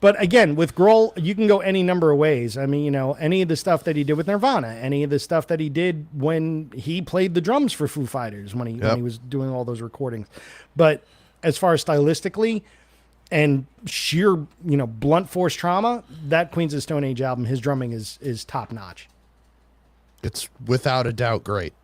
But again, with Grohl, you can go any number of ways. I mean, any of the stuff that he did with Nirvana, any of the stuff that he did when he played the drums for Foo Fighters, when he was doing all those recordings. But as far as stylistically and sheer, blunt force trauma, that Queens of the Stone Age album, his drumming is top notch. It's without a doubt great.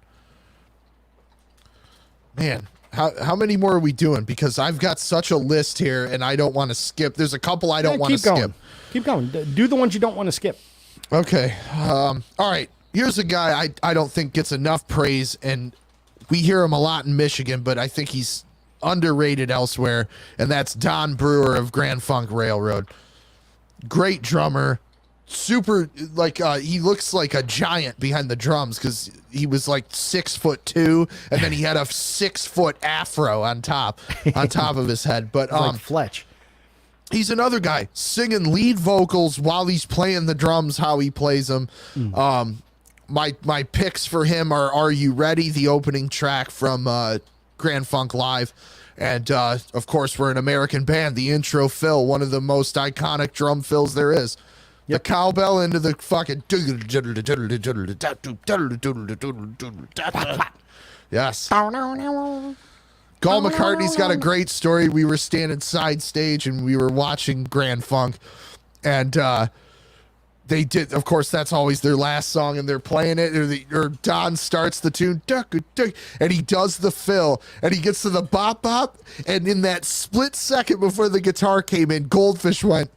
Man, how many more are we doing? Because I've got such a list here, and I don't want to skip. There's a couple I don't want to skip. Keep going. Do the ones you don't want to skip. Okay. All right. Here's a guy I don't think gets enough praise, and we hear him a lot in Michigan, but I think he's underrated elsewhere, and that's Don Brewer of Grand Funk Railroad. Great drummer. Super, he looks like a giant behind the drums because he was like 6'2", and then he had a 6-foot afro on top of his head. But Like Fletch. He's another guy singing lead vocals while he's playing the drums, how he plays them. My picks for him are You Ready?, the opening track from Grand Funk Live. And, of course, we're an American band. The intro fill, one of the most iconic drum fills there is. Yep. The cowbell into the fucking... Yes. Paul McCartney's got a great story. We were standing side stage and we were watching Grand Funk. And they did... Of course, that's always their last song, and they're playing it. Or Don starts the tune, and he does the fill. And he gets to the bop bop. And in that split second before the guitar came in, Goldfish went,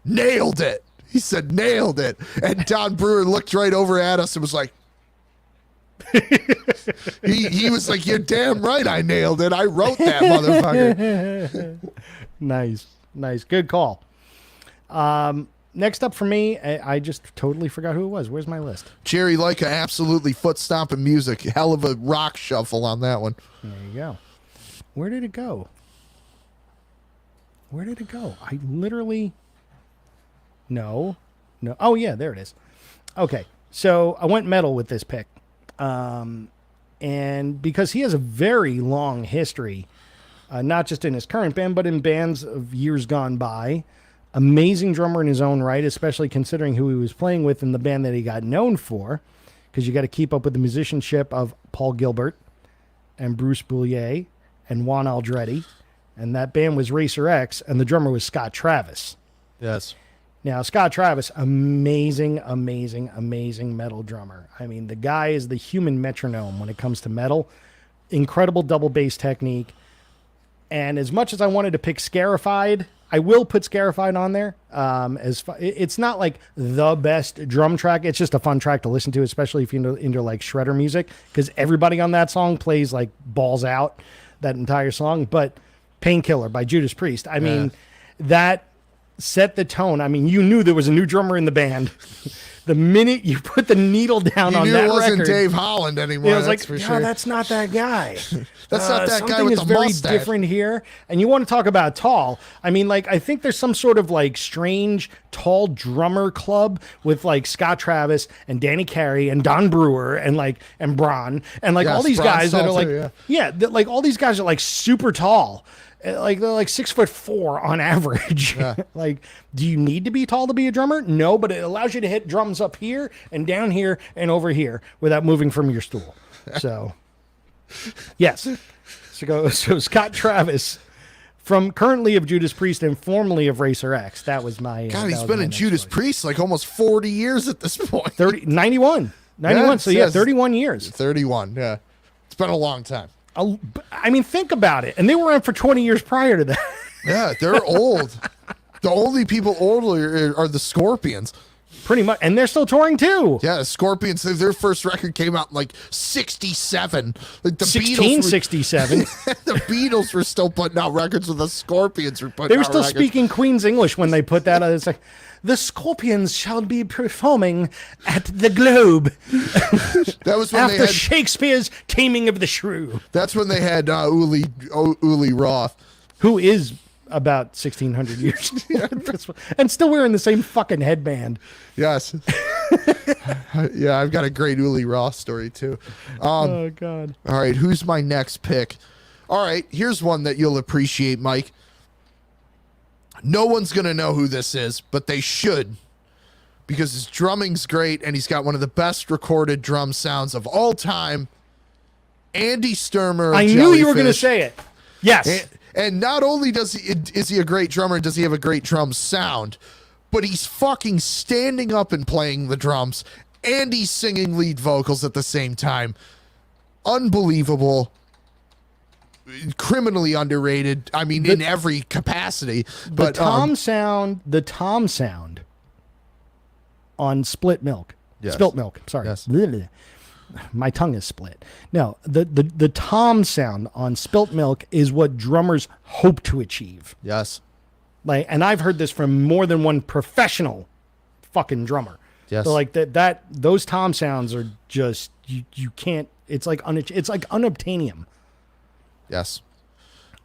nailed it. He said, nailed it. And Don Brewer looked right over at us and was like, he was like, you're damn right I nailed it. I wrote that motherfucker. Nice. Good call. Next up for me, I just totally forgot who it was. Where's my list? Jerry Leica, absolutely foot stomping music. Hell of a rock shuffle on that one. There you go. Where did it go? I literally... No. Oh, yeah, there it is. Okay, so I went metal with this pick. And because he has a very long history, not just in his current band, but in bands of years gone by. Amazing drummer in his own right, especially considering who he was playing with in the band that he got known for, because you got to keep up with the musicianship of Paul Gilbert and Bruce Bouillet and Juan Aldreddy. And that band was Racer X, and the drummer was Scott Travis. Yes. Now, Scott Travis, amazing metal drummer. I mean, the guy is the human metronome when it comes to metal. Incredible double bass technique. And as much as I wanted to pick Scarified, I will put Scarified on there. It's not like the best drum track. It's just a fun track to listen to, especially if you're into like shredder music, because everybody on that song plays like balls out that entire song. But Painkiller by Judas Priest, I mean, that set the tone. I mean, you knew there was a new drummer in the band. The minute you put the needle down on that record, it wasn't Dave Holland anymore. It was that's like, for sure. That's not that guy. That's not that guy with the mustache. Something is very different here. And you want to talk about tall. I mean, like, I think there's some sort of like strange tall drummer club with like Scott Travis and Danny Carey and Don Brewer and Bron and like all these guys that are like, like all these guys are like super tall. Like they're like 6'4" on average. Yeah. Like, do you need to be tall to be a drummer? No, but it allows you to hit drums up here and down here and over here without moving from your stool. So, yes. So Scott Travis, from currently of Judas Priest and formerly of Racer X. That was my. God, he's been in Judas Priest like almost 40 years at this point. 91. Yeah, so yeah, 31 years. 31. Yeah, it's been a long time. I mean, think about it. And they were in for 20 years prior to that. Yeah, they're old. The only people older are the Scorpions. Pretty much. And they're still touring too. Yeah, Scorpions, their first record came out in like 67. Like the 1667. The Beatles were still putting out records with the Scorpions were putting They were out still records. speaking Queen's English when they put that out. It's like, the Scorpions shall be performing at the Globe That was when after they had, Shakespeare's Taming of the Shrew. that's when they had Uli Roth. Who is about 1,600 years and still wearing the same fucking headband. Yes. Yeah, I've got a great Uli Roth story too. Oh, God. All right, who's my next pick? All right, here's one that you'll appreciate, Mike. No one's going to know who this is, but they should, because his drumming's great and he's got one of the best recorded drum sounds of all time. Andy Sturmer. I knew you were going to say it. Yes. And not only is he a great drummer, does he have a great drum sound, but he's fucking standing up and playing the drums, and he's singing lead vocals at the same time. Unbelievable. Criminally underrated. I mean, in every capacity. But the tom sound on Split Milk. Yes. Spilt Milk. Sorry. Yes. My tongue is split. No, the tom sound on Spilt Milk is what drummers hope to achieve. Yes. Like, and I've heard this from more than one professional fucking drummer. Yes. So like that those tom sounds are just you can't. It's like unobtainium. Yes.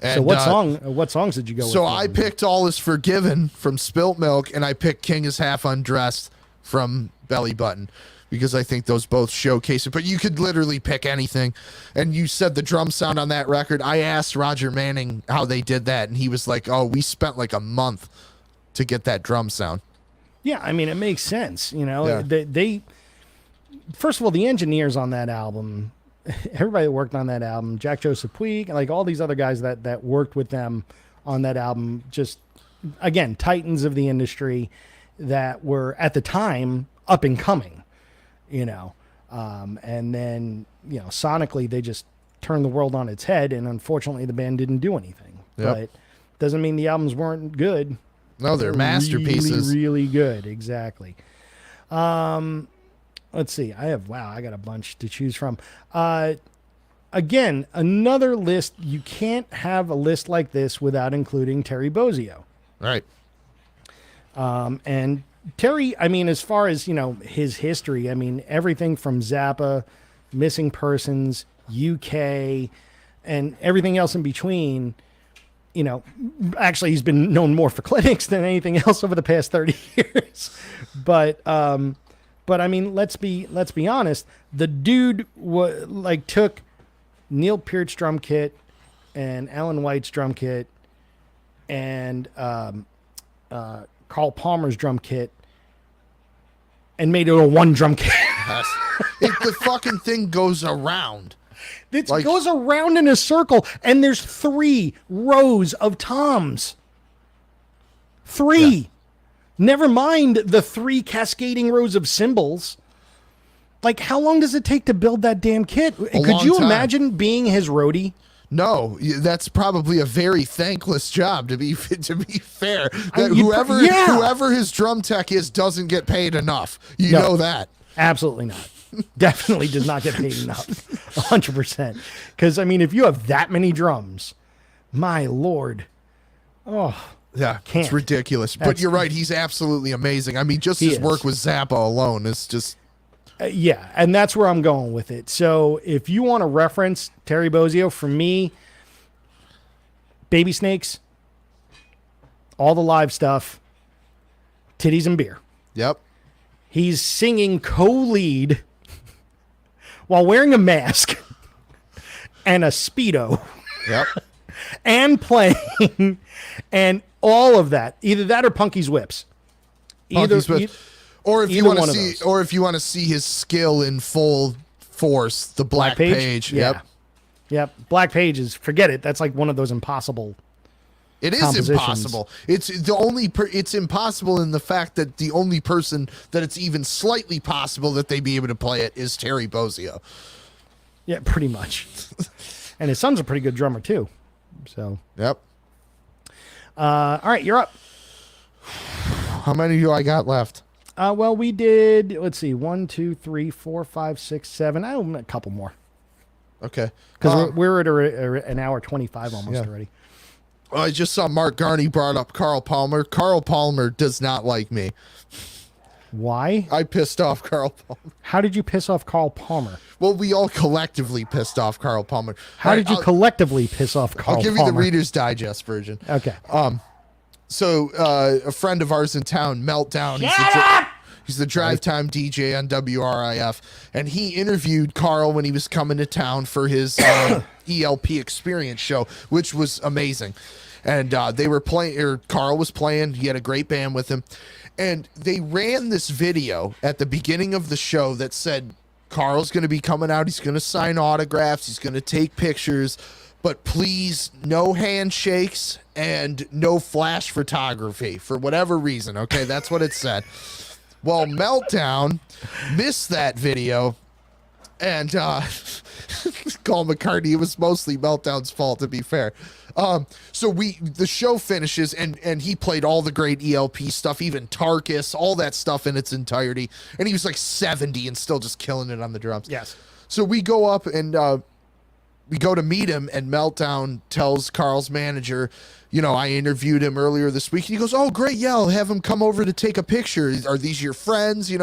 And, So what songs did you go with? So I picked All Is Forgiven from Spilt Milk, and I picked King Is Half Undressed from Belly Button, because I think those both showcase it. But you could literally pick anything. And you said the drum sound on that record. I asked Roger Manning how they did that, and he was like, oh, we spent like a month to get that drum sound. Yeah, I mean, it makes sense. You know, Yeah. they first of all, the engineers on that album, everybody that worked on that album, Jack Joseph Puig, like all these other guys that worked with them on that album, just, again, titans of the industry that were at the time up and coming, you know. And then, you know, sonically, they just turned the world on its head, and unfortunately, the band didn't do anything. Yep. But doesn't mean the albums weren't good. No, they're masterpieces. Really, really good. Exactly. Let's see. I got a bunch to choose from. Again, another list. You can't have a list like this without including Terry Bozzio. Right. And Terry, I mean, as far as, you know, his history, I mean, everything from Zappa, Missing Persons, UK, and everything else in between, you know, actually he's been known more for clinics than anything else over the past 30 years. But I mean, let's be honest. The dude took Neil Peart's drum kit and Alan White's drum kit and Carl Palmer's drum kit and made it a one drum kit. The fucking thing goes around. It goes around in a circle, and there's 3 rows of toms. 3. Yeah. Never mind the 3 cascading rows of cymbals. Like, how long does it take to build that damn kit? Could you imagine being his roadie? No, that's probably a very thankless job, to be fair. Whoever his drum tech is doesn't get paid enough. You know that. Absolutely not. Definitely does not get paid enough. 100%. Because, I mean, if you have that many drums, my Lord. Oh, yeah, it's ridiculous. But you're right. He's absolutely amazing. I mean, just his work with Zappa alone is just... yeah, and that's where I'm going with it. So if you want to reference Terry Bozzio, for me, Baby Snakes, all the live stuff, Titties and Beer. Yep. He's singing co-lead while wearing a mask and a Speedo. Yep. And playing and all of that. Either that or Punky's Whips. Or if you want to see his skill in full force, the Black Page. Yeah. Yep. Black Page is, forget it. That's like one of those impossible. It is impossible. It's impossible in the fact that the only person that it's even slightly possible that they be able to play it is Terry Bozzio. Yeah, pretty much. And his son's a pretty good drummer too. So. Yep. All right, you're up. How many do I got left? Well, we did, let's see, 1, 2, 3, 4, 5, 6, 7. A couple more. Okay. Because we're at an hour 25 almost already. I just saw Mark Garney brought up Carl Palmer. Carl Palmer does not like me. Why? I pissed off Carl Palmer. How did you piss off Carl Palmer? Well, we all collectively pissed off Carl Palmer. How did you collectively piss off Carl Palmer? I'll give you the Reader's Digest version. Okay. So a friend of ours in town, Meltdown, he's the drive time DJ on WRIF, and he interviewed Carl when he was coming to town for his ELP Experience show, which was amazing. And they were playing, or Carl was playing. He had a great band with him, and they ran this video at the beginning of the show that said Carl's going to be coming out. He's going to sign autographs. He's going to take pictures. But please, no handshakes and no flash photography for whatever reason. Okay, that's what it said. Well, Meltdown missed that video, and call McCartney. It was mostly Meltdown's fault, to be fair. So the show finishes, and he played all the great ELP stuff, even Tarkus, all that stuff in its entirety. And he was like 70 and still just killing it on the drums. Yes. So we go up and we go to meet him, and Meltdown tells Carl's manager, I interviewed him earlier this week. And he goes, oh, great. Yeah, I'll have him come over to take a picture. Are these your friends?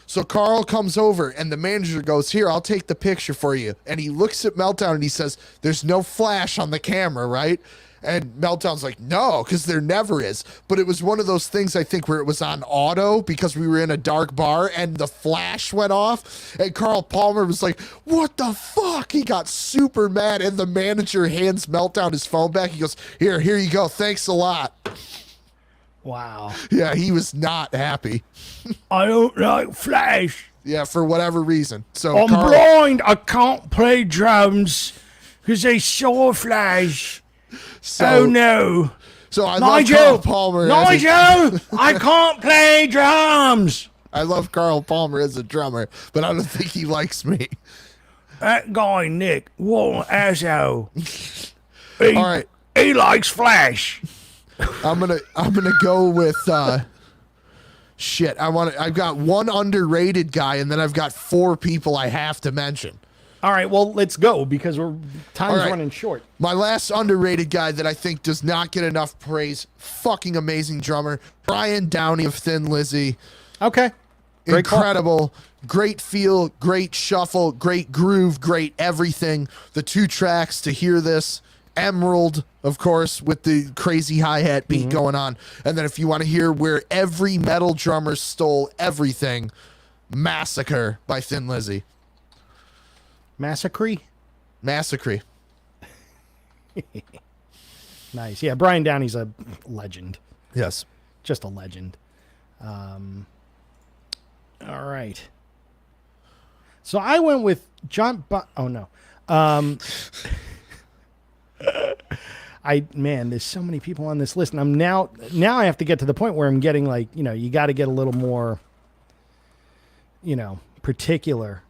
So Carl comes over, and the manager goes, here, I'll take the picture for you. And he looks at Meltdown and he says, there's no flash on the camera, right? And Meltdown's like, no, because there never is. But it was one of those things, I think, where it was on auto because we were in a dark bar and the flash went off. And Carl Palmer was like, what the fuck? He got super mad. And the manager hands Meltdown his phone back. He goes, here you go. Thanks a lot. Wow. Yeah, he was not happy. I don't like flash. Yeah, for whatever reason. So I'm blind. I can't play drums because they saw flash. Oh no! So I love Carl Palmer. Nigel, I can't play drums. I love Carl Palmer as a drummer, but I don't think he likes me. That guy Nick, what an asshole! All right, he likes flash. I'm gonna go with shit. I've got one underrated guy, and then I've got 4 people I have to mention. All right, well, let's go because time's running short. My last underrated guy that I think does not get enough praise, fucking amazing drummer, Brian Downey of Thin Lizzy. Okay. Great incredible, great feel, great shuffle, great groove, great everything. The 2 tracks to hear this, Emerald, of course, with the crazy hi-hat beat going on. And then if you want to hear where every metal drummer stole everything, Massacre by Thin Lizzy. Massacre. Nice. Yeah, Brian Downey's a legend. Yes. Just a legend. All right. So I went with John... oh, no. There's so many people on this list, and I'm now I have to get to the point where I'm getting like, you got to get a little more, particular.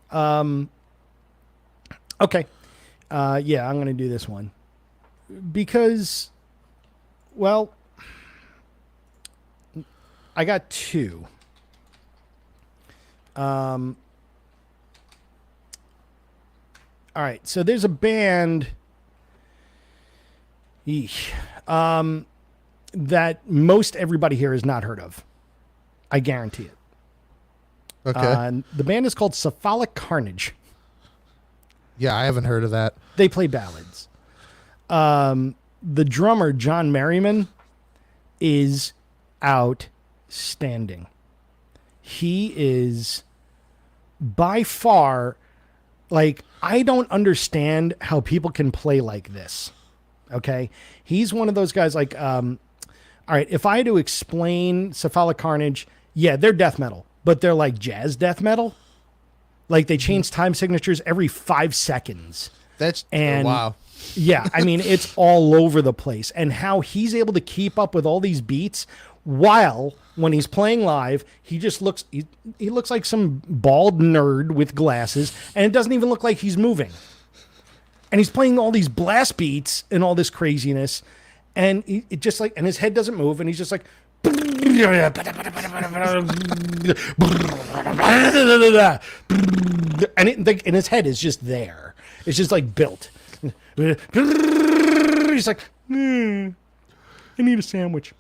Okay. Yeah, I'm going to do this one because, well, I got 2. All right. So there's a band that most everybody here has not heard of. I guarantee it. Okay. The band is called Cephalic Carnage. Yeah, I haven't heard of that. They play ballads. The drummer, John Merriman, is outstanding. He is by far, I don't understand how people can play like this. Okay? He's one of those guys all right, if I had to explain Cephalic Carnage, yeah, they're death metal, but they're like jazz death metal. Like they change time signatures every 5 seconds. Wow. Yeah, I mean, it's all over the place. And how he's able to keep up with all these beats while when he's playing live, he just looks he looks like some bald nerd with glasses, and it doesn't even look like he's moving. And he's playing all these blast beats and all this craziness, and it just and his head doesn't move, and he's just like and in his head is just there. It's just like built. He's like, I need a sandwich.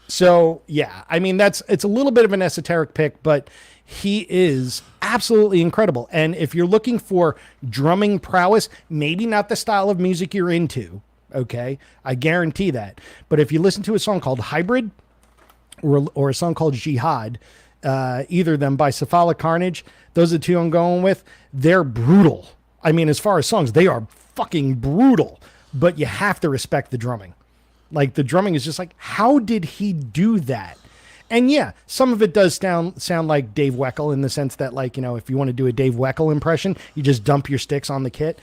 So yeah, I mean it's a little bit of an esoteric pick, but he is absolutely incredible. And if you're looking for drumming prowess, maybe not the style of music you're into, okay? I guarantee that. But if you listen to a song called Hybrid or a song called Jihad, either of them by Cephalic Carnage, those are the two I'm going with, they're brutal. I mean, as far as songs, they are fucking brutal, but you have to respect the drumming. Like, the drumming is just like, how did he do that? And yeah, some of it does sound like Dave Weckl in the sense that, like, you know, if you want to do a Dave Weckl impression, you just dump your sticks on the kit.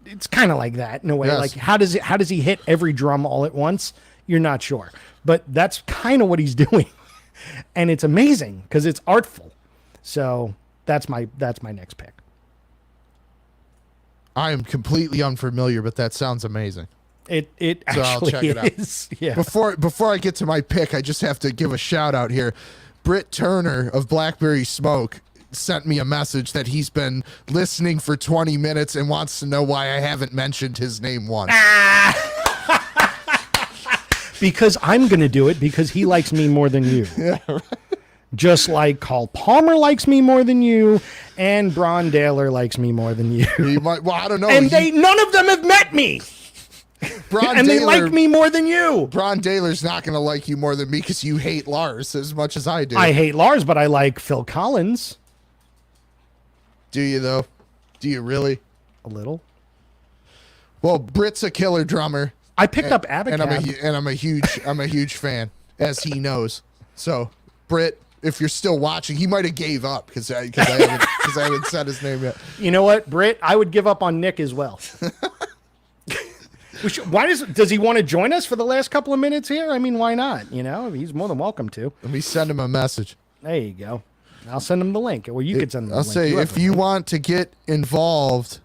It's kind of like that in a way. Yes. Like, how does he hit every drum all at once? You're not sure, but that's kind of what he's doing, and it's amazing because it's artful. So that's my next pick. I am completely unfamiliar, but that sounds amazing. It so actually I'll check it is. Yeah. Before I get to my pick, I just have to give a shout out here. Britt Turner of Blackberry Smoke sent me a message that he's been listening for 20 minutes and wants to know why I haven't mentioned his name once. Because I'm going to do it because he likes me more than you. Yeah, right. Just like Carl Palmer likes me more than you, and Bron Taylor likes me more than you. He might, well, I don't know. And none of them have met me. They like me more than you. Bron Taylor's not going to like you more than me because you hate Lars as much as I do. I hate Lars, but I like Phil Collins. Do you, though? Do you really? A little. Well, Britt's a killer drummer. I picked up Abacab. And I'm a huge fan, as he knows. So, Britt, if you're still watching, he might have gave up because I haven't said his name yet. You know what, Britt? I would give up on Nick as well. Why does he want to join us for the last couple of minutes here? I mean, why not? You know, he's more than welcome to. Let me send him a message. There you go. I'll send him the link, or you could send him the link. I'll say, if you want to get involved,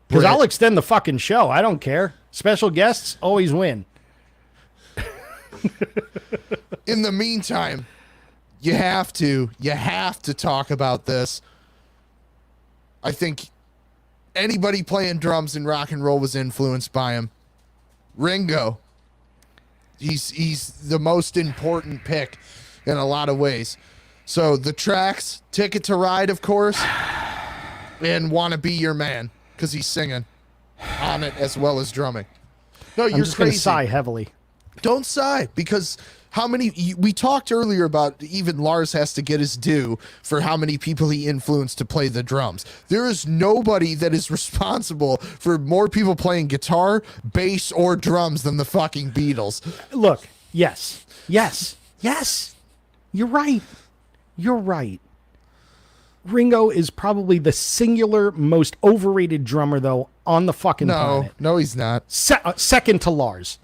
because I'll extend the fucking show. I don't care. Special guests always win. In the meantime, you have to talk about this. I think anybody playing drums in rock and roll was influenced by him. Ringo. He's the most important pick in a lot of ways. So the tracks, Ticket to Ride, of course, and Wanna Be Your Man, because he's singing on it as well as drumming. No, you're just crazy. Gonna sigh heavily. Don't sigh, because we talked earlier about even Lars has to get his due for how many people he influenced to play the drums. There is nobody that is responsible for more people playing guitar, bass, or drums than the fucking Beatles. Look, yes. You're right. Ringo is probably the singular most overrated drummer, though, on the fucking planet. No, he's not. Second to Lars.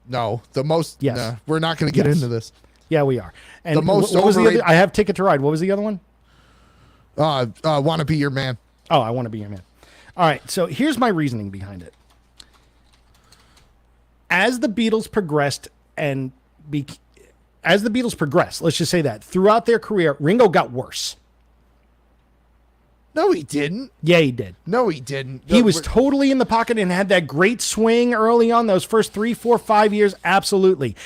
No, the most. Yes. Nah, we're not going to get into this. Yeah, we are. And the most what was the overrated. other? I have Ticket to Ride. What was the other one? Wanna Be Your Man. Oh, I Want to Be Your Man. All right. So here's my reasoning behind it. As the Beatles progressed let's just say that throughout their career, Ringo got worse. No, he didn't. Yeah, he did. No, he didn't. He was totally in the pocket and had that great swing early on, those first 3, 4, 5 years. Absolutely.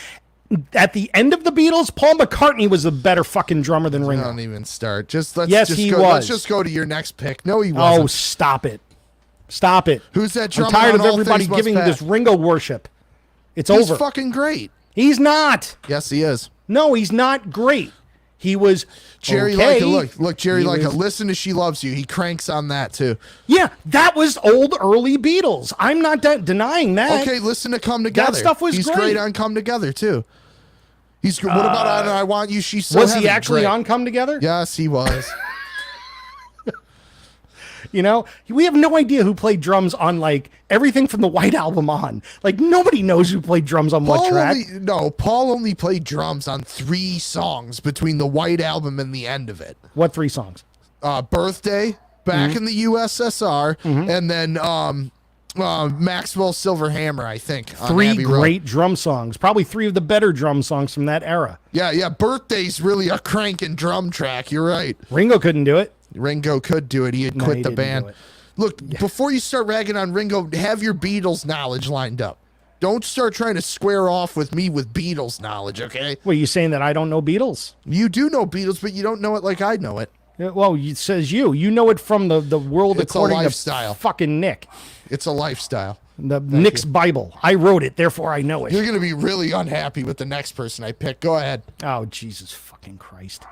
At the end of the Beatles, Paul McCartney was a better fucking drummer than Ringo. Don't even start. Let's just go to your next pick. No, he wasn't. Oh, stop it. Stop it. Who's that drummer? I'm tired of everybody giving this Ringo worship. It's over. He's fucking great. He's not. Yes, he is. No, he's not great. He was Jerry okay. Leica. Look, Jerry Leica. Listen to She Loves You. He cranks on that too. Yeah, that was old early Beatles. I'm not denying that. Okay, listen to Come Together. That stuff was He's great on Come Together too. What about on I Want You? She's So Was Heavy? he actually Great. on Come Together? Yes, he was. You know, we have no idea who played drums on like everything from the White Album on. Like nobody knows who played drums on what track. Paul only played drums on 3 songs between the White Album and the end of it. What 3 songs? Birthday, Back in the USSR, and then Maxwell Silverhammer, I think. on Three Abbey Road. great drum songs. Probably three of the better drum songs from that era. Yeah. Birthday's really a cranking drum track. You're right. Ringo couldn't do it. Ringo could do it. He had No, quit he the didn't band. do it. Look, before you start ragging on Ringo, have your Beatles knowledge lined up. Don't start trying to square off with me with Beatles knowledge, okay? Well, you saying that I don't know Beatles? You do know Beatles, but you don't know it like I know it. Well, it says you. You know it from the world It's a according lifestyle. to fucking Nick. It's a lifestyle. Nick's Bible. I wrote it, therefore I know it. You're going to be really unhappy with the next person I pick. Go ahead. Oh, Jesus fucking Christ.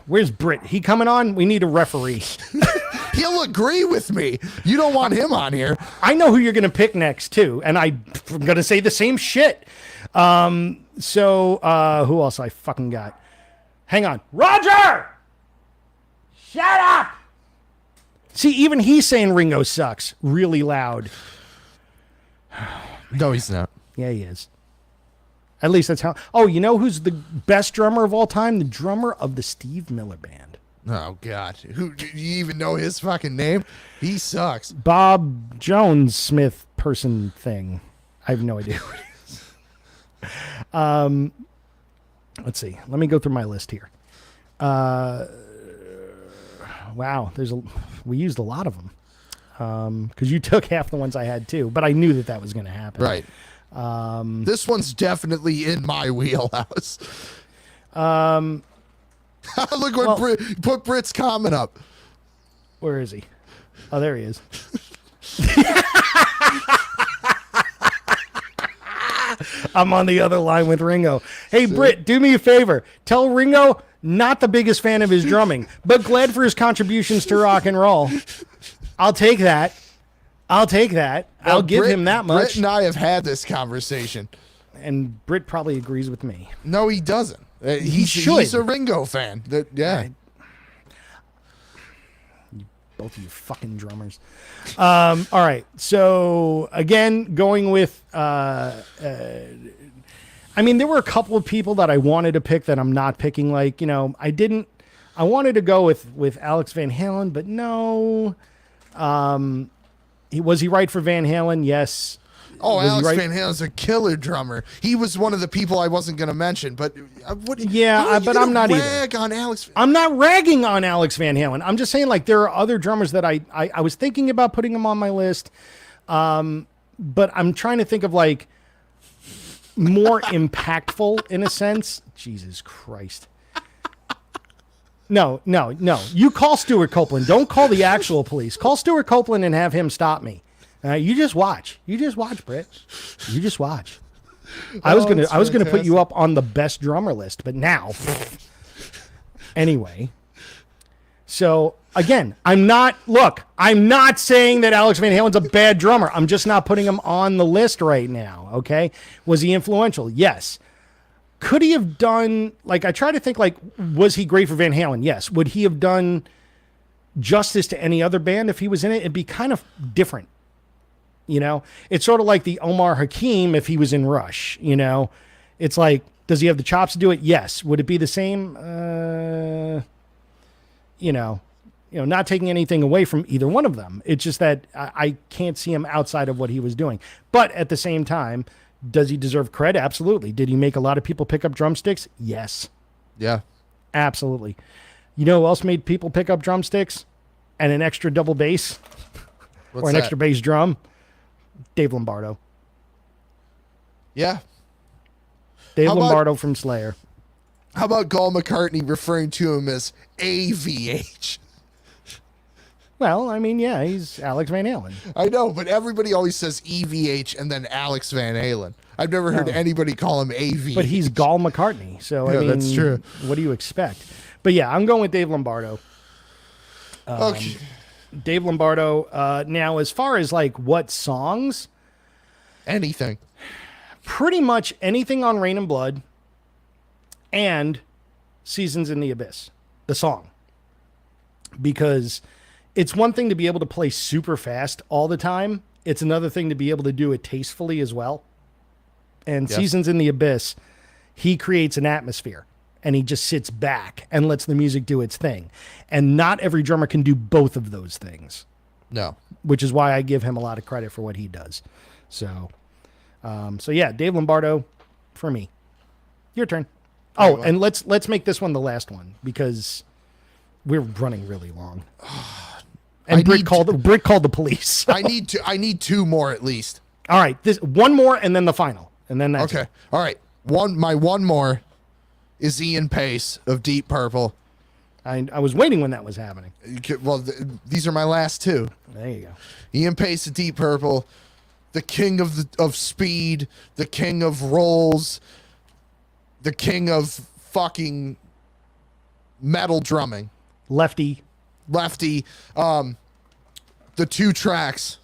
Where's Britt? He coming on? We need a referee. He'll agree with me. You don't want him on here. I know who you're going to pick next, too. And I'm going to say the same shit. So, who else I fucking got? Hang on. Roger! Shut up! See, even he's saying Ringo sucks really loud. No, he's not. Yeah, he is. At least that's how. Oh, you know who's the best drummer of all time? The drummer of the Steve Miller Band. Oh, God. Who do you even know his fucking name? He sucks. Bob Jones Smith person thing. I have no idea who it is. Let's see. Let me go through my list here. Wow, we used a lot of them. Because you took half the ones I had too, but I knew that was going to happen. Right. This one's definitely in my wheelhouse. Look what put Britt's comment up. Where is he? Oh, there he is. I'm on the other line with Ringo. Hey, Britt, do me a favor. Tell Ringo, not the biggest fan of his drumming, but glad for his contributions to rock and roll. I'll take that. I'll give him that much. Britt and I have had this conversation. And Britt probably agrees with me. No, he doesn't. He should. He's a Ringo fan. Yeah. Both of you fucking drummers. All right. So again, going with, I mean, there were a couple of people that I wanted to pick that I'm not picking. Like, I wanted to go with Alex Van Halen, but no. Was he right for Van Halen? Yes. Oh, Was he Alex right? Van Halen's a killer drummer. He was one of the people I wasn't going to mention, but but I'm not either. On Alex. I'm not ragging on Alex Van Halen. I'm just saying, like, there are other drummers that I was thinking about putting them on my list. But I'm trying to think of, like, more impactful in a sense. Jesus Christ. No. You call Stuart Copeland. Don't call the actual police. Call Stuart Copeland and have him stop me. You just watch. Britt. You just watch. I was gonna put you up on the best drummer list, but now. Anyway. So again, I'm not saying that Alex Van Halen's a bad drummer. I'm just not putting him on the list right now. Okay. Was he influential? Yes. Could he have done, like, I try to think, like, was he great for Van Halen? Yes. Would he have done justice to any other band if he was in it? It'd be kind of different. It's sort of like the Omar Hakeem if he was in Rush. It's like, does he have the chops to do it? Yes. Would it be the same? Not taking anything away from either one of them. It's just that I can't see him outside of what he was doing. But at the same time, does he deserve credit? Absolutely. Did he make a lot of people pick up drumsticks? Yes. Yeah. Absolutely. You know who else made people pick up drumsticks and an extra double bass or an extra bass drum? Dave Lombardo. Yeah. Dave Lombardo from Slayer. How about Mccartney referring to him as AVH? Well, I mean, yeah, he's Alex Van Halen. I know, but everybody always says EVH and then Alex Van Halen. I've never heard anybody call him AV. But he's Gall McCartney, so Yeah, I mean, that's true. What do you expect? But yeah, I'm going with Dave Lombardo. Okay. Dave Lombardo. Now, as far as like what songs, Anything. pretty much anything on Rain and Blood and Seasons in the Abyss, the song. Because it's one thing to be able to play super fast all the time. It's another thing to be able to do it tastefully as well. And Yes. Seasons in the Abyss, he creates an atmosphere and he just sits back and lets the music do its thing. And not every drummer can do both of those things. No. which is why I give him a lot of credit for what he does. So yeah, Dave Lombardo for me. Your turn. Oh, and let's make this one the last one because we're running really long. And Britt called the police. So. I need two more at least. All right, this one more and then the final, and then that's okay. it. All right, one more is Ian Pace of Deep Purple. I was waiting when that was happening. Well, these are my last two. There you go. Ian Pace of Deep Purple, the king of speed, the king of rolls, the king of fucking metal drumming. Lefty. The two tracks,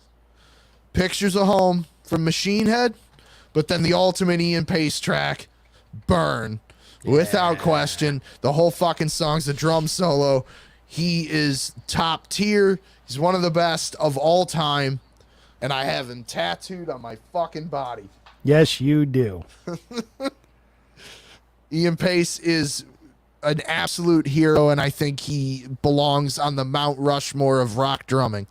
Pictures of Home from Machine Head, but then the ultimate Ian Pace track, Burn. Without question, the whole fucking song's a drum solo. He is top tier. He's one of the best of all time, and I have him tattooed on my fucking body. Yes, you do. Ian Pace is an absolute hero, and I think he belongs on the Mount Rushmore of rock drumming.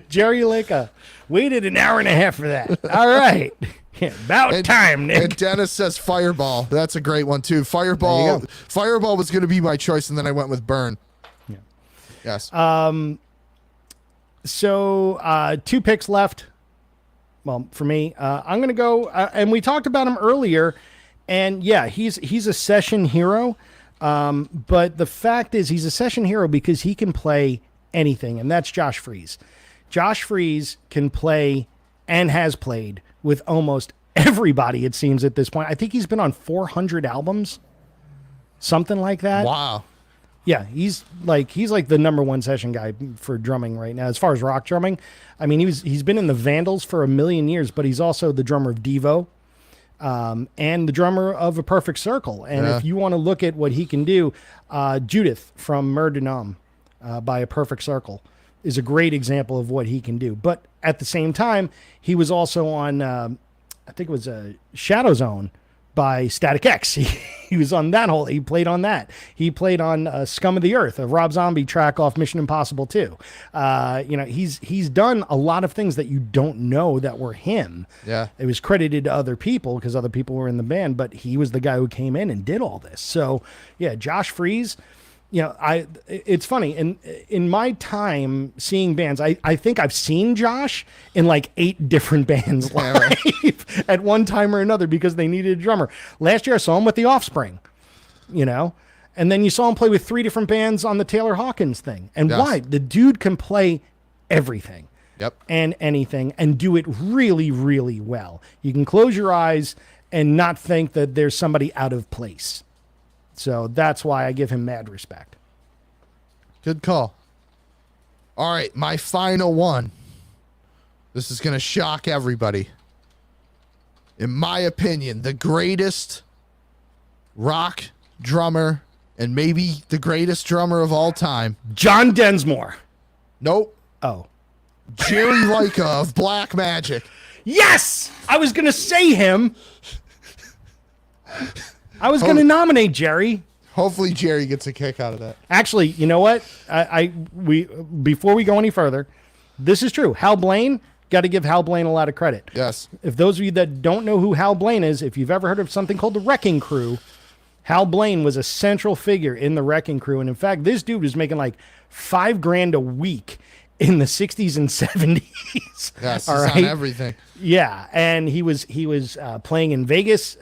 Jerry Leica waited an hour and a half for that. All right. About time, Nick. And Dennis says Fireball. That's a great one, too. Fireball was going to be my choice, and then I went with Burn. Yeah. Yes. So 2 picks left. Well, for me, I'm going to go, and we talked about him earlier, and yeah, he's a session hero, but the fact is he's a session hero because he can play anything, and that's Josh Freese. Josh Freese can play and has played with almost everybody, it seems, at this point. I think he's been on 400 albums, something like that. Wow. Yeah, he's like the number one session guy for drumming right now, as far as rock drumming. I mean, he's been in the Vandals for a million years, but he's also the drummer of Devo, and the drummer of A Perfect Circle. And if you want to look at what he can do, Judith from Murder by A Perfect Circle is a great example of what he can do. But at the same time, he was also on, I think it was Shadow Zone by Static X. He was on that whole, he played on that. He played on Scum of the Earth, a Rob Zombie track off Mission Impossible 2. He's done a lot of things that you don't know that were him. Yeah. It was credited to other people because other people were in the band, but he was the guy who came in and did all this. So yeah, Josh Freese, it's funny. In my time seeing bands, I think I've seen Josh in like 8 different bands live at one time or another because they needed a drummer. Last year I saw him with The Offspring, and then you saw him play with 3 different bands on the Taylor Hawkins thing. And why? The dude can play everything. Yep. And anything and do it really, really well. You can close your eyes and not think that there's somebody out of place. So that's why I give him mad respect. Good call. All right, my final one. This is going to shock everybody. In my opinion, the greatest rock drummer and maybe the greatest drummer of all time. John Densmore. Nope. Oh. Jerry Leica of Black Magic. Yes! I was going to say him. I was going to nominate Jerry. Hopefully Jerry gets a kick out of that. Actually, you know what? Before we go any further, this is true. Hal Blaine, got to give Hal Blaine a lot of credit. Yes. If those of you that don't know who Hal Blaine is, if you've ever heard of something called the Wrecking Crew, Hal Blaine was a central figure in the Wrecking Crew. And in fact, this dude was making like $5,000 a week in the 60s and 70s. Yes, all right? On everything. Yeah, and he was playing in Vegas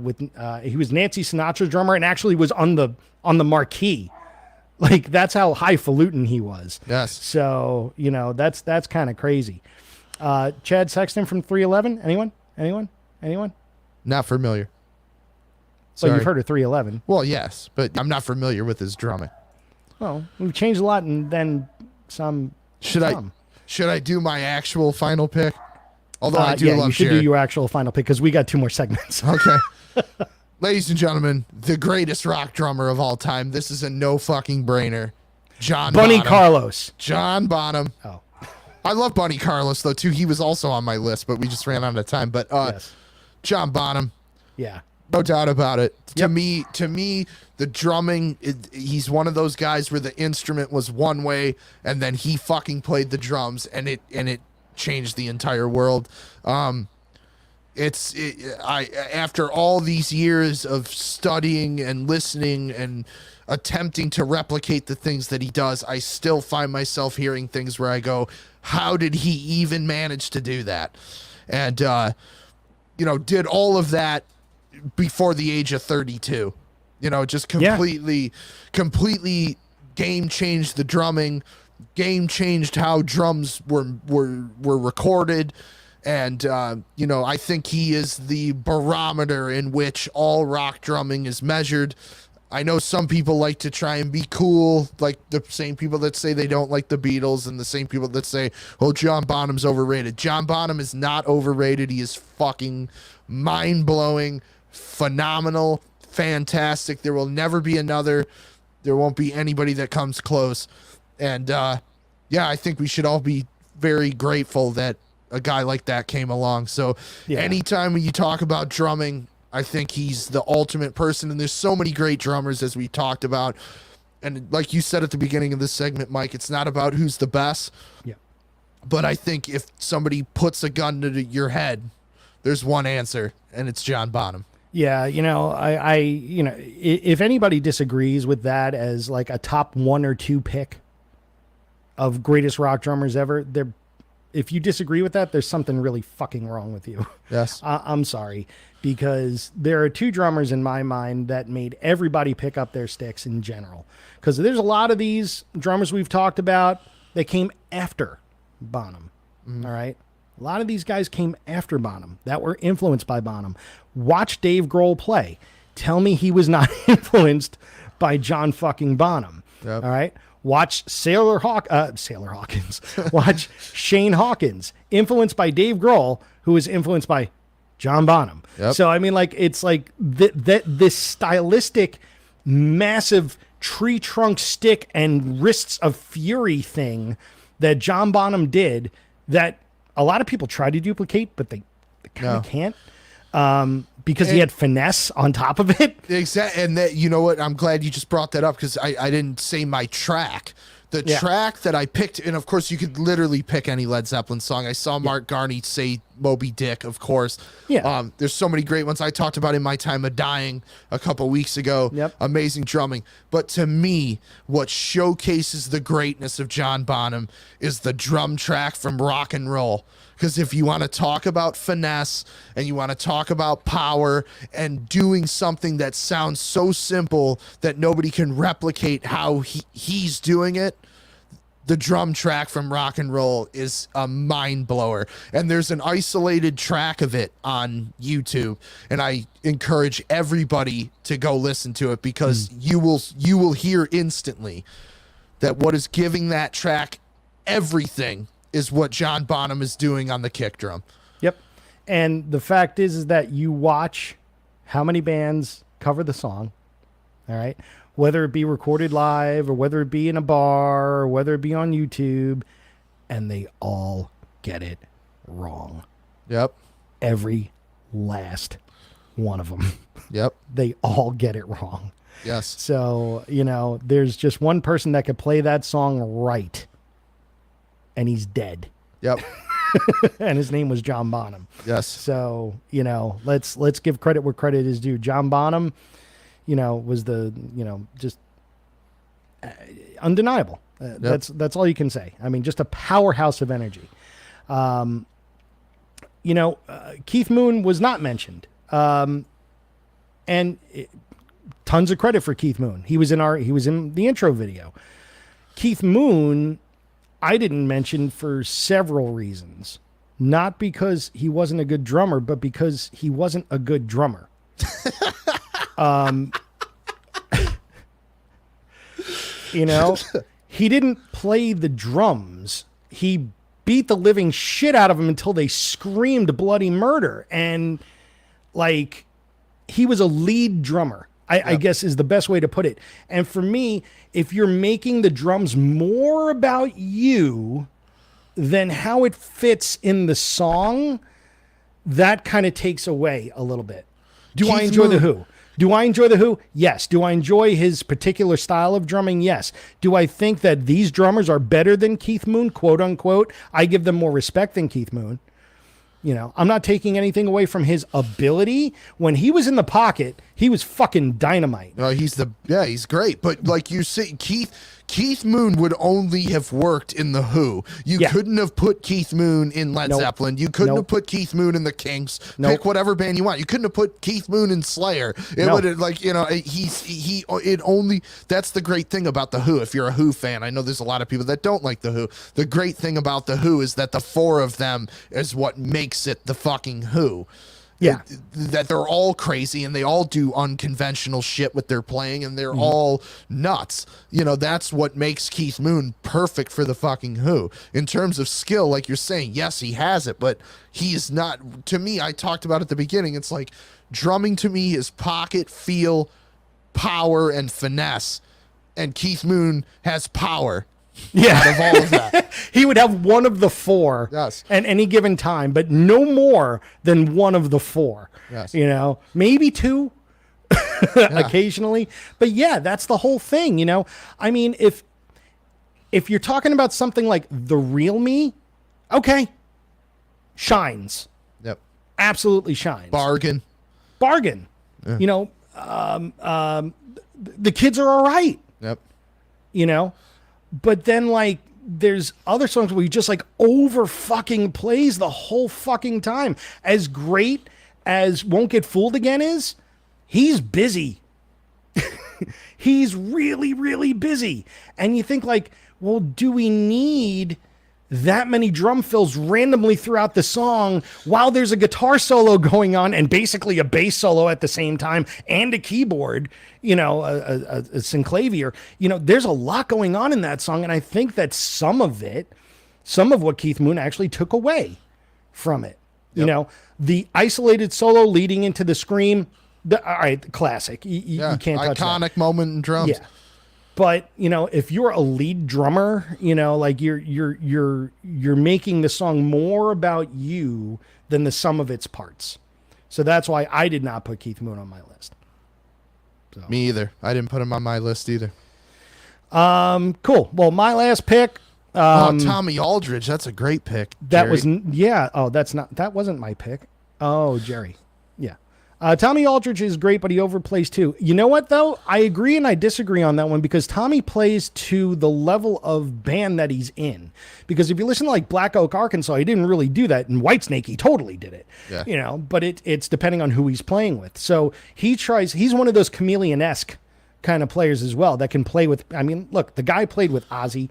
with he was Nancy Sinatra's drummer and actually was on the marquee. Like that's how highfalutin he was. Yes. So, that's kind of crazy. Chad Sexton from 311, anyone? Not familiar. So you've heard of 311. Well, yes, but I'm not familiar with his drumming. Well, we've changed a lot and then some. Should I do my actual final pick? Although I do love you should Jerry. do your actual final pick because we got 2 more segments. Okay. Ladies and gentlemen, the greatest rock drummer of all time. This is a no fucking brainer. John Bunny Bonham. Carlos. John Bonham. Oh. I love Bunny Carlos though too. He was also on my list, but we just ran out of time. But Yes. John Bonham. Yeah. No doubt about it. Yep. To me, the drumming, he's one of those guys where the instrument was one way and then he fucking played the drums and it changed the entire world. After all these years of studying and listening and attempting to replicate the things that he does, I still find myself hearing things where I go, how did he even manage to do that? And, did all of that before the age of 32, just completely game changed the drumming, game changed how drums were recorded. And, I think he is the barometer in which all rock drumming is measured. I know some people like to try and be cool, like the same people that say they don't like the Beatles and the same people that say, oh, John Bonham's overrated. John Bonham is not overrated. He is fucking mind-blowing, phenomenal, fantastic. There will never be another. There won't be anybody that comes close. And, I think we should all be very grateful that a guy like that came along. So anytime when you talk about drumming, I think he's the ultimate person. And there's so many great drummers, as we talked about. And like you said at the beginning of this segment, Mike, it's not about who's the best. Yeah. But I think if somebody puts a gun to your head, there's one answer, and it's John Bonham. Yeah, if anybody disagrees with that as like a top 1 or 2 pick of greatest rock drummers ever, if you disagree with that, there's something really fucking wrong with you. Yes. I'm sorry, because there are 2 drummers in my mind that made everybody pick up their sticks in general. Because there's a lot of these drummers we've talked about that came after Bonham. All right. A lot of these guys came after Bonham that were influenced by Bonham. Watch Dave Grohl play. Tell me he was not influenced by John fucking Bonham. Yep. All right. Watch Sailor Hawkins. Watch Shane Hawkins, influenced by Dave Grohl, who was influenced by John Bonham. Yep. So, I mean, like, it's like this stylistic, massive tree trunk stick and wrists of fury thing that John Bonham did that a lot of people try to duplicate, but they kind of can't. Because he had finesse on top of it. Exactly. And that, you know what? I'm glad you just brought that up because I didn't say my track. The track that I picked, and of course you could literally pick any Led Zeppelin song. I saw Mark Garney say Moby Dick, of course. Yeah. There's so many great ones. I talked about In My Time of Dying a couple weeks ago. Yep. Amazing drumming. But to me, what showcases the greatness of John Bonham is the drum track from Rock and Roll. Because if you want to talk about finesse and you want to talk about power and doing something that sounds so simple that nobody can replicate how he's doing it, the drum track from Rock and Roll is a mind blower. And there's an isolated track of it on YouTube. And I encourage everybody to go listen to it because you will hear instantly that what is giving that track everything is what John Bonham is doing on the kick drum. Yep. And the fact is that you watch how many bands cover the song, all right? Whether it be recorded live or whether it be in a bar or whether it be on YouTube, and they all get it wrong. Yep. Every last one of them. Yep. They all get it wrong. Yes. So, there's just one person that could play that song right, and he's dead. Yep. And his name was John Bonham. Yes. So, let's give credit where credit is due. John Bonham, was just undeniable. That's all you can say. I mean, just a powerhouse of energy. Keith Moon was not mentioned. Tons of credit for Keith Moon. He was in the intro video. Keith Moon, I didn't mention for several reasons. Not because he wasn't a good drummer, but because he wasn't a good drummer. He didn't play the drums. He beat the living shit out of them until they screamed bloody murder. And he was a lead drummer, I guess is the best way to put it. And for me, if you're making the drums more about you than how it fits in the song, that kind of takes away a little bit. Do I enjoy The Who? Do I enjoy The Who? Yes. Do I enjoy his particular style of drumming? Yes. Do I think that these drummers are better than Keith Moon, quote unquote? I give them more respect than Keith Moon. You know, I'm not taking anything away from his ability. When he was in the pocket, he was fucking dynamite. He's great. But like you say, Keith Moon would only have worked in The Who. You couldn't have put Keith Moon in Led Zeppelin. You couldn't have put Keith Moon in the Kinks. Pick whatever band you want. You couldn't have put Keith Moon in Slayer. It would have, like, you know, that's the great thing about The Who. If you're a Who fan, I know there's a lot of people that don't like The Who. The great thing about The Who is that the four of them is what makes it the fucking Who. Yeah. That they're all crazy and they all do unconventional shit with their playing and they're all nuts. You know, that's what makes Keith Moon perfect for the fucking Who. In terms of skill, like you're saying, yes, he has it, but he is not, to me, I talked about at the beginning, it's like drumming to me is pocket, feel, power, and finesse. And Keith Moon has power. Out of all of that. He would have one of the four at any given time, but no more than one of the four. Yes. You know, maybe two occasionally. But yeah, that's the whole thing, you know. I mean, if you're talking about something like The Real Me, okay. Shines. Yep. Absolutely shines. Bargain. Yeah. You know, the kids are all right. Yep. You know? But then, like, there's other songs where he just, like, over fucking plays the whole fucking time. As great as Won't Get Fooled Again is, he's busy. He's really, really busy. And you think, like, well, do we need that many drum fills randomly throughout the song while there's a guitar solo going on and basically a bass solo at the same time and a keyboard, you know, a synclavier? You know, there's a lot going on in that song. And I think that some of what Keith Moon actually took away from it, you know, the isolated solo leading into the scream. All right, classic. You can't touch that. Iconic moment in drums. Yeah. But, you know, if you're a lead drummer, you know, like you're making the song more about you than the sum of its parts. So that's why I did not put Keith Moon on my list. So. Me either. I didn't put him on my list either. Cool. Well, my last pick. Tommy Aldridge. That's a great pick. That Jerry. was, yeah. Oh, that wasn't my pick. Oh, Jerry. Yeah. Tommy Aldridge is great, but he overplays too. You know what, though? I agree and I disagree on that one because Tommy plays to the level of band that he's in. Because if you listen to like Black Oak, Arkansas, he didn't really do that. And Whitesnake, he totally did it. Yeah. You know, but it's depending on who he's playing with. So he's one of those chameleon-esque kind of players as well that can play with, I mean, look, the guy played with Ozzy,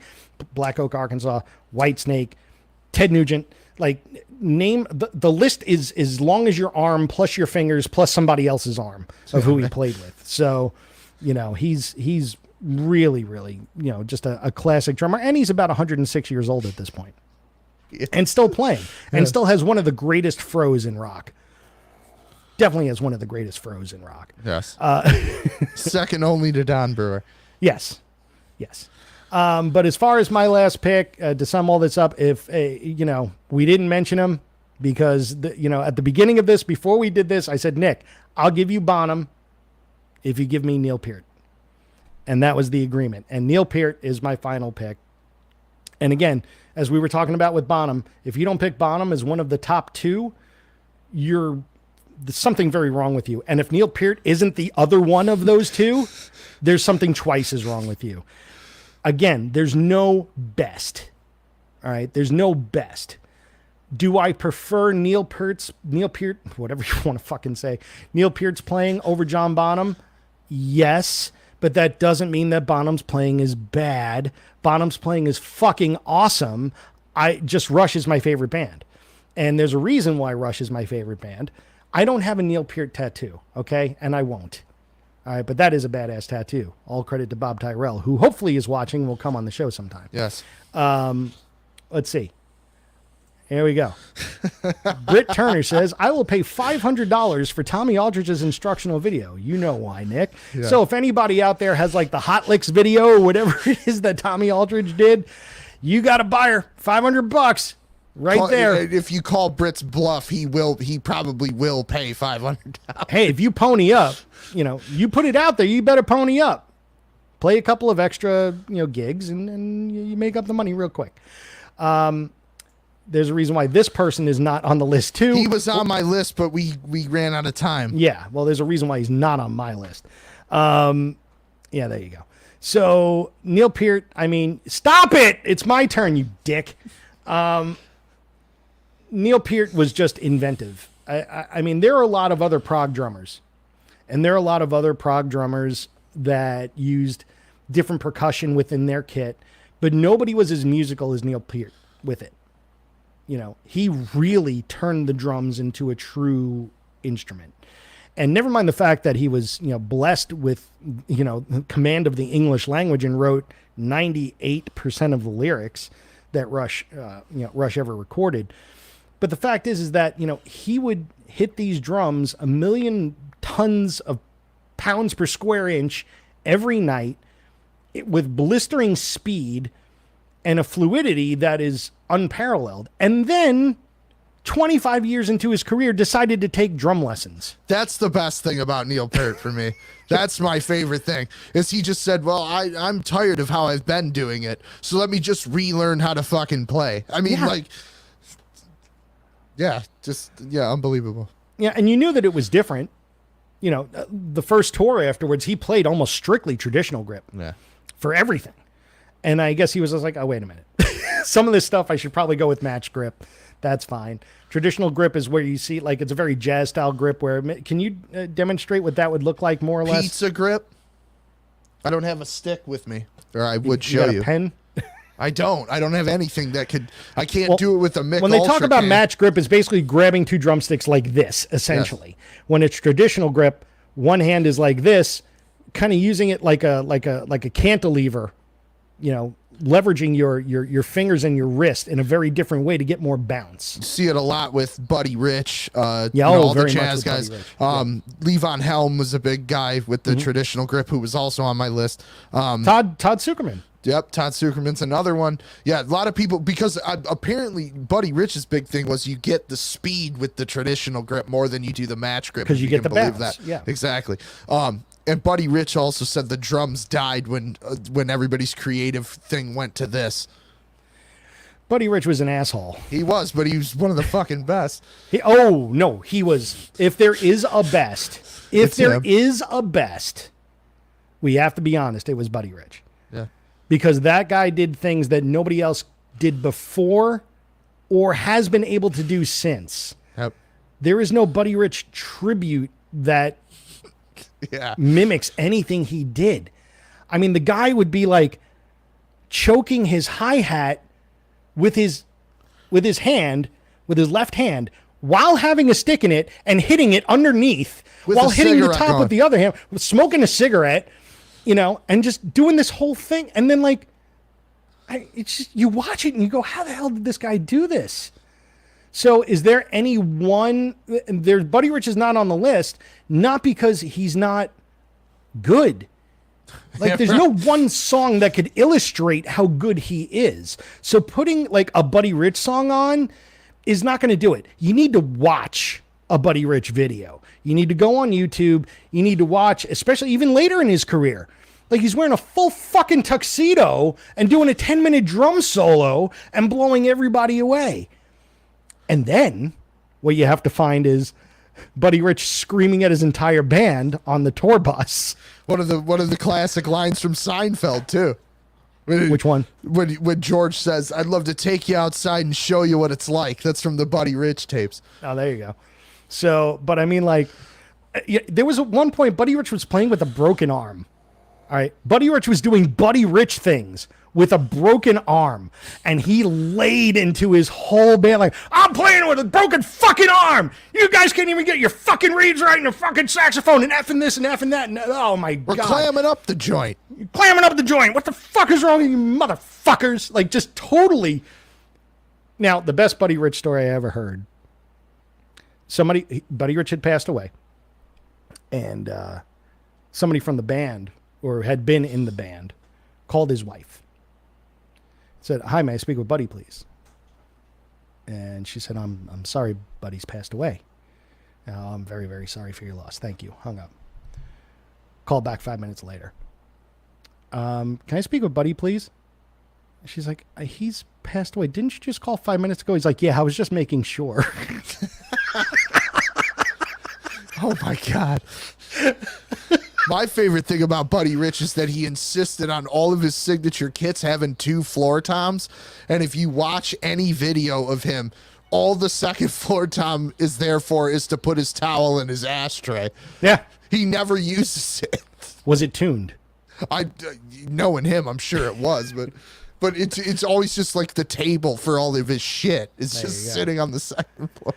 Black Oak, Arkansas, Whitesnake, Ted Nugent. Like, name the list is as long as your arm plus your fingers plus somebody else's arm of who he played with. So, you know, he's really, really, you know, just a classic drummer. And he's about 106 years old at this point and still playing and still has one of the greatest froze in rock. Definitely has one of the greatest froze in rock. Yes. Second only to Don Brewer. Yes. Yes. But as far as my last pick, to sum all this up, if, you know, we didn't mention him because, you know, at the beginning of this, before we did this, I said, Nick, I'll give you Bonham if you give me Neil Peart. And that was the agreement. And Neil Peart is my final pick. And again, as we were talking about with Bonham, if you don't pick Bonham as one of the top two, there's something very wrong with you. And if Neil Peart isn't the other one of those two, there's something twice as wrong with you. Again, there's no best. All right, there's no best. Do I prefer Neil Peart, whatever you want to fucking say, Neil Peart's playing over John Bonham? Yes, but that doesn't mean that Bonham's playing is bad. Bonham's playing is fucking awesome. Rush is my favorite band. And there's a reason why Rush is my favorite band. I don't have a Neil Peart tattoo, okay? And I won't. All right, but that is a badass tattoo. All credit to Bob Tyrell, who hopefully is watching and will come on the show sometime. Yes. Let's see. Here we go. Britt Turner says, I will pay $500 for Tommy Aldridge's instructional video. You know why, Nick. Yeah. So if anybody out there has like the Hot Licks video or whatever it is that Tommy Aldridge did, you got a buyer. $500. Right there. If you call Britt's bluff, he probably will pay $500. Hey, if you pony up, you put it out there, you better pony up. Play a couple of extra, gigs and you make up the money real quick. There's a reason why this person is not on the list too. He was on my list, but we ran out of time. Yeah, well, there's a reason why he's not on my list. Yeah, there you go. So Neil Peart, stop it! It's my turn, you dick. Neil Peart was just inventive. I mean, there are a lot of other prog drummers, and there are a lot of other prog drummers that used different percussion within their kit, but nobody was as musical as Neil Peart with it. He really turned the drums into a true instrument. And never mind the fact that he was, blessed with, command of the English language and wrote 98% of the lyrics that Rush ever recorded. But the fact is that, he would hit these drums 1 million tons of pounds per square inch every night with blistering speed and a fluidity that is unparalleled. And then 25 years into his career decided to take drum lessons. That's the best thing about Neil Peart for me. That's my favorite thing, is he just said, well, I'm tired of how I've been doing it, so let me just relearn how to fucking play. Unbelievable. Yeah, and you knew that it was different. The first tour afterwards, he played almost strictly traditional grip for everything. And I guess he was just like, oh, wait a minute. Some of this stuff I should probably go with match grip. That's fine. Traditional grip is where you see, it's a very jazz style grip. Can you demonstrate what that would look like more or less? Pizza grip. I don't have a stick with me, or I would show you. A pen? I don't have anything that could. I can't do it with a Mick. When they talk about match grip, it's basically grabbing two drumsticks like this, essentially. Yes. When it's traditional grip, one hand is like this, kind of using it like a cantilever, leveraging your fingers and your wrist in a very different way to get more bounce. You see it a lot with Buddy Rich, all the jazz guys. Levon Helm was a big guy with the traditional grip who was also on my list. Todd Sucherman. Yep, Todd Sucherman's another one. Yeah, a lot of people, because apparently Buddy Rich's big thing was you get the speed with the traditional grip more than you do the match grip. Because you get the bounce. That. Yeah, exactly. And Buddy Rich also said the drums died when everybody's creative thing went to this. Buddy Rich was an asshole. He was, but he was one of the fucking best. He was. If there is a best, we have to be honest, it was Buddy Rich. Yeah. Because that guy did things that nobody else did before or has been able to do since. Yep. There is no Buddy Rich tribute that mimics anything he did. I mean, the guy would be like choking his hi-hat with his hand, with his left hand, while having a stick in it and hitting it underneath while hitting the top with the other hand, smoking a cigarette, and just doing this whole thing. And then it's just, you watch it and you go, how the hell did this guy do this? So is there any one, Buddy Rich is not on the list, not because he's not good. There's no one song that could illustrate how good he is. So putting a Buddy Rich song on is not going to do it. You need to watch a Buddy Rich video. You need to go on YouTube. You need to watch, especially even later in his career. He's wearing a full fucking tuxedo and doing a 10-minute drum solo and blowing everybody away. And then what you have to find is Buddy Rich screaming at his entire band on the tour bus. One of the classic lines from Seinfeld too. Which one? When George says, "I'd love to take you outside and show you what it's like." That's from the Buddy Rich tapes. Oh, there you go. So, but I mean, there was at one point Buddy Rich was playing with a broken arm. All right, Buddy Rich was doing Buddy Rich things with a broken arm, and he laid into his whole band I'm playing with a broken fucking arm. You guys can't even get your fucking reeds right and a fucking saxophone and effing this and effing that. And, oh my God. We're clamming up the joint. Clamming up the joint. What the fuck is wrong with you motherfuckers? Just totally. Now, the best Buddy Rich story I ever heard. Buddy Rich had passed away, and somebody from the band, or had been in the band, called his wife. Said, "Hi, may I speak with Buddy, please?" And she said, I'm sorry, buddy's passed away. I'm very, very sorry for your loss. Thank you. Hung up. Called back 5 minutes later. Can I speak with Buddy, please? She's like, he's passed away. Didn't you just call 5 minutes ago? He's like, yeah, I was just making sure. Oh, my God. My favorite thing about Buddy Rich is that he insisted on all of his signature kits having 2 floor toms. And if you watch any video of him, all the second floor tom is there for is to put his towel in his ashtray. Yeah. He never uses it. Was it tuned? Knowing him, I'm sure it was, but it's always just like the table for all of his shit. It's just sitting on the second floor.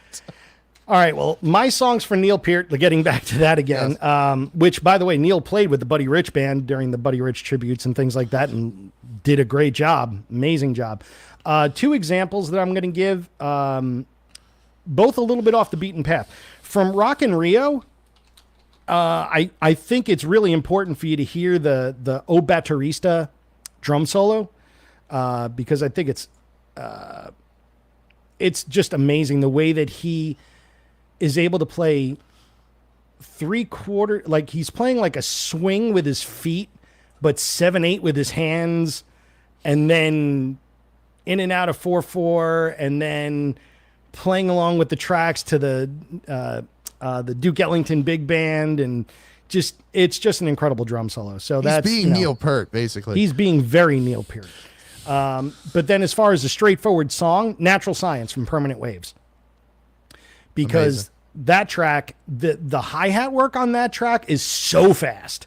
All right, well, my songs for Neil Peart, getting back to that again, yes. Which, by the way, Neil played with the Buddy Rich band during the Buddy Rich tributes and things like that and did a great job, amazing job. 2 examples that I'm going to give, both a little bit off the beaten path. From Rock in Rio, I think it's really important for you to hear the O Baterista drum solo, because I think it's just amazing the way that he is able to play 3/4, like he's playing like a swing with his feet, but 7/8 with his hands, and then in and out of 4/4, and then playing along with the tracks to the Duke Ellington big band, and it's just an incredible drum solo. So that's being Neil Peart, basically. He's being very Neil Peart. But then as far as a straightforward song, Natural Science from Permanent Waves. Because Amazing. That track, the hi-hat work on that track is so fast.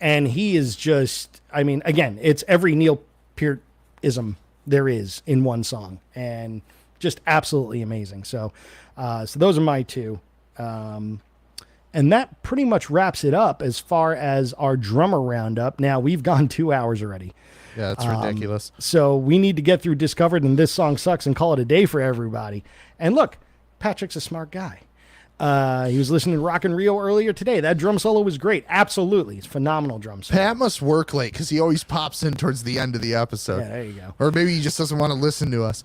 And he is just, I mean, again, it's every Neil Peart-ism there is in one song. And just absolutely amazing. So those are my 2. And that pretty much wraps it up as far as our drummer roundup. Now, we've gone 2 hours already. Yeah, that's ridiculous. So we need to get through Discovered and This Song Sucks and call it a day for everybody. And look, Patrick's a smart guy. He was listening to Rock in Rio earlier today. That drum solo was great. Absolutely. It's phenomenal drum solo. Pat must work late because he always pops in towards the end of the episode. Yeah, there you go. Or maybe he just doesn't want to listen to us.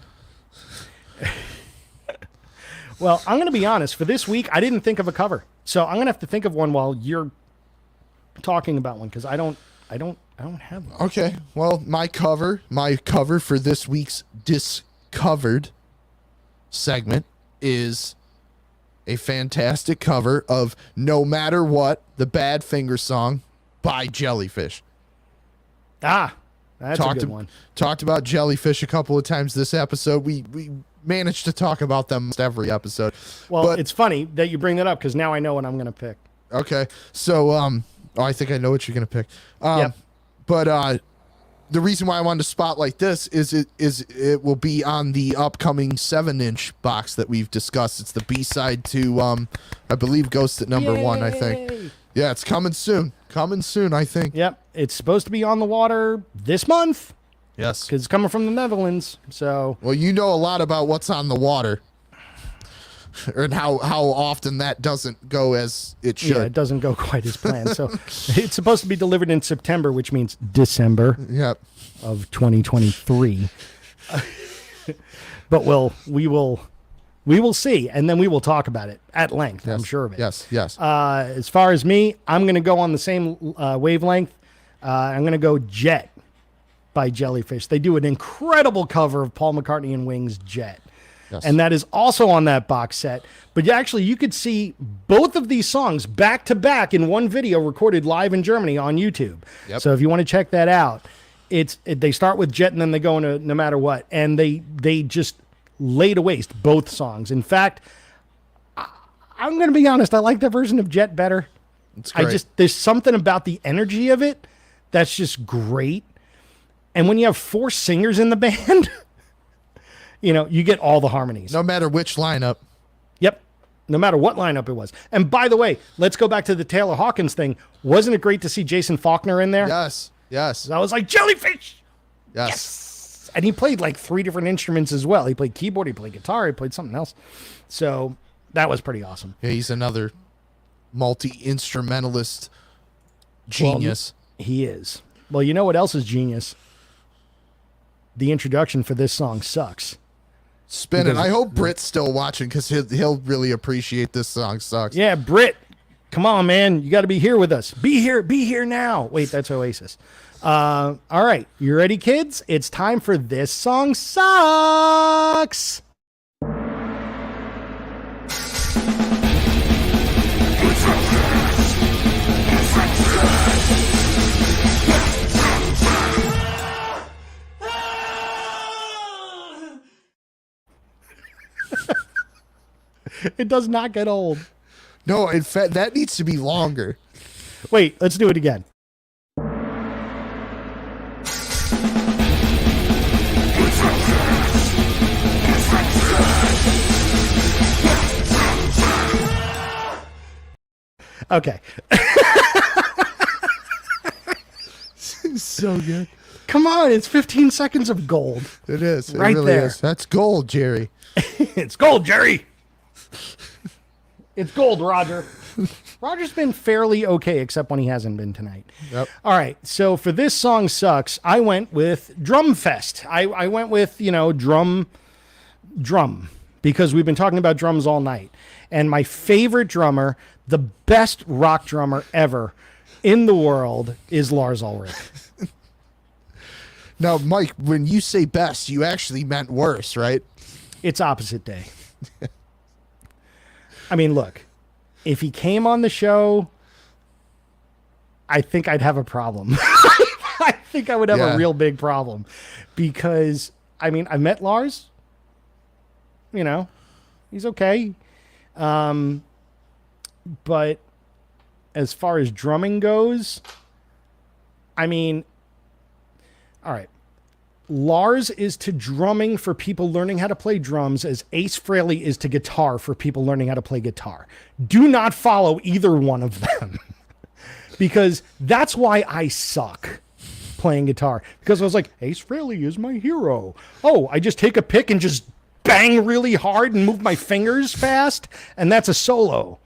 Well, I'm going to be honest. For this week, I didn't think of a cover. So I'm going to have to think of one while you're talking about one, because I don't have one. Okay. Well, my cover for this week's Discovered segment is a fantastic cover of No Matter What, the Badfinger song by Jellyfish. That's a good one. Talked about Jellyfish a couple of times this episode. We managed to talk about them almost every episode. Well, it's funny that you bring that up because now I know what I'm going to pick. Okay. So, I think I know what you're going to pick. Yep. But the reason why I wanted to spotlight this is it will be on the upcoming 7-inch box that we've discussed. It's the B-side to, I believe, Ghost at number 1, I think. Yeah, it's coming soon. I think. Yep. It's supposed to be on the water this month. Yes. Because it's coming from the Netherlands. So. Well, you know a lot about what's on the water. And how often that doesn't go as it should. Yeah, it doesn't go quite as planned. So it's supposed to be delivered in September, which means December of 2023. But we will see, and then we will talk about it at length. Yes. I'm sure of it. Yes. As far as me, I'm going to go on the same wavelength. I'm going to go Jet by Jellyfish. They do an incredible cover of Paul McCartney and Wings' Jet. Yes. And that is also on that box set. But you could see both of these songs back to back in one video recorded live in Germany on YouTube. Yep. So if you want to check that out, they start with Jet and then they go into No Matter What. And they just lay to waste both songs. In fact, I'm going to be honest, I like the version of Jet better. It's great. There's something about the energy of it that's just great. And when you have 4 singers in the band... you get all the harmonies. No matter which lineup. Yep. No matter what lineup it was. And by the way, let's go back to the Taylor Hawkins thing. Wasn't it great to see Jason Faulkner in there? Yes. I was like, Jellyfish! Yes. And he played like 3 different instruments as well. He played keyboard, he played guitar, he played something else. So that was pretty awesome. Yeah, he's another multi-instrumentalist genius. Well, he is. Well, you know what else is genius? The introduction for This Song Sucks. Spin it. I hope Britt's still watching because he'll really appreciate this song sucks. Yeah, Britt, come on, man. You got to be here with us. Be here now. Wait, that's Oasis. All right. You ready, kids? It's time for This Song Sucks. It does not get old. No, in fact, that needs to be longer. Wait, let's do it again. Okay. So good. Come on, it's 15 seconds of gold. It is. It Right really there. is. That's gold, Jerry. It's gold, Jerry. It's gold, Roger. Roger's been fairly okay, except when he hasn't been tonight. Yep. All right, so for This Song Sucks, I went with Drum Fest. I went with, drum, because we've been talking about drums all night. And my favorite drummer, the best rock drummer ever in the world, is Lars Ulrich. Now, Mike, when you say best, you actually meant worse, right? It's opposite day. I mean, look, if he came on the show, I think I'd have a problem. I think I would have a real big problem because, I mean, I met Lars. He's okay. But as far as drumming goes, I mean, all right. Lars is to drumming for people learning how to play drums as Ace Frehley is to guitar for people learning how to play guitar. Do not follow either one of them because that's why I suck playing guitar, because I was like, Ace Frehley is my hero. Oh, I just take a pick and just bang really hard and move my fingers fast, and that's a solo.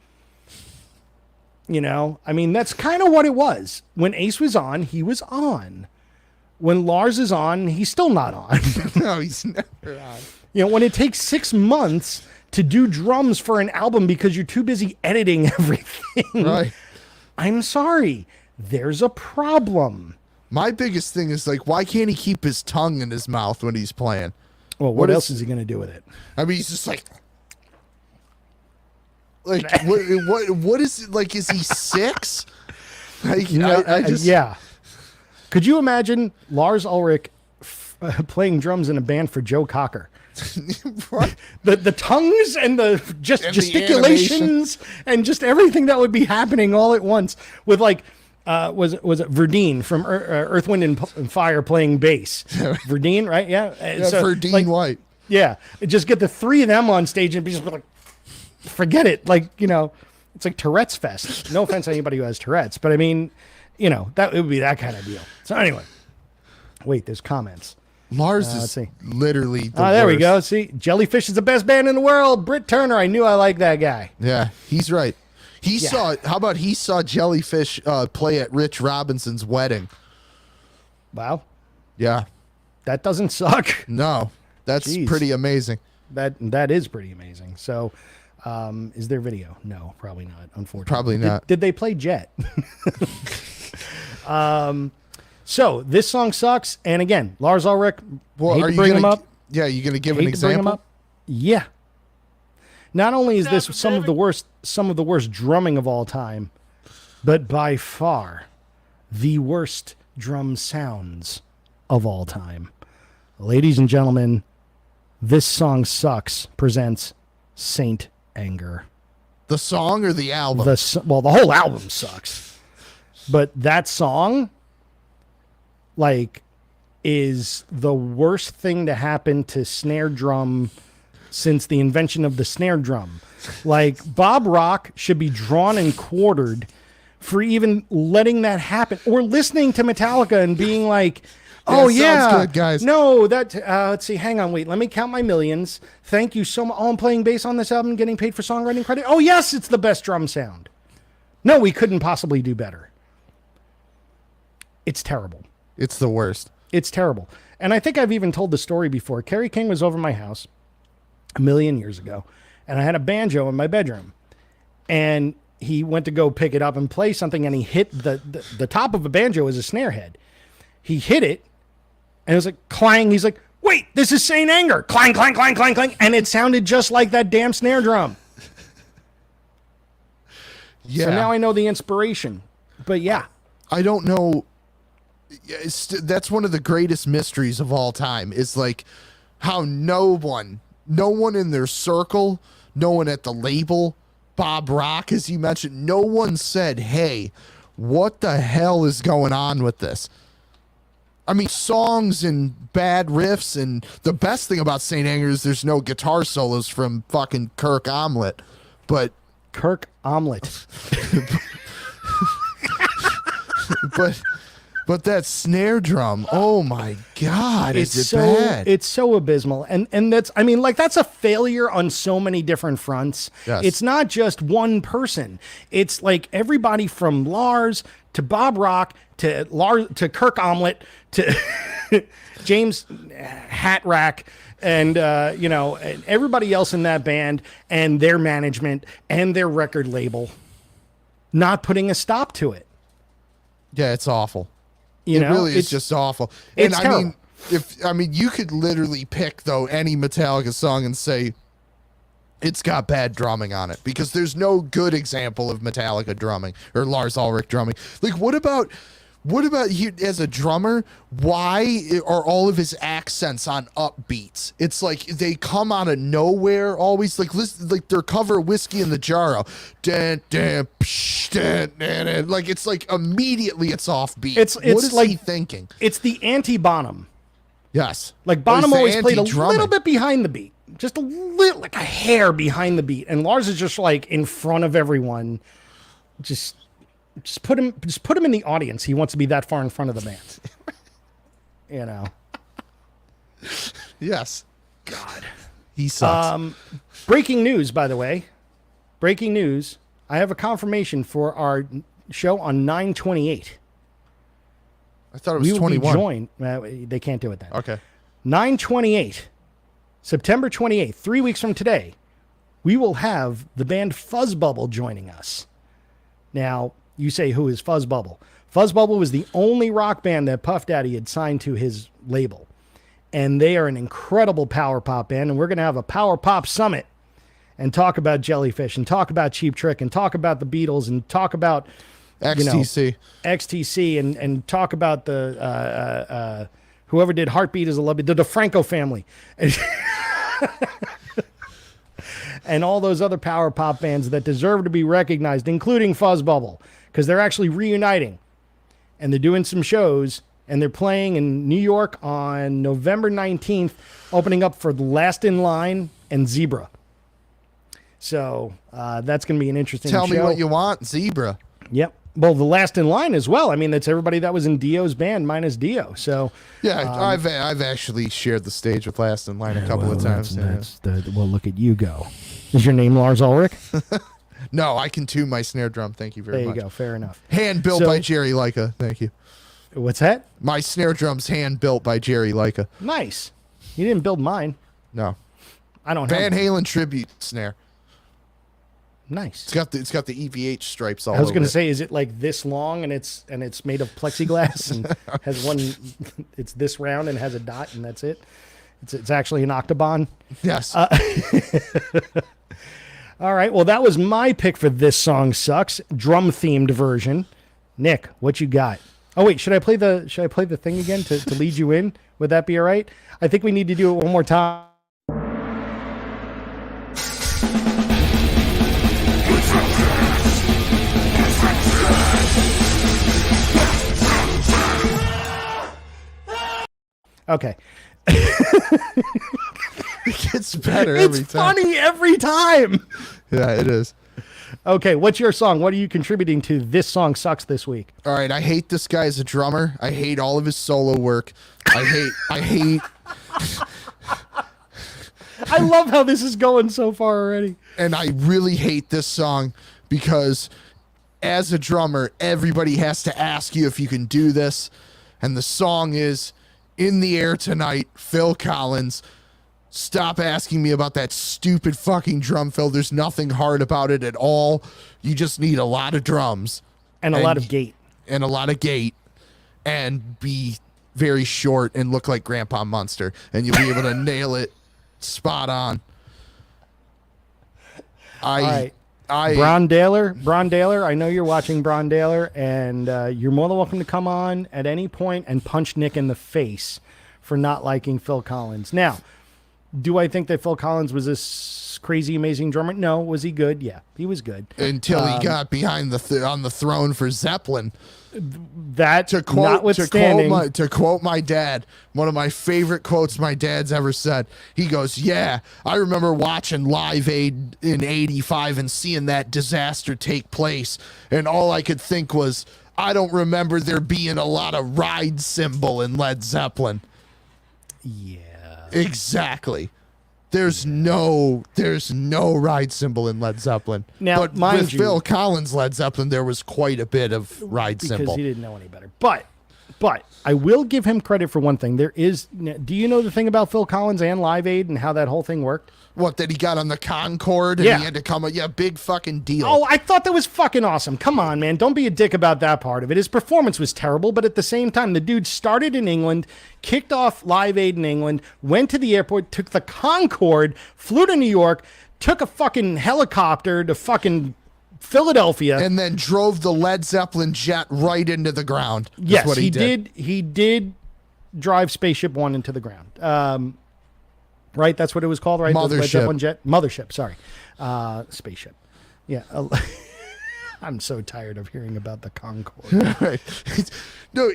I mean, that's kind of what it was. When Ace was on, he was on. When Lars is on, he's still not on. No, he's never on. When it takes 6 months to do drums for an album because you're too busy editing everything. Right. I'm sorry. There's a problem. My biggest thing is, why can't he keep his tongue in his mouth when he's playing? Well, what else is he going to do with it? I mean, he's just like what is it? Is he 6? Yeah. Could you imagine Lars Ulrich playing drums in a band for Joe Cocker? Right. The tongues and the And gesticulations and just everything that would be happening all at once with was it Verdine from Earth, Wind and Fire playing bass? Verdine, right? Yeah. Verdine White. Yeah. Just get the 3 of them on stage and be just like, forget it. It's like Tourette's Fest. No offense to anybody who has Tourette's, but I mean, that it would be that kind of deal. So anyway, wait, there's comments. Lars let's is see. literally the there we worst. go. See, Jellyfish is the best band in the world. Britt Turner, I knew I liked that guy. Yeah, he's right. He saw Jellyfish play at Rich Robinson's wedding. Wow. Yeah. That doesn't suck. No, that's Jeez. pretty amazing. That is pretty amazing. So, is there video? No, probably not, unfortunately. Probably not. Did they play Jet? So this song sucks, and again, Lars Ulrich. Well, hate are to you bring gonna him up? Yeah, you gonna give Hate an to bring him example? up. Yeah. Not only is this some of the worst drumming of all time, but by far the worst drum sounds of all time. Ladies and gentlemen, This Song Sucks presents Saint Anger. The song or the album? The whole album sucks. But that song, is the worst thing to happen to snare drum since the invention of the snare drum. Bob Rock should be drawn and quartered for even letting that happen, or listening to Metallica and being like, oh yeah, sounds good, guys. No, let's see, hang on, wait, let me count my millions. Thank you so much. Oh, I'm playing bass on this album, getting paid for songwriting credit. Oh yes, it's the best drum sound. No, we couldn't possibly do better. It's terrible. It's the worst. It's terrible. And I think I've even told the story before. Kerry King was over my house, a million years ago, and I had a banjo in my bedroom, and he went to go pick it up and play something, and he hit the top of a banjo as a snare head. He hit it, and it was like clang. He's like, wait, this is Saint Anger. Clang, clang, clang, clang, clang. And it sounded just like that damn snare drum. Yeah. So now I know the inspiration. But yeah. I don't know. That's one of the greatest mysteries of all time, is like how no one in their circle, no one at the label, Bob Rock, as you mentioned, no one said, hey, what the hell is going on with this? I mean, songs and bad riffs, and the best thing about St. Anger is there's no guitar solos from fucking Kirk Omelette, but Kirk Omelette. but that snare drum, oh my God, is it so bad? It's so abysmal, and that's, I mean, like, that's a failure on so many different fronts. Yes. It's not just one person. It's like everybody from Lars to Bob Rock to Kirk Omelette to James Hatrack and and everybody else in that band and their management and their record label not putting a stop to it. Yeah, it's awful. It really is just awful. It's and terrible. I mean, you could literally pick though any Metallica song and say it's got bad drumming on it, because there's no good example of Metallica drumming or Lars Ulrich drumming. Like, what about you as a drummer? Why are all of his accents on upbeats? It's like they come out of nowhere always. Like, listen, like their cover of Whiskey in the Jar. Dun, dun, psh, dun, dun, dun. Like, it's like immediately it's offbeat. It's what is like he thinking? It's the anti-Bonham. Yes. Like, Bonham always played a anti-drumming. little bit behind the beat. Just a little, like a hair behind the beat. And Lars is just like in front of everyone. Just put him in the audience. He wants to be that far in front of the band. Yes. God. He sucks. Breaking news, by the way. Breaking news. I have a confirmation for our show on 9/28. I thought it was We will be 21. joined. They can't do it then. Okay. 9/28. September 28th, 3 weeks from today, we will have the band Fuzzbubble joining us. Now, you say, who is Fuzzbubble? Fuzzbubble was the only rock band that Puff Daddy had signed to his label. And they are an incredible power pop band, and we're going to have a power pop summit and talk about Jellyfish and talk about Cheap Trick and talk about the Beatles and talk about XTC and talk about the whoever did Heartbeat is a Love Beat, the DeFranco family. And all those other power pop bands that deserve to be recognized, including Fuzzbubble, because they're actually reuniting. And they're doing some shows, and they're playing in New York on November 19th, opening up for Last in Line and Zebra. So that's going to be an interesting show. Tell me what you want, Zebra. Yep. Well, the Last in Line as well. I mean, that's everybody that was in Dio's band minus Dio. So yeah, I've actually shared the stage with Last in Line a couple of times. Well, look at you go. Is your name Lars Ulrich? No, I can tune my snare drum. Thank you very much. There you go. Fair enough. Hand built by Jerry Leica. Thank you. What's that? My snare drum's hand built by Jerry Leica. Nice. You didn't build mine. No. I don't Van have Halen tribute snare. Nice. It's got the EVH stripes all I was over going to it. say, is it like this long and it's made of plexiglass and has one? It's this round and has a dot and that's it. It's actually an octagon. Yes. All right. Well, that was my pick for This Song Sucks drum themed version. Nick, what you got? Oh wait, should I play the thing again to lead you in? Would that be all right? I think we need to do it one more time. Okay. It gets better every It's time. funny every time. Yeah, it is. Okay, what's your song? What are you contributing to This Song Sucks this week? All right, I hate this guy as a drummer. I hate all of his solo work. I hate I love how this is going so far already. and I really hate this song because as a drummer, everybody has to ask you if you can do this. And the song is In the Air Tonight, Phil Collins. Stop asking me about that stupid fucking drum fill. There's nothing hard about it at all. You just need a lot of drums. And a lot of gait. And a lot of gait. And be very short and look like Grandpa Munster. And you'll be able to nail it spot on. Bron Taylor, I know you're watching Bron Taylor, and you're more than welcome to come on at any point and punch Nick in the face for not liking Phil Collins. Now, do I think that Phil Collins was this crazy, amazing drummer? No. Was he good? Yeah, he was good. Until he got behind on the throne for Zeppelin. That notwithstanding, to quote my dad, one of my favorite quotes my dad's ever said. He goes, "Yeah, I remember watching Live Aid in '85 and seeing that disaster take place, and all I could think was, I don't remember there being a lot of ride cymbal in Led Zeppelin." Yeah, exactly. There's no ride cymbal in Led Zeppelin. Now, but mind with you, Phil Collins' Led Zeppelin, there was quite a bit of ride cymbal. Because he didn't know any better. But I will give him credit for one thing. Do you know the thing about Phil Collins and Live Aid and how that whole thing worked? What, that he got on the Concorde and he had to come up? Yeah, big fucking deal. Oh, I thought that was fucking awesome. Come on, man. Don't be a dick about that part of it. His performance was terrible, but at the same time, the dude started in England, kicked off Live Aid in England, went to the airport, took the Concorde, flew to New York, took a fucking helicopter to fucking Philadelphia. And then drove the Led Zeppelin jet right into the ground. Yes, what he did. He did drive Spaceship One into the ground. Right, that's what it was called, right? Mothership. Jet? Mothership, sorry. Spaceship. Yeah. I'm so tired of hearing about the Concorde. No,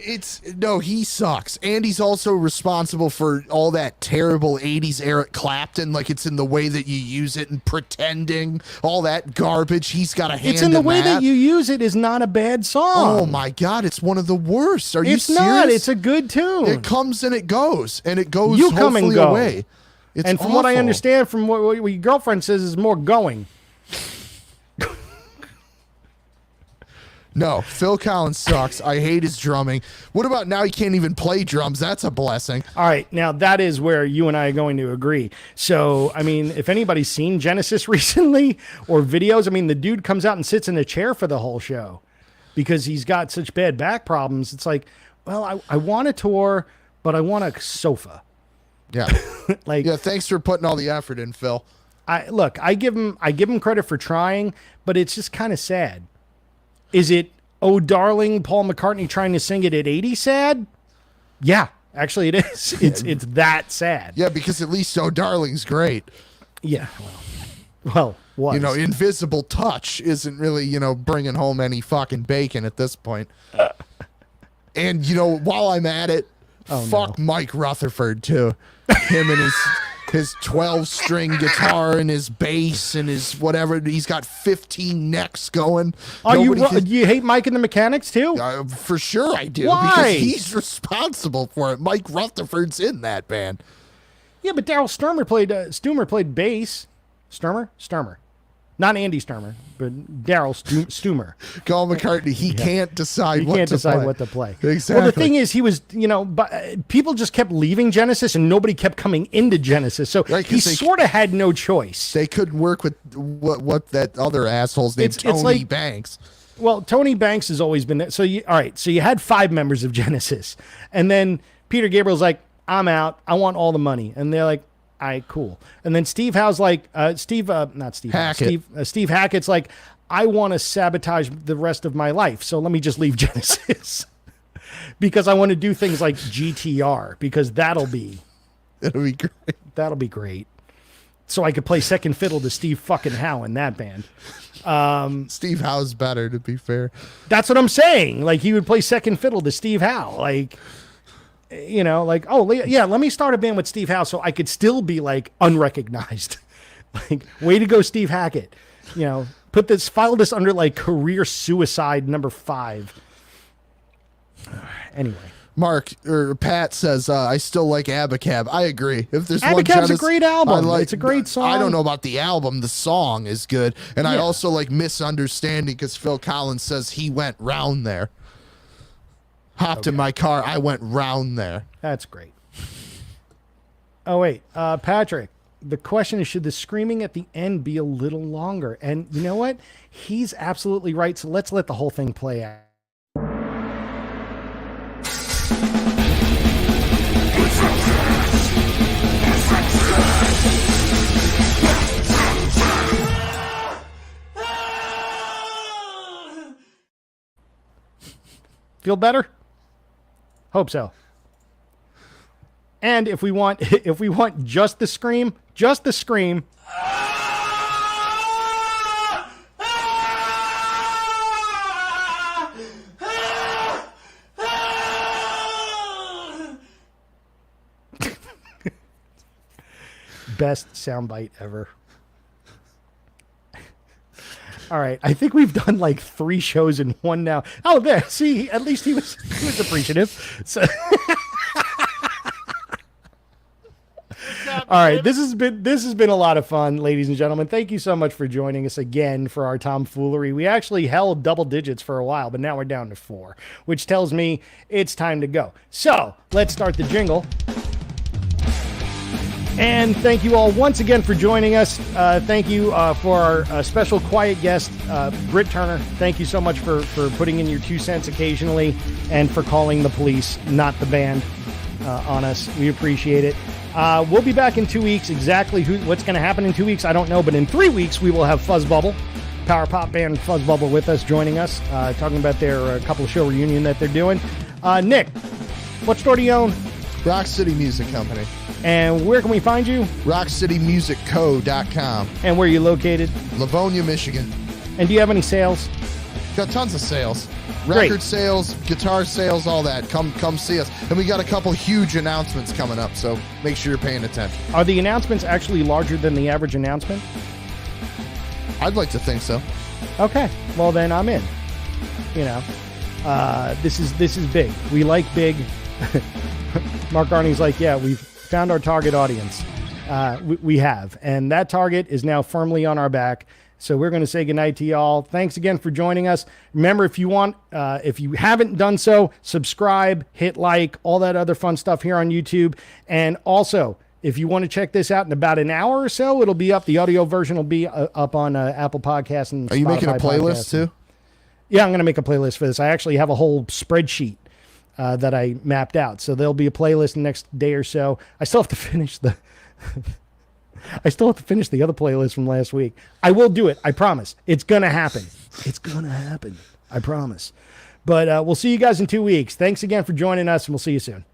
he sucks. And he's also responsible for all that terrible 80s Eric Clapton, like it's in the way that you use it and pretending, all that garbage. He's got a hand in that. It's in the way that you use it is not a bad song. Oh my God, it's one of the worst. Are you serious? It's not. It's a good tune. It comes and it goes, and it goes you come and go. Away. It's and from what I understand, from what your girlfriend says, is more going. No, Phil Collins sucks. I hate his drumming. What about now he can't even play drums? That's a blessing. All right, now that is where you and I are going to agree. So, I mean, if anybody's seen Genesis recently or videos, I mean, the dude comes out and sits in a chair for the whole show because he's got such bad back problems. It's like, well, I want a tour, but I want a sofa. Yeah. Thanks for putting all the effort in, Phil. I give him credit for trying, but it's just kind of sad. Is it, oh darling, Paul McCartney trying to sing it at 80 sad? Yeah, actually it is. It's that sad. Yeah, because at least Oh Darling's great. Yeah. Well, what? Invisible Touch isn't really, bringing home any fucking bacon at this point. And while I'm at it, fuck Mike Rutherford too. Him and his 12-string guitar and his bass and his whatever. He's got 15 necks going. You hate Mike and the Mechanics too? For sure I do. Why? Because he's responsible for it. Mike Rutherford's in that band. Yeah, but Daryl Sturmer played bass. Sturmer. Not Andy Sturmer, but Daryl Stewart. Call McCartney. He can't decide what to play. Exactly. Well, the thing is, he was, people just kept leaving Genesis and nobody kept coming into Genesis. So he sort of had no choice. They couldn't work with what that other asshole's named Tony Banks. Well, Tony Banks has always been there. So you had 5 members of Genesis. And then Peter Gabriel's like, I'm out. I want all the money. And they're like, all right, cool. And then Steve Howe's like, Steve Hackett's like, I want to sabotage the rest of my life. So let me just leave Genesis because I want to do things like GTR because that'll be great. That'll be great. So I could play second fiddle to Steve fucking Howe in that band. Steve Howe's better, to be fair. That's what I'm saying. Like he would play second fiddle to Steve Howe. Like, let me start a band with Steve Howe so I could still be like unrecognized. Like, way to go, Steve Hackett. File this under like career suicide number 5. Anyway. Pat says, I still like Abacab. I agree. If there's Abacab's a great album. It's a great song. I don't know about the album. The song is good. And I also like Misunderstanding because Phil Collins says he went round there. Hopped in my car. I went round there. That's great. Oh, wait. Patrick, the question is, should the screaming at the end be a little longer? And you know what? He's absolutely right. So let's let the whole thing play out. Feel better? Hope so. And if we want just the scream, best soundbite ever. All right, I think we've done like 3 shows in one now. Oh, there. See, at least he was appreciative. So all right, this has been a lot of fun, ladies and gentlemen. Thank you so much for joining us again for our tomfoolery. We actually held double digits for a while, but now we're down to 4, which tells me it's time to go. So let's start the jingle. And thank you all once again for joining us. Thank you for our special quiet guest, Britt Turner. Thank you so much for putting in your 2 cents occasionally and for calling the police, not the band, on us. We appreciate it. We'll be back in 2 weeks. Exactly what's going to happen in 2 weeks, I don't know. But in 3 weeks, we will have Fuzzbubble, power pop band Fuzzbubble, with us, joining us, talking about their couple of show reunion that they're doing. Nick, what store do you own? Rock City Music Company. And where can we find you? RockCityMusicCo.com. And where are you located? Livonia, Michigan. And do you have any sales? Got tons of sales. Great. Record sales, guitar sales, all that. Come see us. And we got a couple huge announcements coming up, so make sure you're paying attention. Are the announcements actually larger than the average announcement? I'd like to think so. Okay. Well, then I'm in. You know, this is big. We like big. Mark Arney's like, yeah, we've found our target audience. We have. And that target is now firmly on our back. So we're going to say goodnight to y'all. Thanks again for joining us. Remember, if you haven't done so, subscribe, hit like, all that other fun stuff here on YouTube. And also, if you want to check this out in about an hour or so, it'll be up. The audio version will be up on Apple Podcasts and Spotify. Are you making a playlist podcasts. too? Yeah, I'm going to make a playlist for this. I actually have a whole spreadsheet that I mapped out. So there'll be a playlist the next day or so. I still have to finish the other playlist from last week. I will do it. I promise. It's going to happen. It's going to happen. I promise. But we'll see you guys in 2 weeks. Thanks again for joining us, and we'll see you soon.